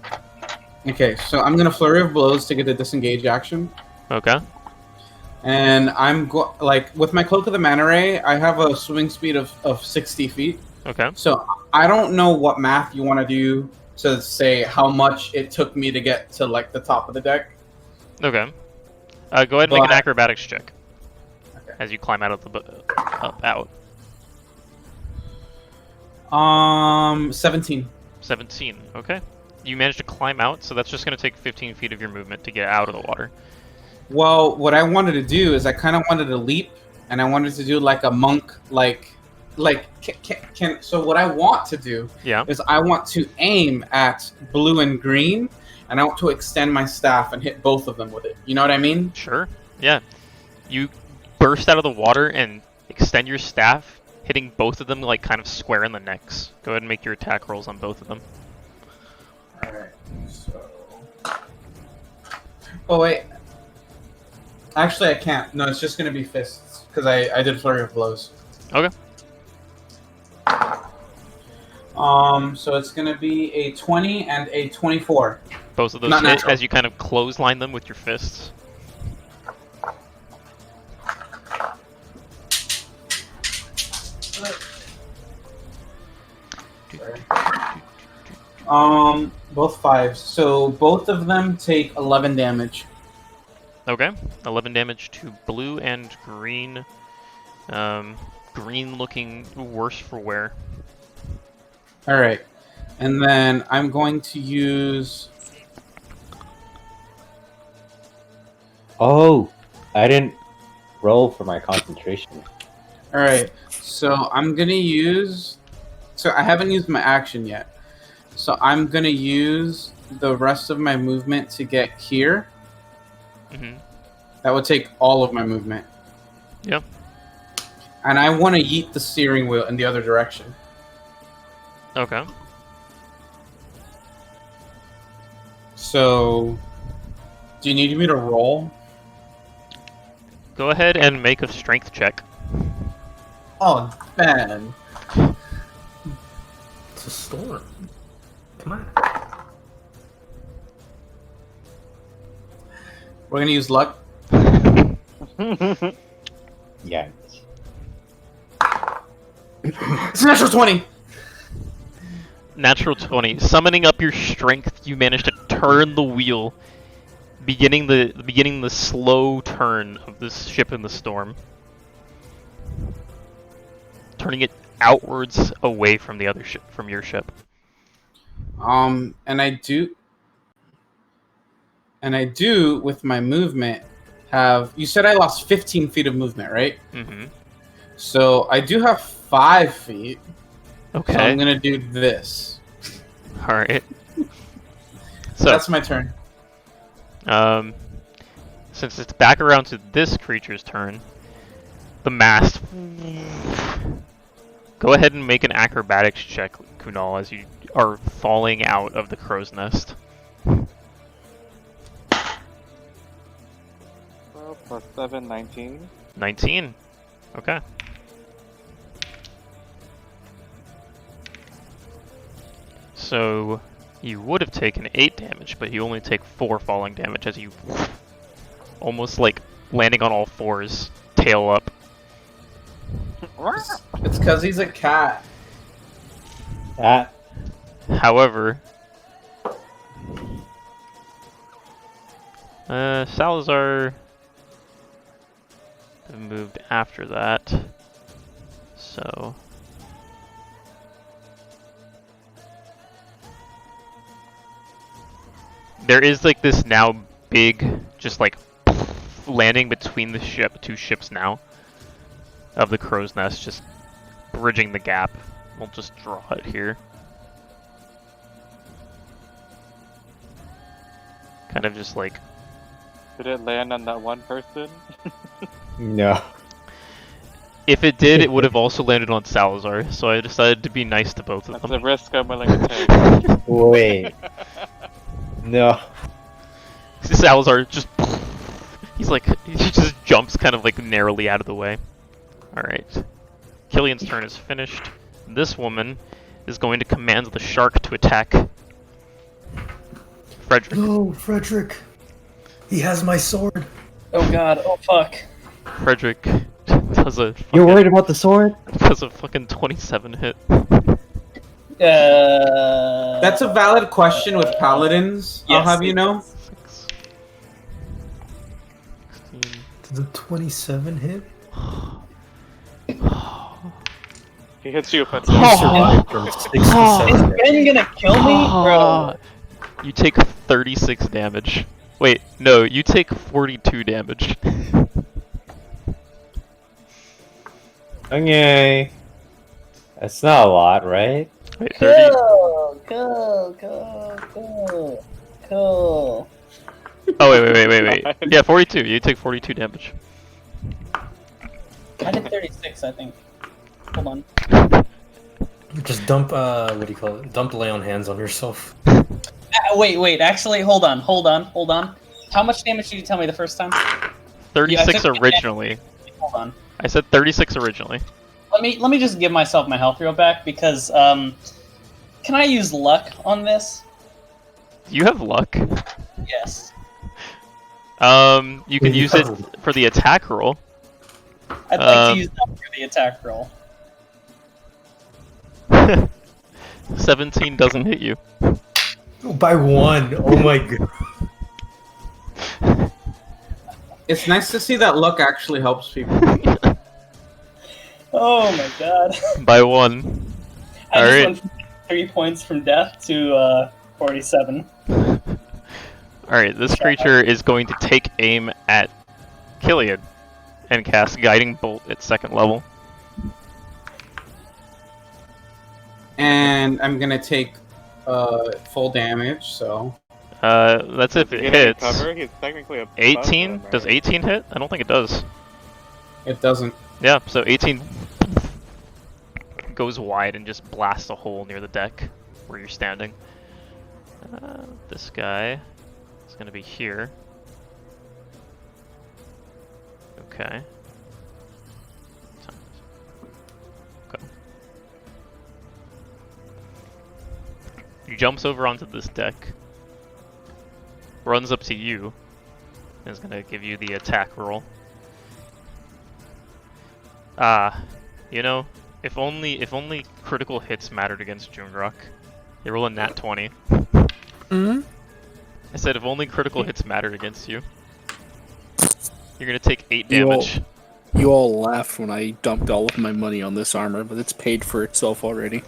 Okay, so I'm going to Flurry of Blows to get a disengage action.
Okay.
And I'm like, with my Cloak of the Mana Ray, I have a swing speed of 60 feet.
Okay.
So I don't know what math you want to do to say how much it took me to get to like the top of the deck.
Okay. Go ahead and make an
But-
acrobatics check
Okay.
as you climb out of the out.
17.
17. Okay. You managed to climb out, so that's just going to take 15 feet of your movement to get out of the water.
Well, what I wanted to do is I kind of wanted to leap, and I wanted to do like a monk, so what I want to do
Yeah.
is I want to aim at blue and green, and I want to extend my staff and hit both of them with it. You know what I mean?
Sure. Yeah. You burst out of the water and extend your staff, hitting both of them like kind of square in the necks. Go ahead and make your attack rolls on both of them.
Alright, so... Oh, wait. Actually, I can't. No, it's just going to be fists, because I did Flurry of Blows.
Okay.
So it's going to be a 20 and a 24.
Both of those
Not
hit
natural.
as you kind of clothesline them with your fists.
Both 5s. So both of them take 11 damage.
Okay. 11 damage to blue and green. Green looking worse for wear.
Alright. And then I'm going to use...
Oh, I didn't roll for my concentration.
Alright. So I'm going to use... So I haven't used my action yet. So I'm going to use the rest of my movement to get here.
Mm-hmm.
That would take all of my movement.
Yep.
And I want to yeet the steering wheel in the other direction.
Okay.
So, do you need me to roll?
Go ahead and make a strength check.
Oh, Ben.
It's a storm. Come on.
We're going to use luck.
Yeah.
It's a natural 20!
Natural 20. Summoning up your strength, you manage to turn the wheel beginning the slow turn of this ship in the storm, turning it outwards away from the other ship, from your ship.
And I do with my movement have. You said I lost 15 feet of movement, right?
Mm-hmm.
So I do have 5 feet.
Okay.
So I'm gonna do this.
All right. So
that's my turn.
Since it's back around to this creature's turn, the mast. Go ahead and make an acrobatics check, Kunal, as you are falling out of the crow's nest.
Well, plus 7, 19.
19. Okay. So you would have taken 8 damage, but you only take 4 falling damage as you almost like landing on all fours, tail up.
It's because he's a cat.
That
However, Salazar moved after that, so there is like this now big, just like landing between the two ships now of the crow's nest, just bridging the gap. We'll just draw it here. Kind of just like...
Did it land on that one person?
no.
If it did, it would have also landed on Salazar, so I decided to be nice to both of
That's
them.
a risk I'm willing to take.
Wait. No.
Salazar just... He just jumps kind of like narrowly out of the way. Alright. Killian's turn is finished. This woman is going to command the shark to attack Friedrich.
No, Friedrich. He has my sword.
Oh god, oh fuck.
Friedrich does a fucking,
You're worried about the sword?
does a fucking 27 hit.
That's a valid question with paladins. I'll
Yes,
have you know.
6, 16.
Does a 27 hit?
He hits you, but
You survived from 67
Is
hit.
Ben gonna kill me? Bro.
You take 36 damage. Wait, no, you take 42 damage.
Okay. That's not a lot, right?
Wait, 30.
Cool.
Oh, wait. Yeah, 42. You take 42 damage.
I did 36, I think. Hold on.
Just dump, what do you call it? Dump lay on hands on yourself.
Wait, actually, hold on. How much damage did you tell me the first time?
36
took-
originally.
Hold on.
I said 36 originally.
Let me just give myself my health real back, because, can I use luck on this?
Do you have luck?
Yes.
You can use it for the attack roll.
I'd like to use that for the attack roll.
17 doesn't hit you.
By 1. Oh my god.
It's nice to see that luck actually helps people.
Oh my god.
By 1.
I
All
just
right.
went from 3 points from death to 47.
Alright, this creature is going to take aim at Killian and cast Guiding Bolt at 2nd level.
And I'm gonna take full damage, so...
That's if it
He didn't
hits.
Cover. He's technically a
18?
right?
Does 18 hit? I don't think it does.
It doesn't.
Yeah, so 18 goes wide and just blasts a hole near the deck where you're standing. This guy is going to be here. Okay. He jumps over onto this deck, runs up to you, and is going to give you the attack roll. You know, if only critical hits mattered against Jungrak. They roll a nat 20.
Hmm?
I said if only critical hits mattered against you. You're gonna take 8
You all-
damage.
You all laughed when I dumped all of my money on this armor, but it's paid for itself already.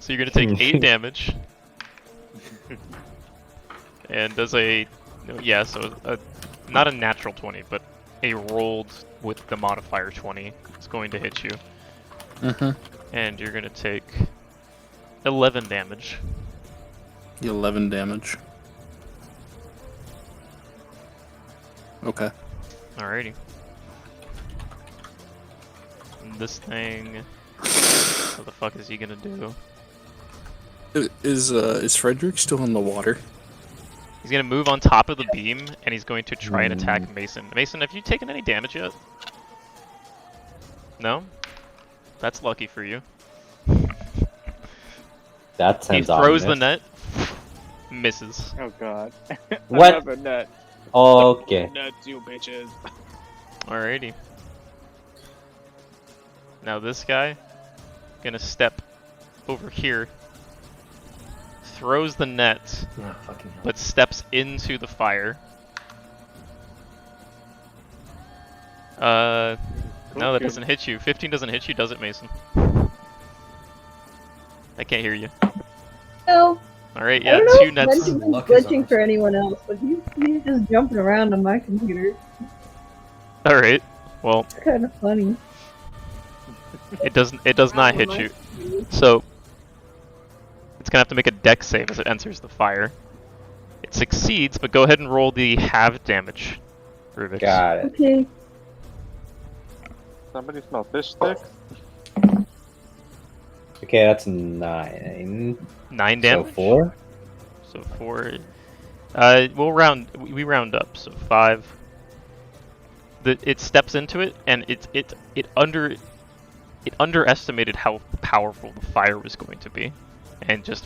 So you're gonna take 8 damage. And does a... no, yeah, so not a natural 20, but a rolled with the modifier 20 is going to hit you. And you're gonna take 11 damage.
11 damage. Okay.
Alrighty. And this thing... what the fuck is he gonna do?
Is Friedrich still in the water?
He's gonna move on top of the beam, and he's going to try and attack Mason. Mason, have you taken any damage yet? No? That's lucky for you.
That
He
sounds
throws the
ominous.
net, misses.
Oh god.
What?
Another nut.
Okay.
Nuts, you bitches.
Alrighty. Now this guy, gonna step over here, throws the net,
Ah, fucking hell.
but steps into the fire. No, that
Okay.
doesn't hit you. 15 doesn't hit you, does it, Mason? I can't hear you.
No.
Alright,
I
yeah,
don't know
2
if
nets.
Benjamin's
Luck is
glitching
ours.
for anyone else, but he's just jumping around on my computer.
Alright, well,
It's kind of funny.
it does not hit you. So, it's gonna have to make a dex save as it enters the fire. It succeeds, but go ahead and roll the half damage, Rubyx.
Got it.
Okay.
Somebody smell fish sticks?
Okay, that's 9.
9
So
damage?
4?
So 4. We round up, so 5. It steps into it, and it underestimated how powerful the fire was going to be, and just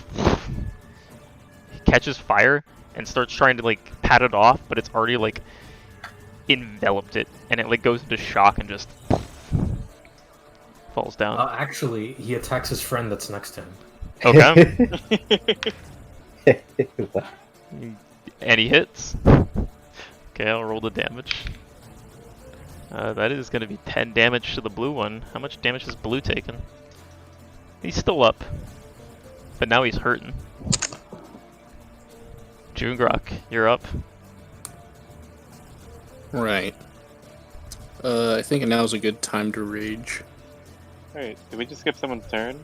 catches fire and starts trying to like pat it off, but it's already like enveloped it, and it like goes into shock and just falls down.
Actually, he attacks his friend that's next to him.
Okay. And he hits. Okay, I'll roll the damage. That is going to be 10 damage to the blue one. How much damage has blue taken? He's still up, but now he's hurting. Jungrak, you're up.
Right. I think now's a good time to rage.
Wait, did we just skip someone's turn?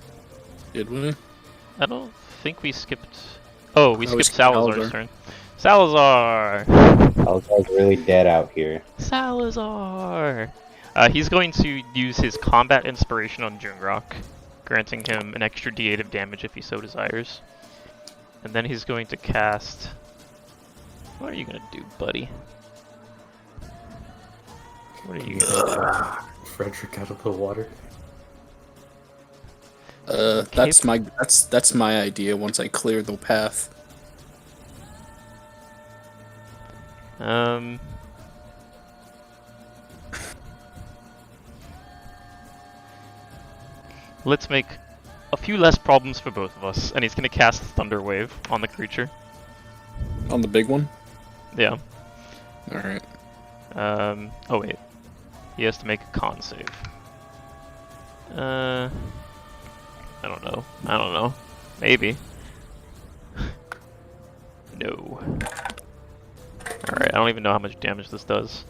Did we?
I don't think we skipped... Oh, we
Oh, we
skipped
skipped
Salazar's
Salazar.
turn. Salazar!
I was really dead out here.
Salazar! He's going to use his combat inspiration on Jungrak, granting him an extra d8 of damage if he so desires. And then he's going to cast... What are you going to do, buddy? What are you going to
Friedrich out of the water.
That's my idea once I clear the path.
do? Let's make a few less problems for both of us, and he's going to cast Thunder Wave on the creature.
On the big one?
Yeah.
Alright.
Oh wait. He has to make a con save. I don't know. Maybe. No. Alright, I don't even know how much damage this does.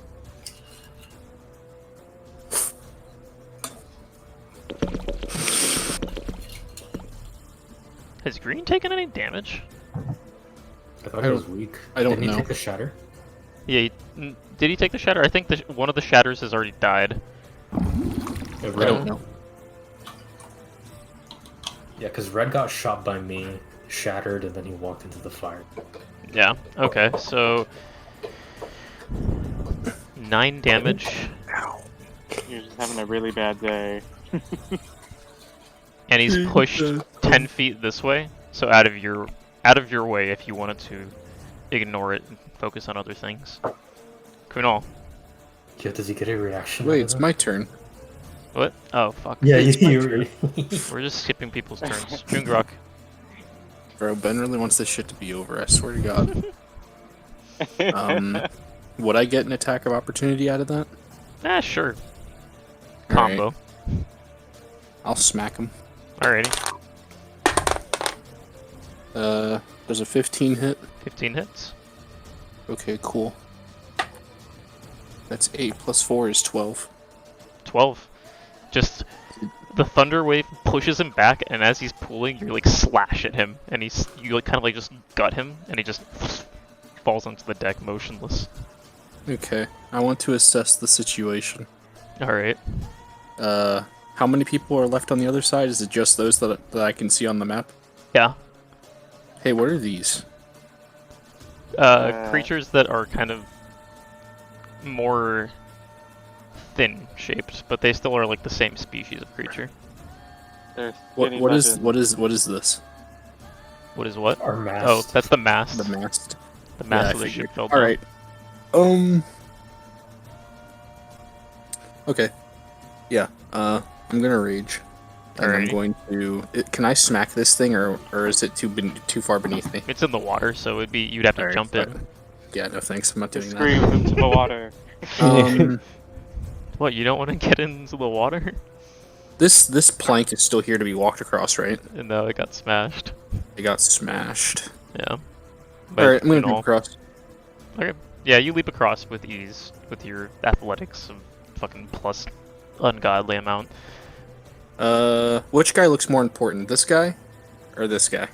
Has green taken any damage?
I thought he was weak.
I don't
Didn't
know.
he take the shatter?
Yeah, did he take the shatter? I think one of the shatters has already died.
Yeah,
I don't know.
Yeah, because Red got shot by me, shattered, and then he walked into the fire.
Yeah, okay, so... 9 damage.
You're just having a really bad day.
And he's pushed 10 feet this way, so out of your way if you wanted to ignore it and focus on other things. Kunal.
Yeah, does he get a reaction?
Wait,
out of
it's
that?
my turn.
What? Oh, fuck.
Yeah,
It's my
you.
We're just skipping people's turns. Jungrak.
Bro, Ben really wants this shit to be over, I swear to God. Would I get an attack of opportunity out of that?
Sure.
All right.
Combo.
I'll smack him.
Alrighty.
Does a 15 hit?
15 hits.
Okay, cool. That's 8 plus 4 is 12.
12. Just the thunder wave pushes him back, and as he's pulling, you like slash at him, and you like kind of like just gut him, and he just falls onto the deck motionless.
Okay, I want to assess the situation.
Alright.
How many people are left on the other side? Is it just those that I can see on the map?
Yeah.
Hey, what are these?
Creatures that are kind of more thin shaped, but they still are like the same species of creature.
What is this?
What is what?
Our mast.
Oh, that's the mast.
The mast.
The mast
Yeah,
of the
I
ship
figured.
fell down.
Alright. Okay. Yeah, I'm gonna rage. And I'm
Alrighty.
going to... Can I smack this thing, or is it too far beneath me?
It's in the water, so you'd have to
Alright,
jump
fuck.
in.
Yeah, no thanks, I'm not doing
Just
that.
screams into the water.
What, you don't want to get into the water?
This plank is still here to be walked across, right?
No, it got smashed.
It got smashed.
Yeah.
Alright, I'm gonna
Kunal-
leap across.
Okay. Yeah, you leap across with ease with your athletics of fucking plus ungodly amount.
Which guy looks more important? This guy? Or this guy?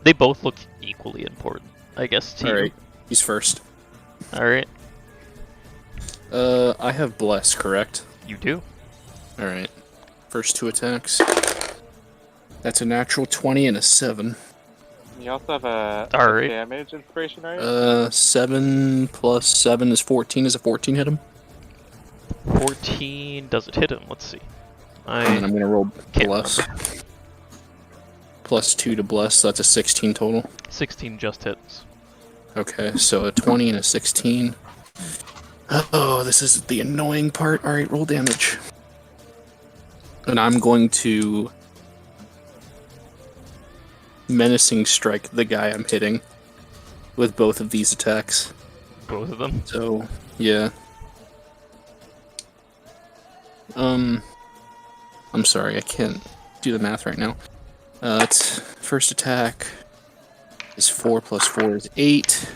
They both look equally important, I guess, to
Alright, he's first.
you. Alright.
I have Bless, correct?
You do.
Alright. First 2 attacks. That's a natural 20 and a 7.
You also have a
Alright.
damage inspiration, right?
7 plus 7 is 14. Is a 14 hit him?
14, does it hit him? Let's see.
And then I'm gonna roll
can't
Bless. Plus 2 to Bless, so that's a 16 total.
16 just hits.
Okay, so a 20 and a 16. Oh, this is the annoying part. Alright, roll damage. And I'm going to menacing strike the guy I'm hitting with both of these attacks.
Both of them?
So, yeah. I'm sorry, I can't do the math right now. It's first attack is 4 plus 4 is 8.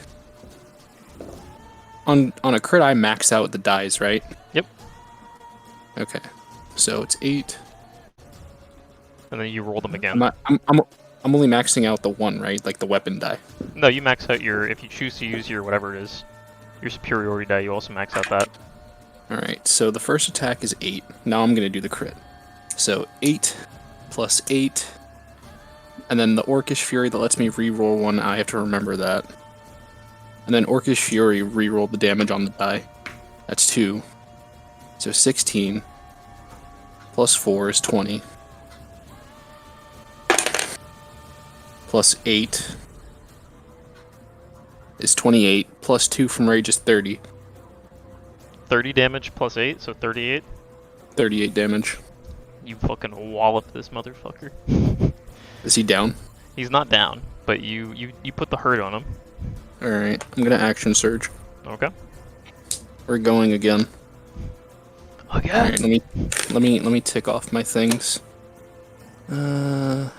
On a crit, I max out the dies, right?
Yep.
Okay, so it's 8.
And then you roll them again.
I'm only maxing out the 1, right? Like the weapon die.
No, you max out your, if you choose to use your whatever it is, your superiority die, you also max out that.
Alright, so the first attack is 8. Now I'm going to do the crit. So 8 plus 8. And then the Orcish Fury that lets me reroll one, I have to remember that. And then Orcish Fury reroll the damage on the die. That's 2. So 16 plus 4 is 20. Plus 8 is 28. Plus 2 from Rage is 30.
30 damage plus 8, so 38.
38 damage.
You fucking wallop this motherfucker.
Is he down?
He's not down, but you put the hurt on him.
Alright, I'm gonna action surge.
Okay.
We're going again.
Again?
Alright, let me tick off my things. That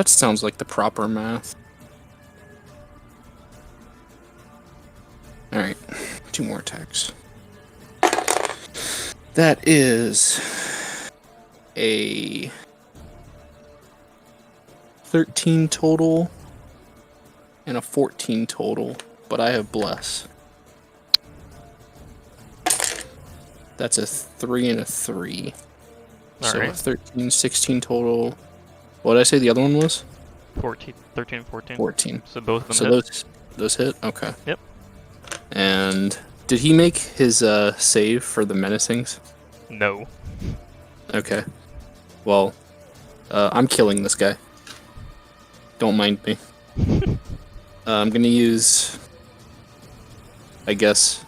sounds like the proper math. Alright, 2 more attacks. That is a 13 total and a 14 total, but I have Bless. That's a 3 and a 3. So
Alright.
13, 16 total. What did I say the other one was?
14, 13 and 14.
14.
So both of them
So
hit.
those hit? Okay.
Yep.
And did he make his save for the menacings?
No.
Okay. Well, I'm killing this guy. Don't mind me. I'm gonna use, I guess,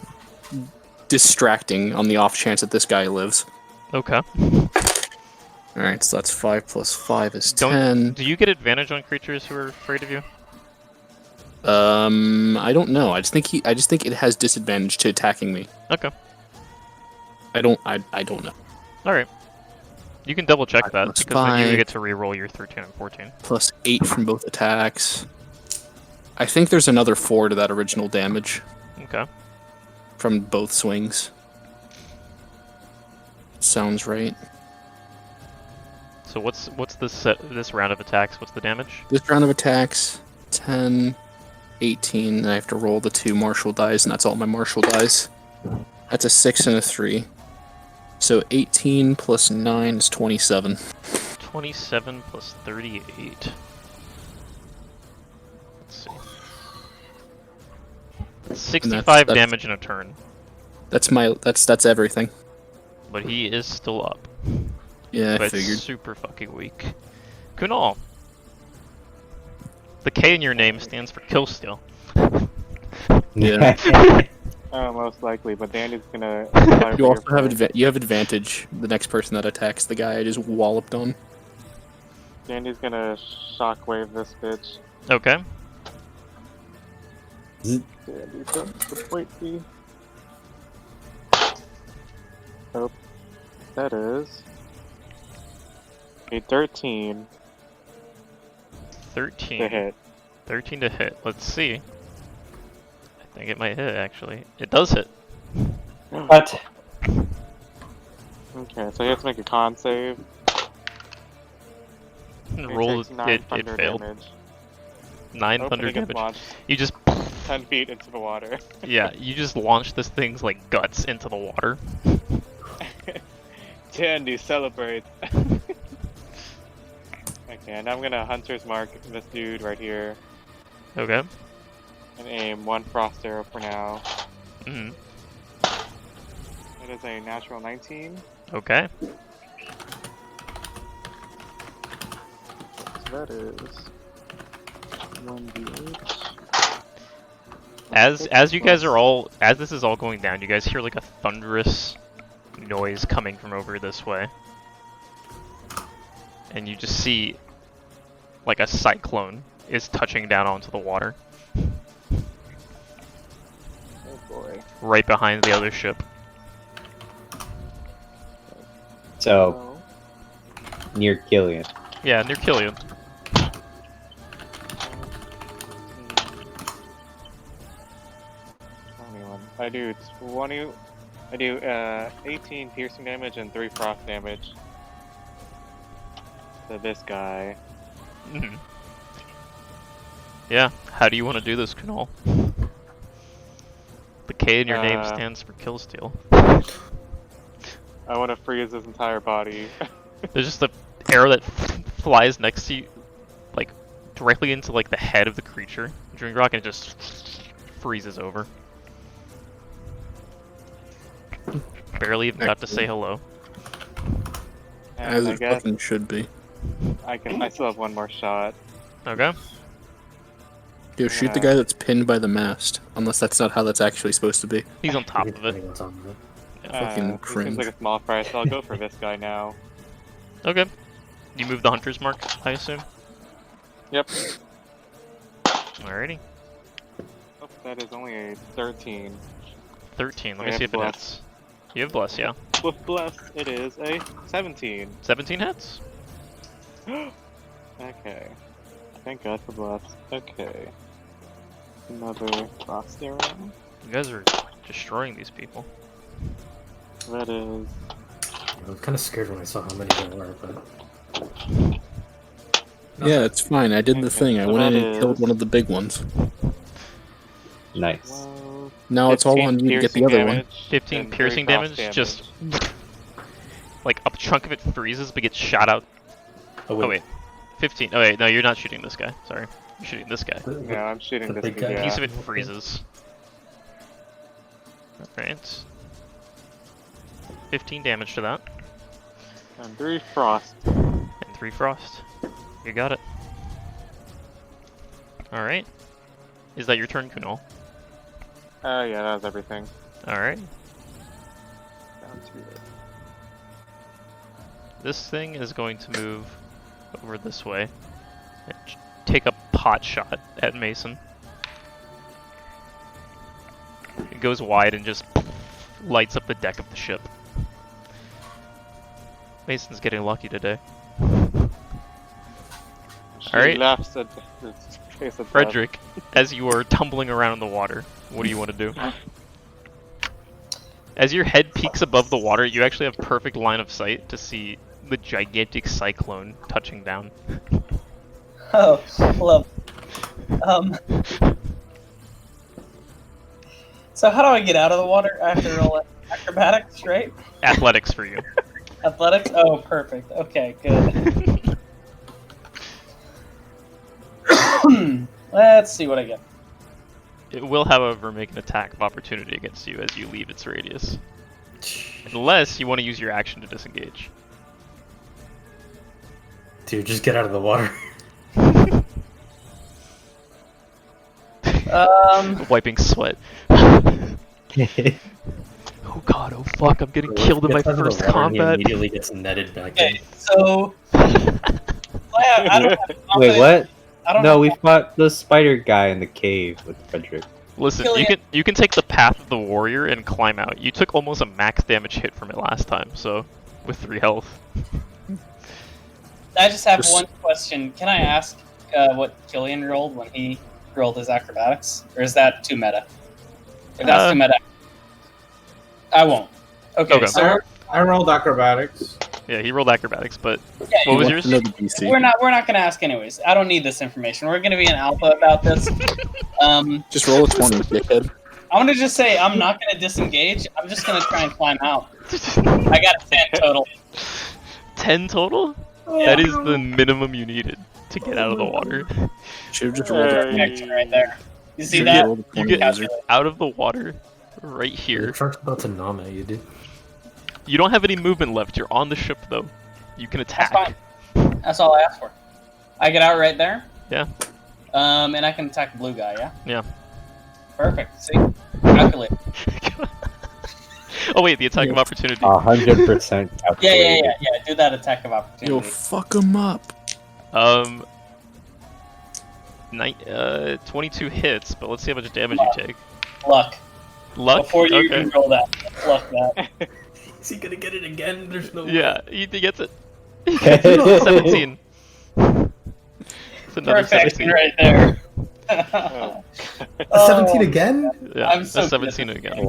distracting on the off chance that this guy lives.
Okay.
Alright, so that's 5 plus 5 is
Don't-
10.
Do you get advantage on creatures who are afraid of you?
I don't know. I just think it has disadvantage to attacking me.
Okay.
I don't know.
Alright. You can double check
5
that,
plus
because then you
5.
get to reroll your 13 and 14.
Plus 8 from both attacks. I think there's another 4 to that original damage
Okay.
from both swings. Sounds right.
So what's this round of attacks? What's the damage?
This round of attacks, 10, 18, and I have to roll the 2 martial dice, and that's all my martial dice. That's a 6 and a 3. So 18 plus 9 is 27.
27 plus 38. Let's see. 65
that's-
damage in a turn,
That's everything.
but he is still up.
Yeah, I
But
figured.
super fucking weak. Kunal. The K in your name stands for kill steal.
Yeah.
Most likely, but Danny's gonna.
You also have advantage. The next person that attacks the guy I just walloped on.
Danny's gonna shockwave this bitch.
Okay.
Danny, don't disappoint me. Oh, that is a 13
13.
to hit.
13 to hit. Let's see. I think it might hit, actually. It does hit.
But
Okay, so you have to make a con save.
Roll
takes
it
900
failed.
damage.
900
Oh, and he gets
damage.
launched
You just
10 feet into the water.
yeah, you just launch this thing's like guts into the water.
Dandy celebrates. Okay, and I'm gonna Hunter's Mark this dude right here
Okay.
and aim 1 frost arrow for now.
Hmm.
That is a natural 19.
Okay.
So that is 1d8.
As you guys are all, as this is all going down, you guys hear like a thunderous noise coming from over this way. And you just see like a cyclone is touching down onto the water
Oh boy.
right behind the other ship.
so near Killian.
Yeah, near Killian.
21. I do 20. I do 18 piercing damage and 3 frost damage to this guy.
Mhm. Yeah, how do you want to do this, Kunal? The K in your name stands for kill steal.
I want to freeze his entire body.
There's just an arrow that flies next to you, like directly into like the head of the creature, Jungrak, and it just freezes over. Barely even got to say hello.
As
And I
it
guess
fucking should be.
I still have 1 more shot.
Okay.
Yo, shoot the guy that's pinned by the mast. Unless that's not how that's actually supposed to be.
He's on top of it.
Depending on top of it.
Fucking
He
cringe.
seems like a small fry, so I'll go for this guy now.
Okay. You move the hunter's mark, I assume?
Yep.
Alrighty.
Oh, that is only a 13.
13. Let
I
me see
have
if it
bless.
hits. You have bless, yeah.
With bless, it is a 17.
17 hits.
Okay. Thank God for bless. Okay. Another frost arrow.
You guys are destroying these people.
That is
I was kind of scared when I saw how many there were, but
Yeah, it's fine. I did the
Okay,
thing. I
so
went in
that
and killed
is-
one of the big ones.
Nice.
12,
Now it's all
15
on you to get the
piercing
other one.
damage
15
and 3
piercing
frost
damage, just like a chunk of it freezes but gets shot out.
oh
Oh wait, 15. Oh wait, no, you're not shooting this guy. Sorry, you're shooting this guy.
No, I'm shooting
The
this
big
dude,
guy?
yeah.
Piece of it
Okay.
freezes. Alright. 15 damage to that,
And 3 frost.
and 3 frost. You got it. Alright. Is that your turn, Kunal?
Yeah, that was everything.
Alright.
Down to it.
this thing is going to move over this way and take a pot shot at Mason. It goes wide and just lights up the deck of the ship. Mason's getting lucky today.
She
Alright.
laughs at his face of
Friedrich, as you are tumbling around in the water, what do you want to do? As your head peeks above the water, you actually have perfect line of sight to see the gigantic cyclone touching down.
Oh, love. So how do I get out of the water? I have to roll acrobatics, right?
Athletics for you.
Athletics? Oh, perfect. Okay, good. Let's see what I get.
It will, however, make an attack of opportunity against you as you leave its radius. Unless you want to use your action to disengage.
Dude, just get out of the water.
Wiping sweat. Oh god, oh fuck, I'm getting killed in my first combat.
He immediately gets netted back
Okay,
in.
so... I don't have
Wait, what?
I don't
No,
have
we fought the spider guy in the cave with Friedrich.
Listen,
Killian.
you can take the path of the warrior and climb out. You took almost a max damage hit from it last time, so with 3 health.
I just have one question. Can I ask what Killian rolled when he rolled his acrobatics? Or is that too meta? If that's too meta, I won't. Okay. So
I rolled acrobatics.
Yeah, he rolled acrobatics, but
yeah,
what was yours?
we're not gonna ask anyways. I don't need this information. We're gonna be an alpha about this.
Just roll a 20, dickhead.
I'm gonna just say I'm not gonna disengage. I'm just gonna try and climb out. I got a 10 total.
10 total?
Yeah.
That is the minimum you needed to get out of the water.
Should have just rolled a 20.
Connection right there. You see
You
that?
You get out of the water right here.
You're first about to nom at you, dude.
You don't have any movement left. You're on the ship, though. You can attack.
That's fine. That's all I asked for. I get out right there.
Yeah.
And I can attack the blue guy. Yeah.
Yeah.
Perfect. See, calculate.
Oh wait, the attack of opportunity.
100%.
Yeah. Do that attack of opportunity.
Yo, fuck him up.
22 hits, but let's see how much damage you take.
Luck.
Luck?
Before you
Okay.
even roll that, luck that.
Is he gonna get it again? There's no
Yeah, he gets it. 17. It's another
Perfect
17.
right there.
A 17 again?
Yeah,
I'm so
that's 17 again.
I'm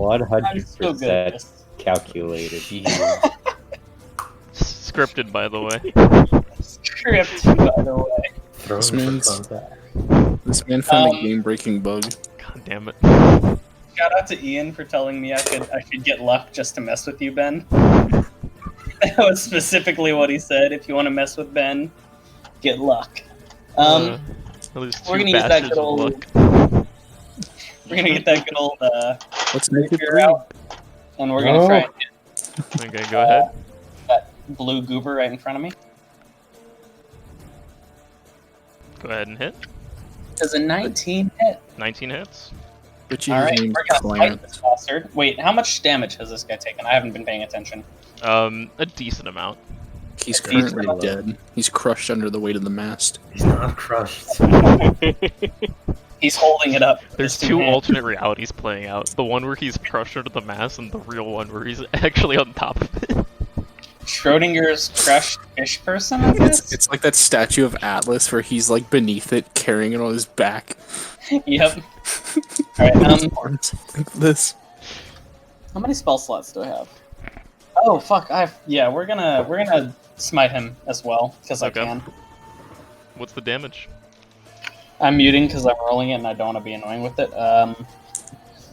so good at
100%
this.
calculated.
Scripted, by the way.
Script, by the way.
Throw
This
him for
man's-
combat.
This man found a game-breaking bug.
God damn it.
Shout out to Ian for telling me I could get luck just to mess with you, Ben. That was specifically what he said. If you want to mess with Ben, get luck.
At least
we're
2
gonna use that
bastards
good
of
old.
luck.
We're gonna get that good old
Let's make it
figure out, and we're gonna try and get
Okay, go ahead.
that blue goober right in front of me.
Go ahead and hit.
Does a 19 hit?
19 hits.
But you
Alright,
named
we're gonna
Client.
fight this bastard. Wait, how much damage has this guy taken? I haven't been paying attention.
A decent amount.
He's
He's
currently dead. He's crushed under the weight of the mast.
He's not crushed.
He's holding it up. with
There's
his
2
hands.
alternate realities playing out. The one where he's crushed under the mass, and the real one where he's actually on top of it.
Schrodinger's crushed fish person, I guess?
It's like that statue of Atlas where he's like beneath it, carrying it on his back.
Yep. Alright,
Arms like this.
how many spell slots do I have? Oh fuck, we're gonna smite him as well, because
Okay.
I can.
What's the damage?
I'm muting because I'm rolling it and I don't want to be annoying with it.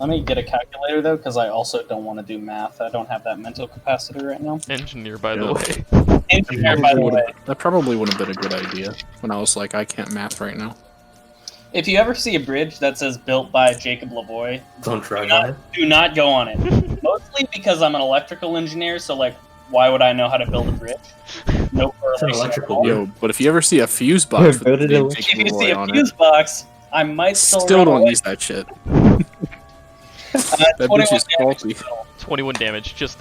Let me get a calculator though, because I also don't want to do math. I don't have that mental capacity right now.
Engineer, by the
Yeah.
way.
Engineer, by the way.
That probably would have been a good idea when I was like, I can't math right now.
If you ever see a bridge that says built by Jacob Lavoie,
Don't drive on it.
do not go on it. Mostly because I'm an electrical engineer, so like, why would I know how to build a bridge? No
It's an
correlation.
electrical
at all.
Yo, but if you ever see a fuse box with
Build
the
it
name
a-
Jacob
If you see
Leroy
a
on
fuse
it,
box, I might still
still
run
don't
away.
use that shit. That
21
bitch is
damage
faulty.
total.
21 damage. Just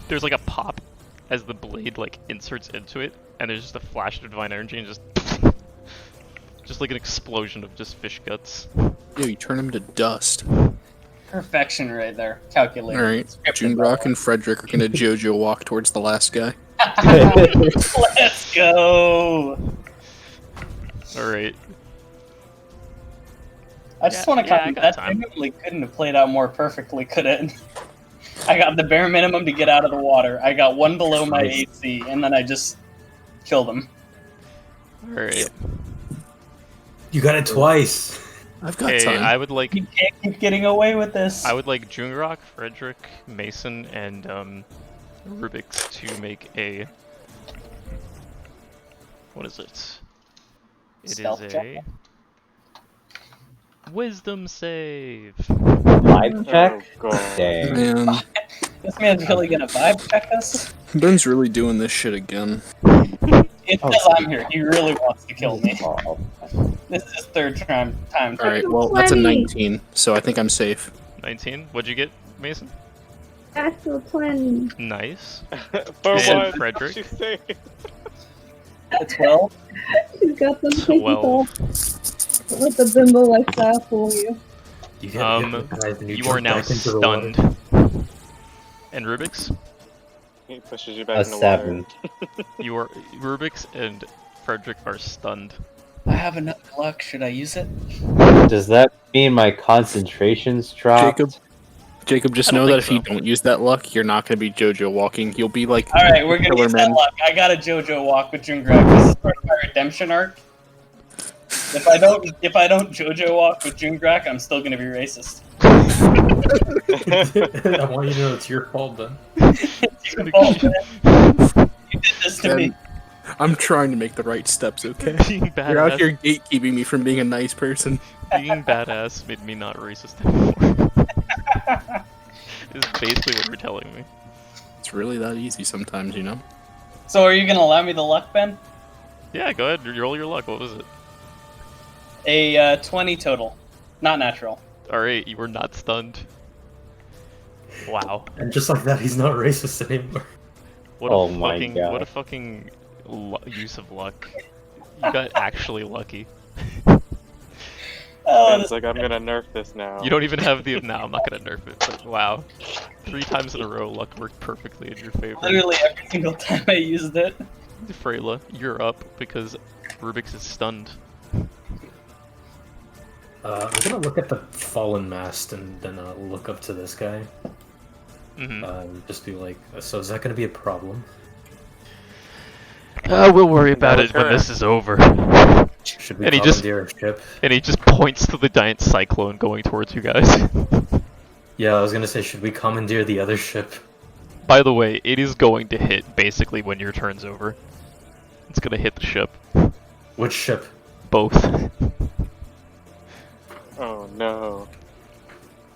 there's like a pop, as the blade like inserts into it, and there's just a flash of divine energy and just like an explosion of just fish guts.
Yeah, you turn him to dust.
Perfection right there. Calculated.
Alright, Jungrak and Friedrich are gonna JoJo walk towards the last guy.
Let's go!
Alright.
I just
Yeah,
want to
yeah, I
comment,
got
that
time.
genuinely couldn't have played out more perfectly, could it? I got the bare minimum to get out of the water. I got one below my
Nice.
AC, and then I just killed him.
Alright.
You got it twice.
I've got
Okay,
time.
I would like
You can't keep getting away with this.
I would like Jungrak, Friedrich, Mason, and Rubyx to make a. What is it? It
Stealth
is
check?
a wisdom save.
Vibe check?
Oh, God.
Dang.
Man,
This man's really gonna vibe check us?
Ben's really doing this shit again.
It's
Oh,
because I'm here. He really wants to kill me.
Oh,
This is his third time.
Alright, well, that's a 19, so I think I'm safe.
19. What'd you get, Mason?
Actual 20.
Nice.
For
And
what?
Friedrich?
She's saying.
A 12.
She's got them
Well,
physical. Let the bimbo lifestyle fool you.
You get hypnotized and
you
jump
are now
back into the water.
stunned. And Rubyx,
He pushes you back
a
in the water.
7.
you are Rubyx and Friedrich are stunned.
I have enough luck. Should I use it?
Does that mean my concentration's dropped?
Jacob, just
I don't
know that if
think
you don't use that luck, you're not gonna be JoJo walking. You'll be like
All right, we're gonna use that
Killerman.
luck. I got a JoJo walk with Jungrak. This is part of my redemption arc. If I don't JoJo walk with Jungrak, I'm still gonna be racist.
I want you to know it's your fault then.
It's your fault, man. You did this to me.
I'm trying to make the right steps, okay?
Being
You're out
badass,
here gatekeeping me from being a nice person.
being badass made me not racist anymore. This is basically what you're telling me.
It's really that easy sometimes, you know?
So, are you gonna allow me the luck, Ben?
Yeah, go ahead. Roll your luck. What was it?
A 20 total, not natural.
Alright, you were not stunned. Wow.
And just like that, he's not racist anymore.
What
Oh
a
my
fucking
God.
what a fucking use of luck. You got actually lucky.
Oh,
It's like, I'm gonna nerf this now.
You don't even have the no, I'm not gonna nerf it, but wow. 3 times in a row luck worked perfectly in your favor.
literally every single time I used it.
Freyla, you're up because Rubyx is stunned.
I'm gonna look at the fallen mast and then look up to this guy. Just be like, so is that gonna be a problem?
We'll worry about
That
it
was
when
her.
this is over.
Should we
And he just-
commandeer a ship?
And he just points to the giant cyclone going towards you guys.
Yeah, I was gonna say, should we commandeer the other ship?
By the way, it is going to hit basically when your turn's over. It's gonna hit the ship.
Which ship?
Both.
Oh no.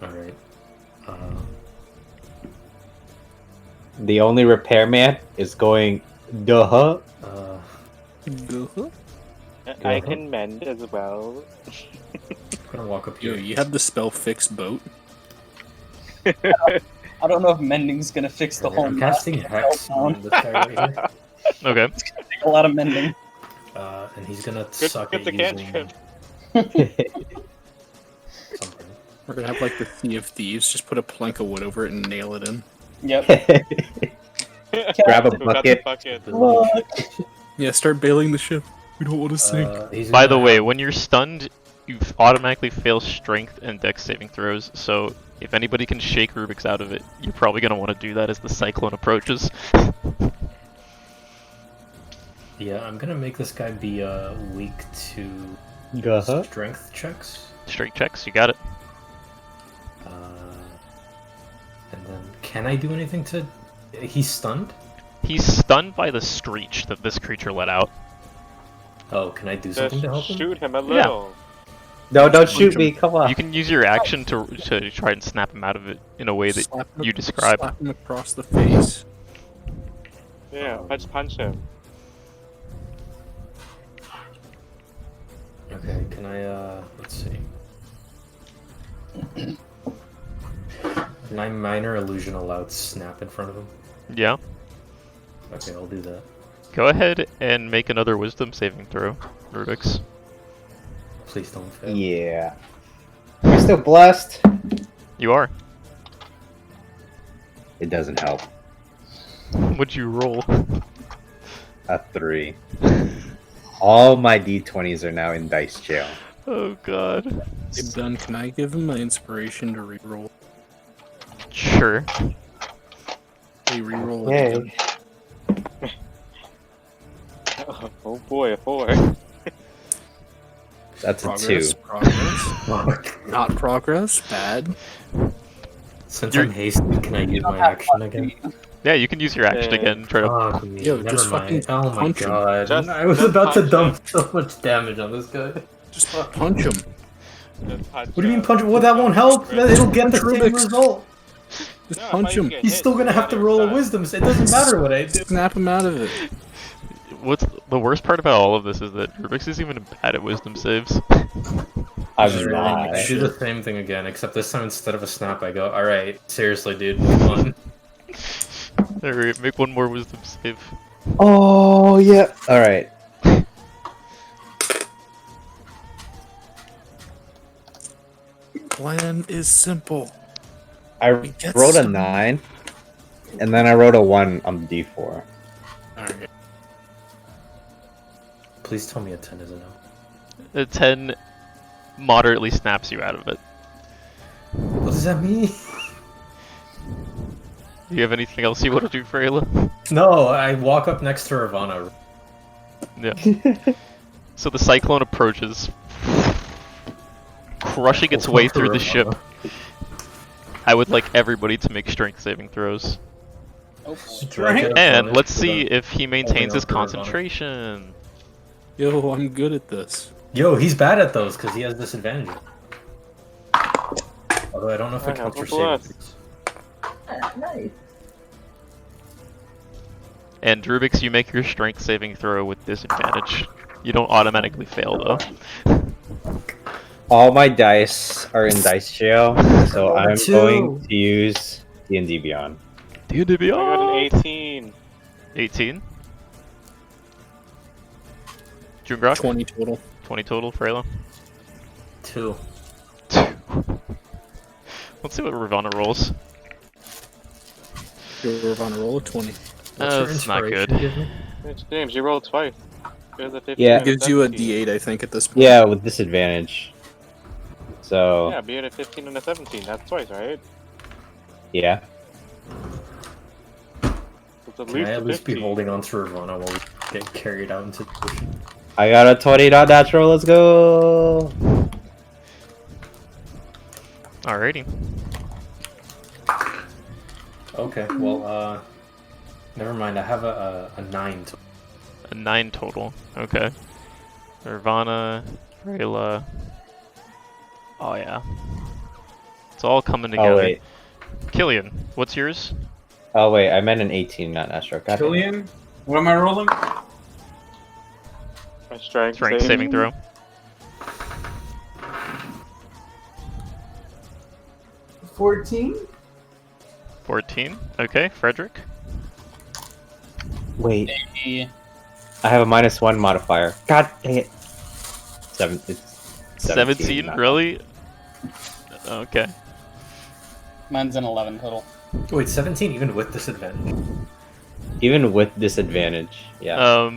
Alright.
The only repairman is going, duh.
I can mend as well.
I'm gonna walk up
Yo,
here.
you have the spell fix boat?
I don't know if mending's gonna fix the whole
I'm
mess.
casting Hex on this guy right here.
Okay.
It's gonna take a lot of mending.
And he's gonna
Good,
suck
good
at
the
using
cantrip.
something.
We're gonna have like the Sea of Thieves, just put a plank of wood over it and nail it in.
Yep.
Grab a
Who got
bucket.
the bucket?
Look.
Yeah, start bailing the ship. We don't want to sink.
He's
By
gonna
the way,
have-
when you're stunned, you automatically fail strength and dex saving throws, so if anybody can shake Rubyx out of it, you're probably going to want to do that as the cyclone approaches.
Yeah, I'm gonna make this guy be weak to
Duh.
strength checks.
Strength checks, you got it.
And then, can I do anything to... He's stunned?
He's stunned by the screech that this creature let out.
Oh, can I do
Just
something to help him?
shoot him a little.
No, don't shoot me, come on.
You can use your action to try and snap him out of it in a way that
Slap him-
you describe.
Slap him across the face.
Yeah, punch him.
Okay, can I, let's see. Can I minor illusion allowed snap in front of him?
Yeah.
Okay, I'll do that.
Go ahead and make another wisdom saving throw, Rubyx.
Please don't fail.
Yeah. Am I still blessed?
You are.
It doesn't help.
What'd you roll?
A 3. All my d20s are now in dice jail.
Oh god.
Hey, Ben, can I give him my inspiration to reroll?
Sure.
Hey, reroll
Okay.
again.
Oh boy, a 4.
That's
Progress,
a 2.
progress. Not progress, bad.
Since
You're-
I'm hasted, can I use my action again?
Yeah, you can use your action
Yeah.
again. Try to.
Fuck me.
Yo,
Never
just
mind.
fucking
Oh my
punch him.
god.
Just-
I was
just
about to
punch
dump so much damage on this guy.
Just punch him.
What do you mean punch? Well, that won't help. It'll get the same
Rubik's.
result.
Just
No, I
punch
thought you
him.
get
He's
hit
still gonna
on
have to
the
roll a
other side.
wisdom. So it doesn't matter what I do.
Snap him out of it.
What's the worst part about all of this is that Rubyx isn't even bad at wisdom saves.
I'm
Really?
not.
I do the same thing again, except this time instead of a snap, I go, alright, seriously, dude, come on.
Alright, make one more wisdom save.
Oh, yeah. Alright.
Plan is simple.
I
We get
rolled a
some-
9, and then I wrote a 1 on the d4.
Alright.
Please tell me a 10 is enough.
A 10 moderately snaps you out of it.
What does that mean?
Do you have anything else you want to do, Freyla?
No, I walk up next to Ravana.
Yeah. So the cyclone approaches, crushing its way through the ship. I would like everybody to make strength saving throws.
Oh, boy.
Strength.
And let's see if he maintains
Holding
his
up the Ravana.
concentration.
Yo, I'm good at this.
Yo, he's bad at those because he has disadvantage. Although I don't know if
I
it counts for
have a
saving
blast.
throws.
Nice.
And Rubyx, you make your strength saving throw with disadvantage. You don't automatically fail though.
All my dice are in dice jail, so I'm
2.
going to use D&D Beyond.
D&D
I got
Beyond!
an 18.
18. Jungrak?
20 total.
20 total, Freyla.
2.
Let's see what Ravana rolls.
You're on a roll of 20.
What's your
That's not
inspiration
good.
give me?
James, you rolled twice. There's a 15
Yeah.
and
Gives you a
17.
D8, I think, at this point.
Yeah, with disadvantage. So,
Yeah, being a 15 and a 17. That's twice, right?
yeah.
It's at
Can
least
I
a
at least be
15.
holding on to Ravana while we get carried out into the ocean?
I got a 20 dot natural, let's go!
Alrighty.
Okay, well, never mind. I have a 9.
A 9 total. Okay. Nirvana, Freyla. Oh yeah. It's all coming together.
Oh, wait.
Killian, what's yours?
Oh, wait, I meant an 18, not natural. God damn it.
Killian, what am I rolling?
My strength
Strength saving throw.
14.
14. Okay, Friedrich.
Wait,
Yeah.
I have a -1 modifier. God dang it. It's
17,
not-
really? Okay.
Mine's an 11 total.
Wait, 17 even with disadvantage?
Even with disadvantage, yeah.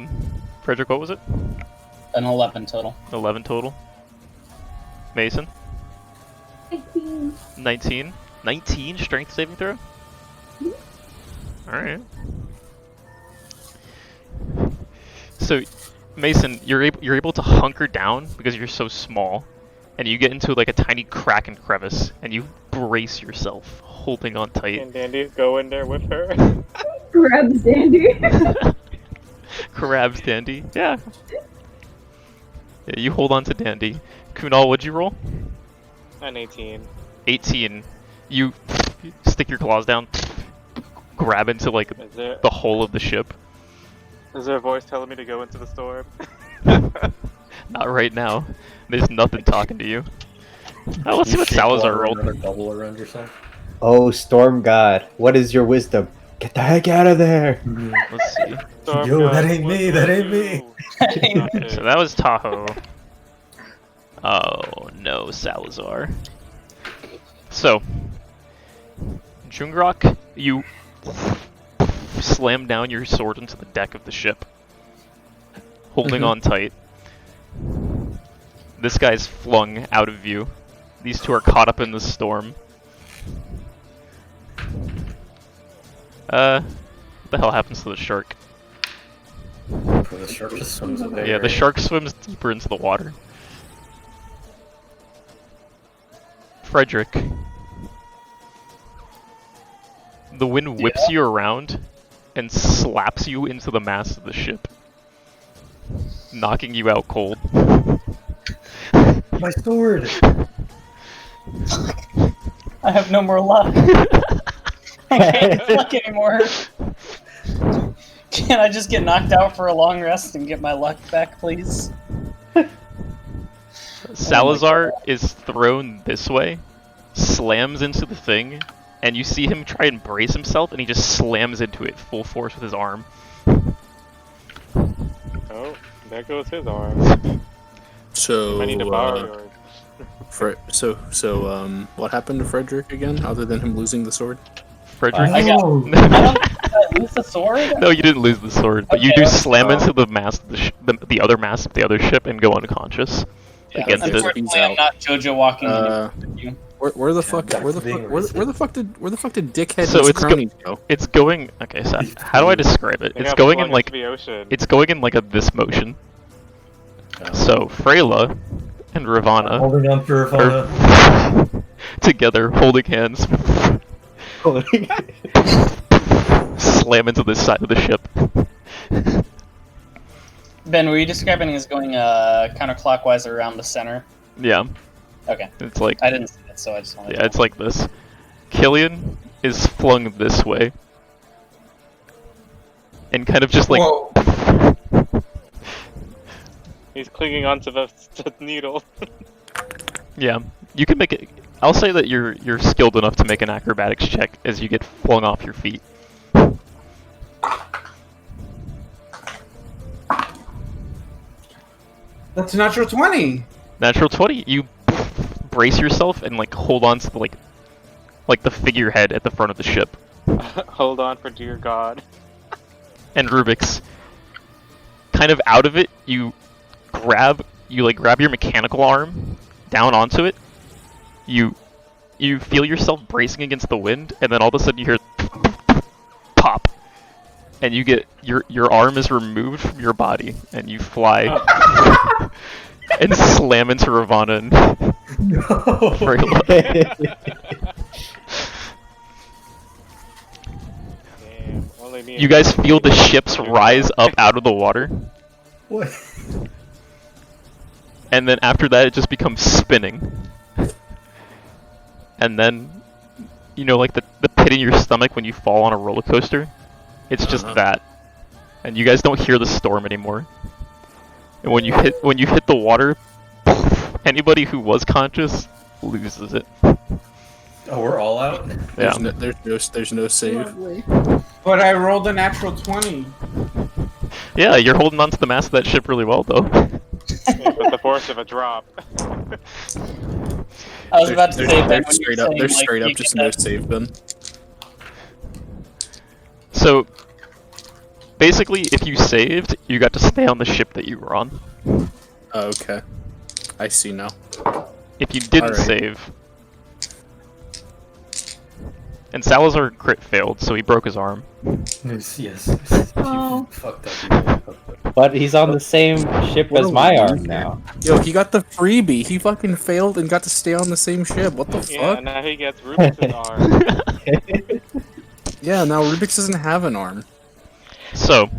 Friedrich, what was it?
An 11 total.
11 total. Mason?
18.
19. 19 strength saving throw? Alright. So, Mason, you're able to hunker down because you're so small, and you get into like a tiny crack and crevice, and you brace yourself, holding on tight.
And Dandy, go in there with her.
Grabs Dandy.
Crabs Dandy. Yeah. Yeah, you hold on to Dandy. Kunal, what'd you roll?
An 18.
18. You stick your claws down, grab into like
Is there
the hull of the ship.
is there a voice telling me to go into the storm?
Not right now. There's nothing talking to you. Oh, let's see what Salazar rolled.
Another bubble around yourself.
Oh, Storm God, what is your wisdom? Get the heck out of there!
Let's see.
Yo, that ain't me, that ain't me.
So that was Tahoe. Oh no, Salazar. So, Jungrak, you slam down your sword into the deck of the ship, holding on tight. This guy's flung out of view. These two are caught up in the storm. What the hell happens to the shark?
The shark just swims away.
Yeah, the shark swims deeper into the water. Friedrich. The wind whips you around and slaps you into the mast of the ship, knocking you out cold.
My sword!
I have no more luck. I can't luck anymore. Can I just get knocked out for a long rest and get my luck back, please?
Salazar is thrown this way, slams into the thing, and you see him try and brace himself, and he just slams into it full force with his arm.
Oh, there goes his arm.
So,
I need to borrow yours.
What happened to Friedrich again, other than him losing the sword?
Friedrich?
I don't did I lose the sword?
No, you didn't lose the sword, but you
Okay,
do
that's-
slam into the mast of the other mast of the other ship and go unconscious against it.
Unfortunately, I'm not JoJo walking with you.
Where the fuck?
that's
Where the
being
fuck did dickhead
So
and his
it's
cronies go?
It's going. Okay, so how do I describe it?
They
It's
got
going in
flung
like
into the ocean.
it's going in like a this motion. So Freyla and Ravana
Holding on for Ravana.
are together, holding hands, slam into this side of the ship.
Ben, were you describing it as going counterclockwise around the center?
Yeah,
Okay.
it's like
I didn't see it, so I just wanted
yeah, it's like this. Killian is flung this way, and kind of just like
Whoa.
He's clinging onto the needle.
yeah. You can make it. I'll say that you're skilled enough to make an acrobatics check as you get flung off your feet.
That's a natural 20.
Natural 20. You brace yourself and like hold on to the, like the figurehead at the front of the ship.
Hold on for dear God.
And Rubyx, kind of out of it, you grab your mechanical arm down onto it. You feel yourself bracing against the wind, and then all of a sudden you hear pop, and you get your arm is removed from your body, and you fly and slam into Ravana and Freyla.
Damn, only me and
You guys feel the ships rise up out of the water,
What?
and then after that it just becomes spinning. And then, you know, like the pit in your stomach when you fall on a roller coaster? It's just that. And you guys don't hear the storm anymore. And when you hit the water, anybody who was conscious loses it.
Oh, we're all out?
Yeah.
There's no save.
But I rolled a natural 20.
Yeah, you're holding on to the mast of that ship really well, though.
with the force of a drop.
I was about to say, Ben,
They're
when
straight
you're
up. They're
saying, like,
straight
you
up just
get
no
that-
save, Ben.
So, basically, if you saved, you got to stay on the ship that you were on.
Oh, okay. I see now.
If you didn't
Alright.
save... And Salazar crit failed, so he broke his arm.
Yes.
Oh.
Fucked up.
But he's on the same ship
What
as
a
my
loser.
arm now.
Yo, he got the freebie. He fucking failed and got to stay on the same ship. What the
Yeah,
fuck?
now he gets Rubyx's arm.
Yeah, now Rubyx doesn't have an arm.
So,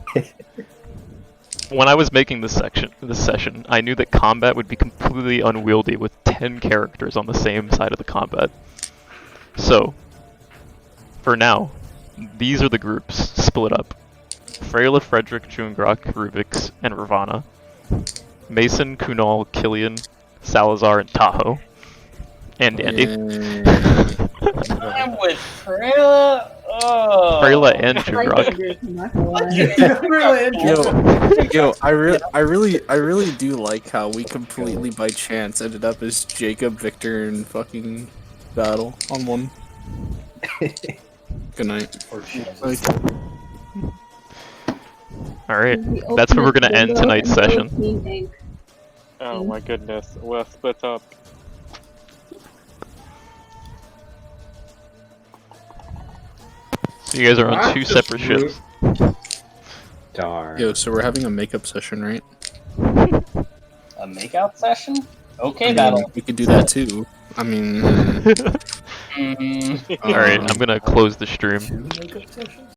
when I was making this session, I knew that combat would be completely unwieldy with 10 characters on the same side of the combat. So, for now, these are the groups split up. Freyla, Friedrich, Jungrak, Rubyx, and Ravana. Mason, Kunal, Killian, Salazar, and Tahoe. And Andy.
I'm with Freyla. Oh.
Freyla and
I
Jungrak.
agree, I'm not gonna lie.
Yo, I really do like how we completely by chance ended up as Jacob, Victor, and fucking Battle on one. Good night. Like,
Alright,
The
that's where we're
ultimate
gonna end
Jimbo
tonight's
and
session.
Team Inc.
Oh my goodness, we're split up.
So you guys are on
That's
two
just
separate
rude.
ships.
Darn.
yo, so we're having a makeup session, right?
A makeout session? Okay,
I mean,
Battle.
we could do that too. I mean,
Mm,
Alright, I'm gonna close the stream.
Two makeup sessions?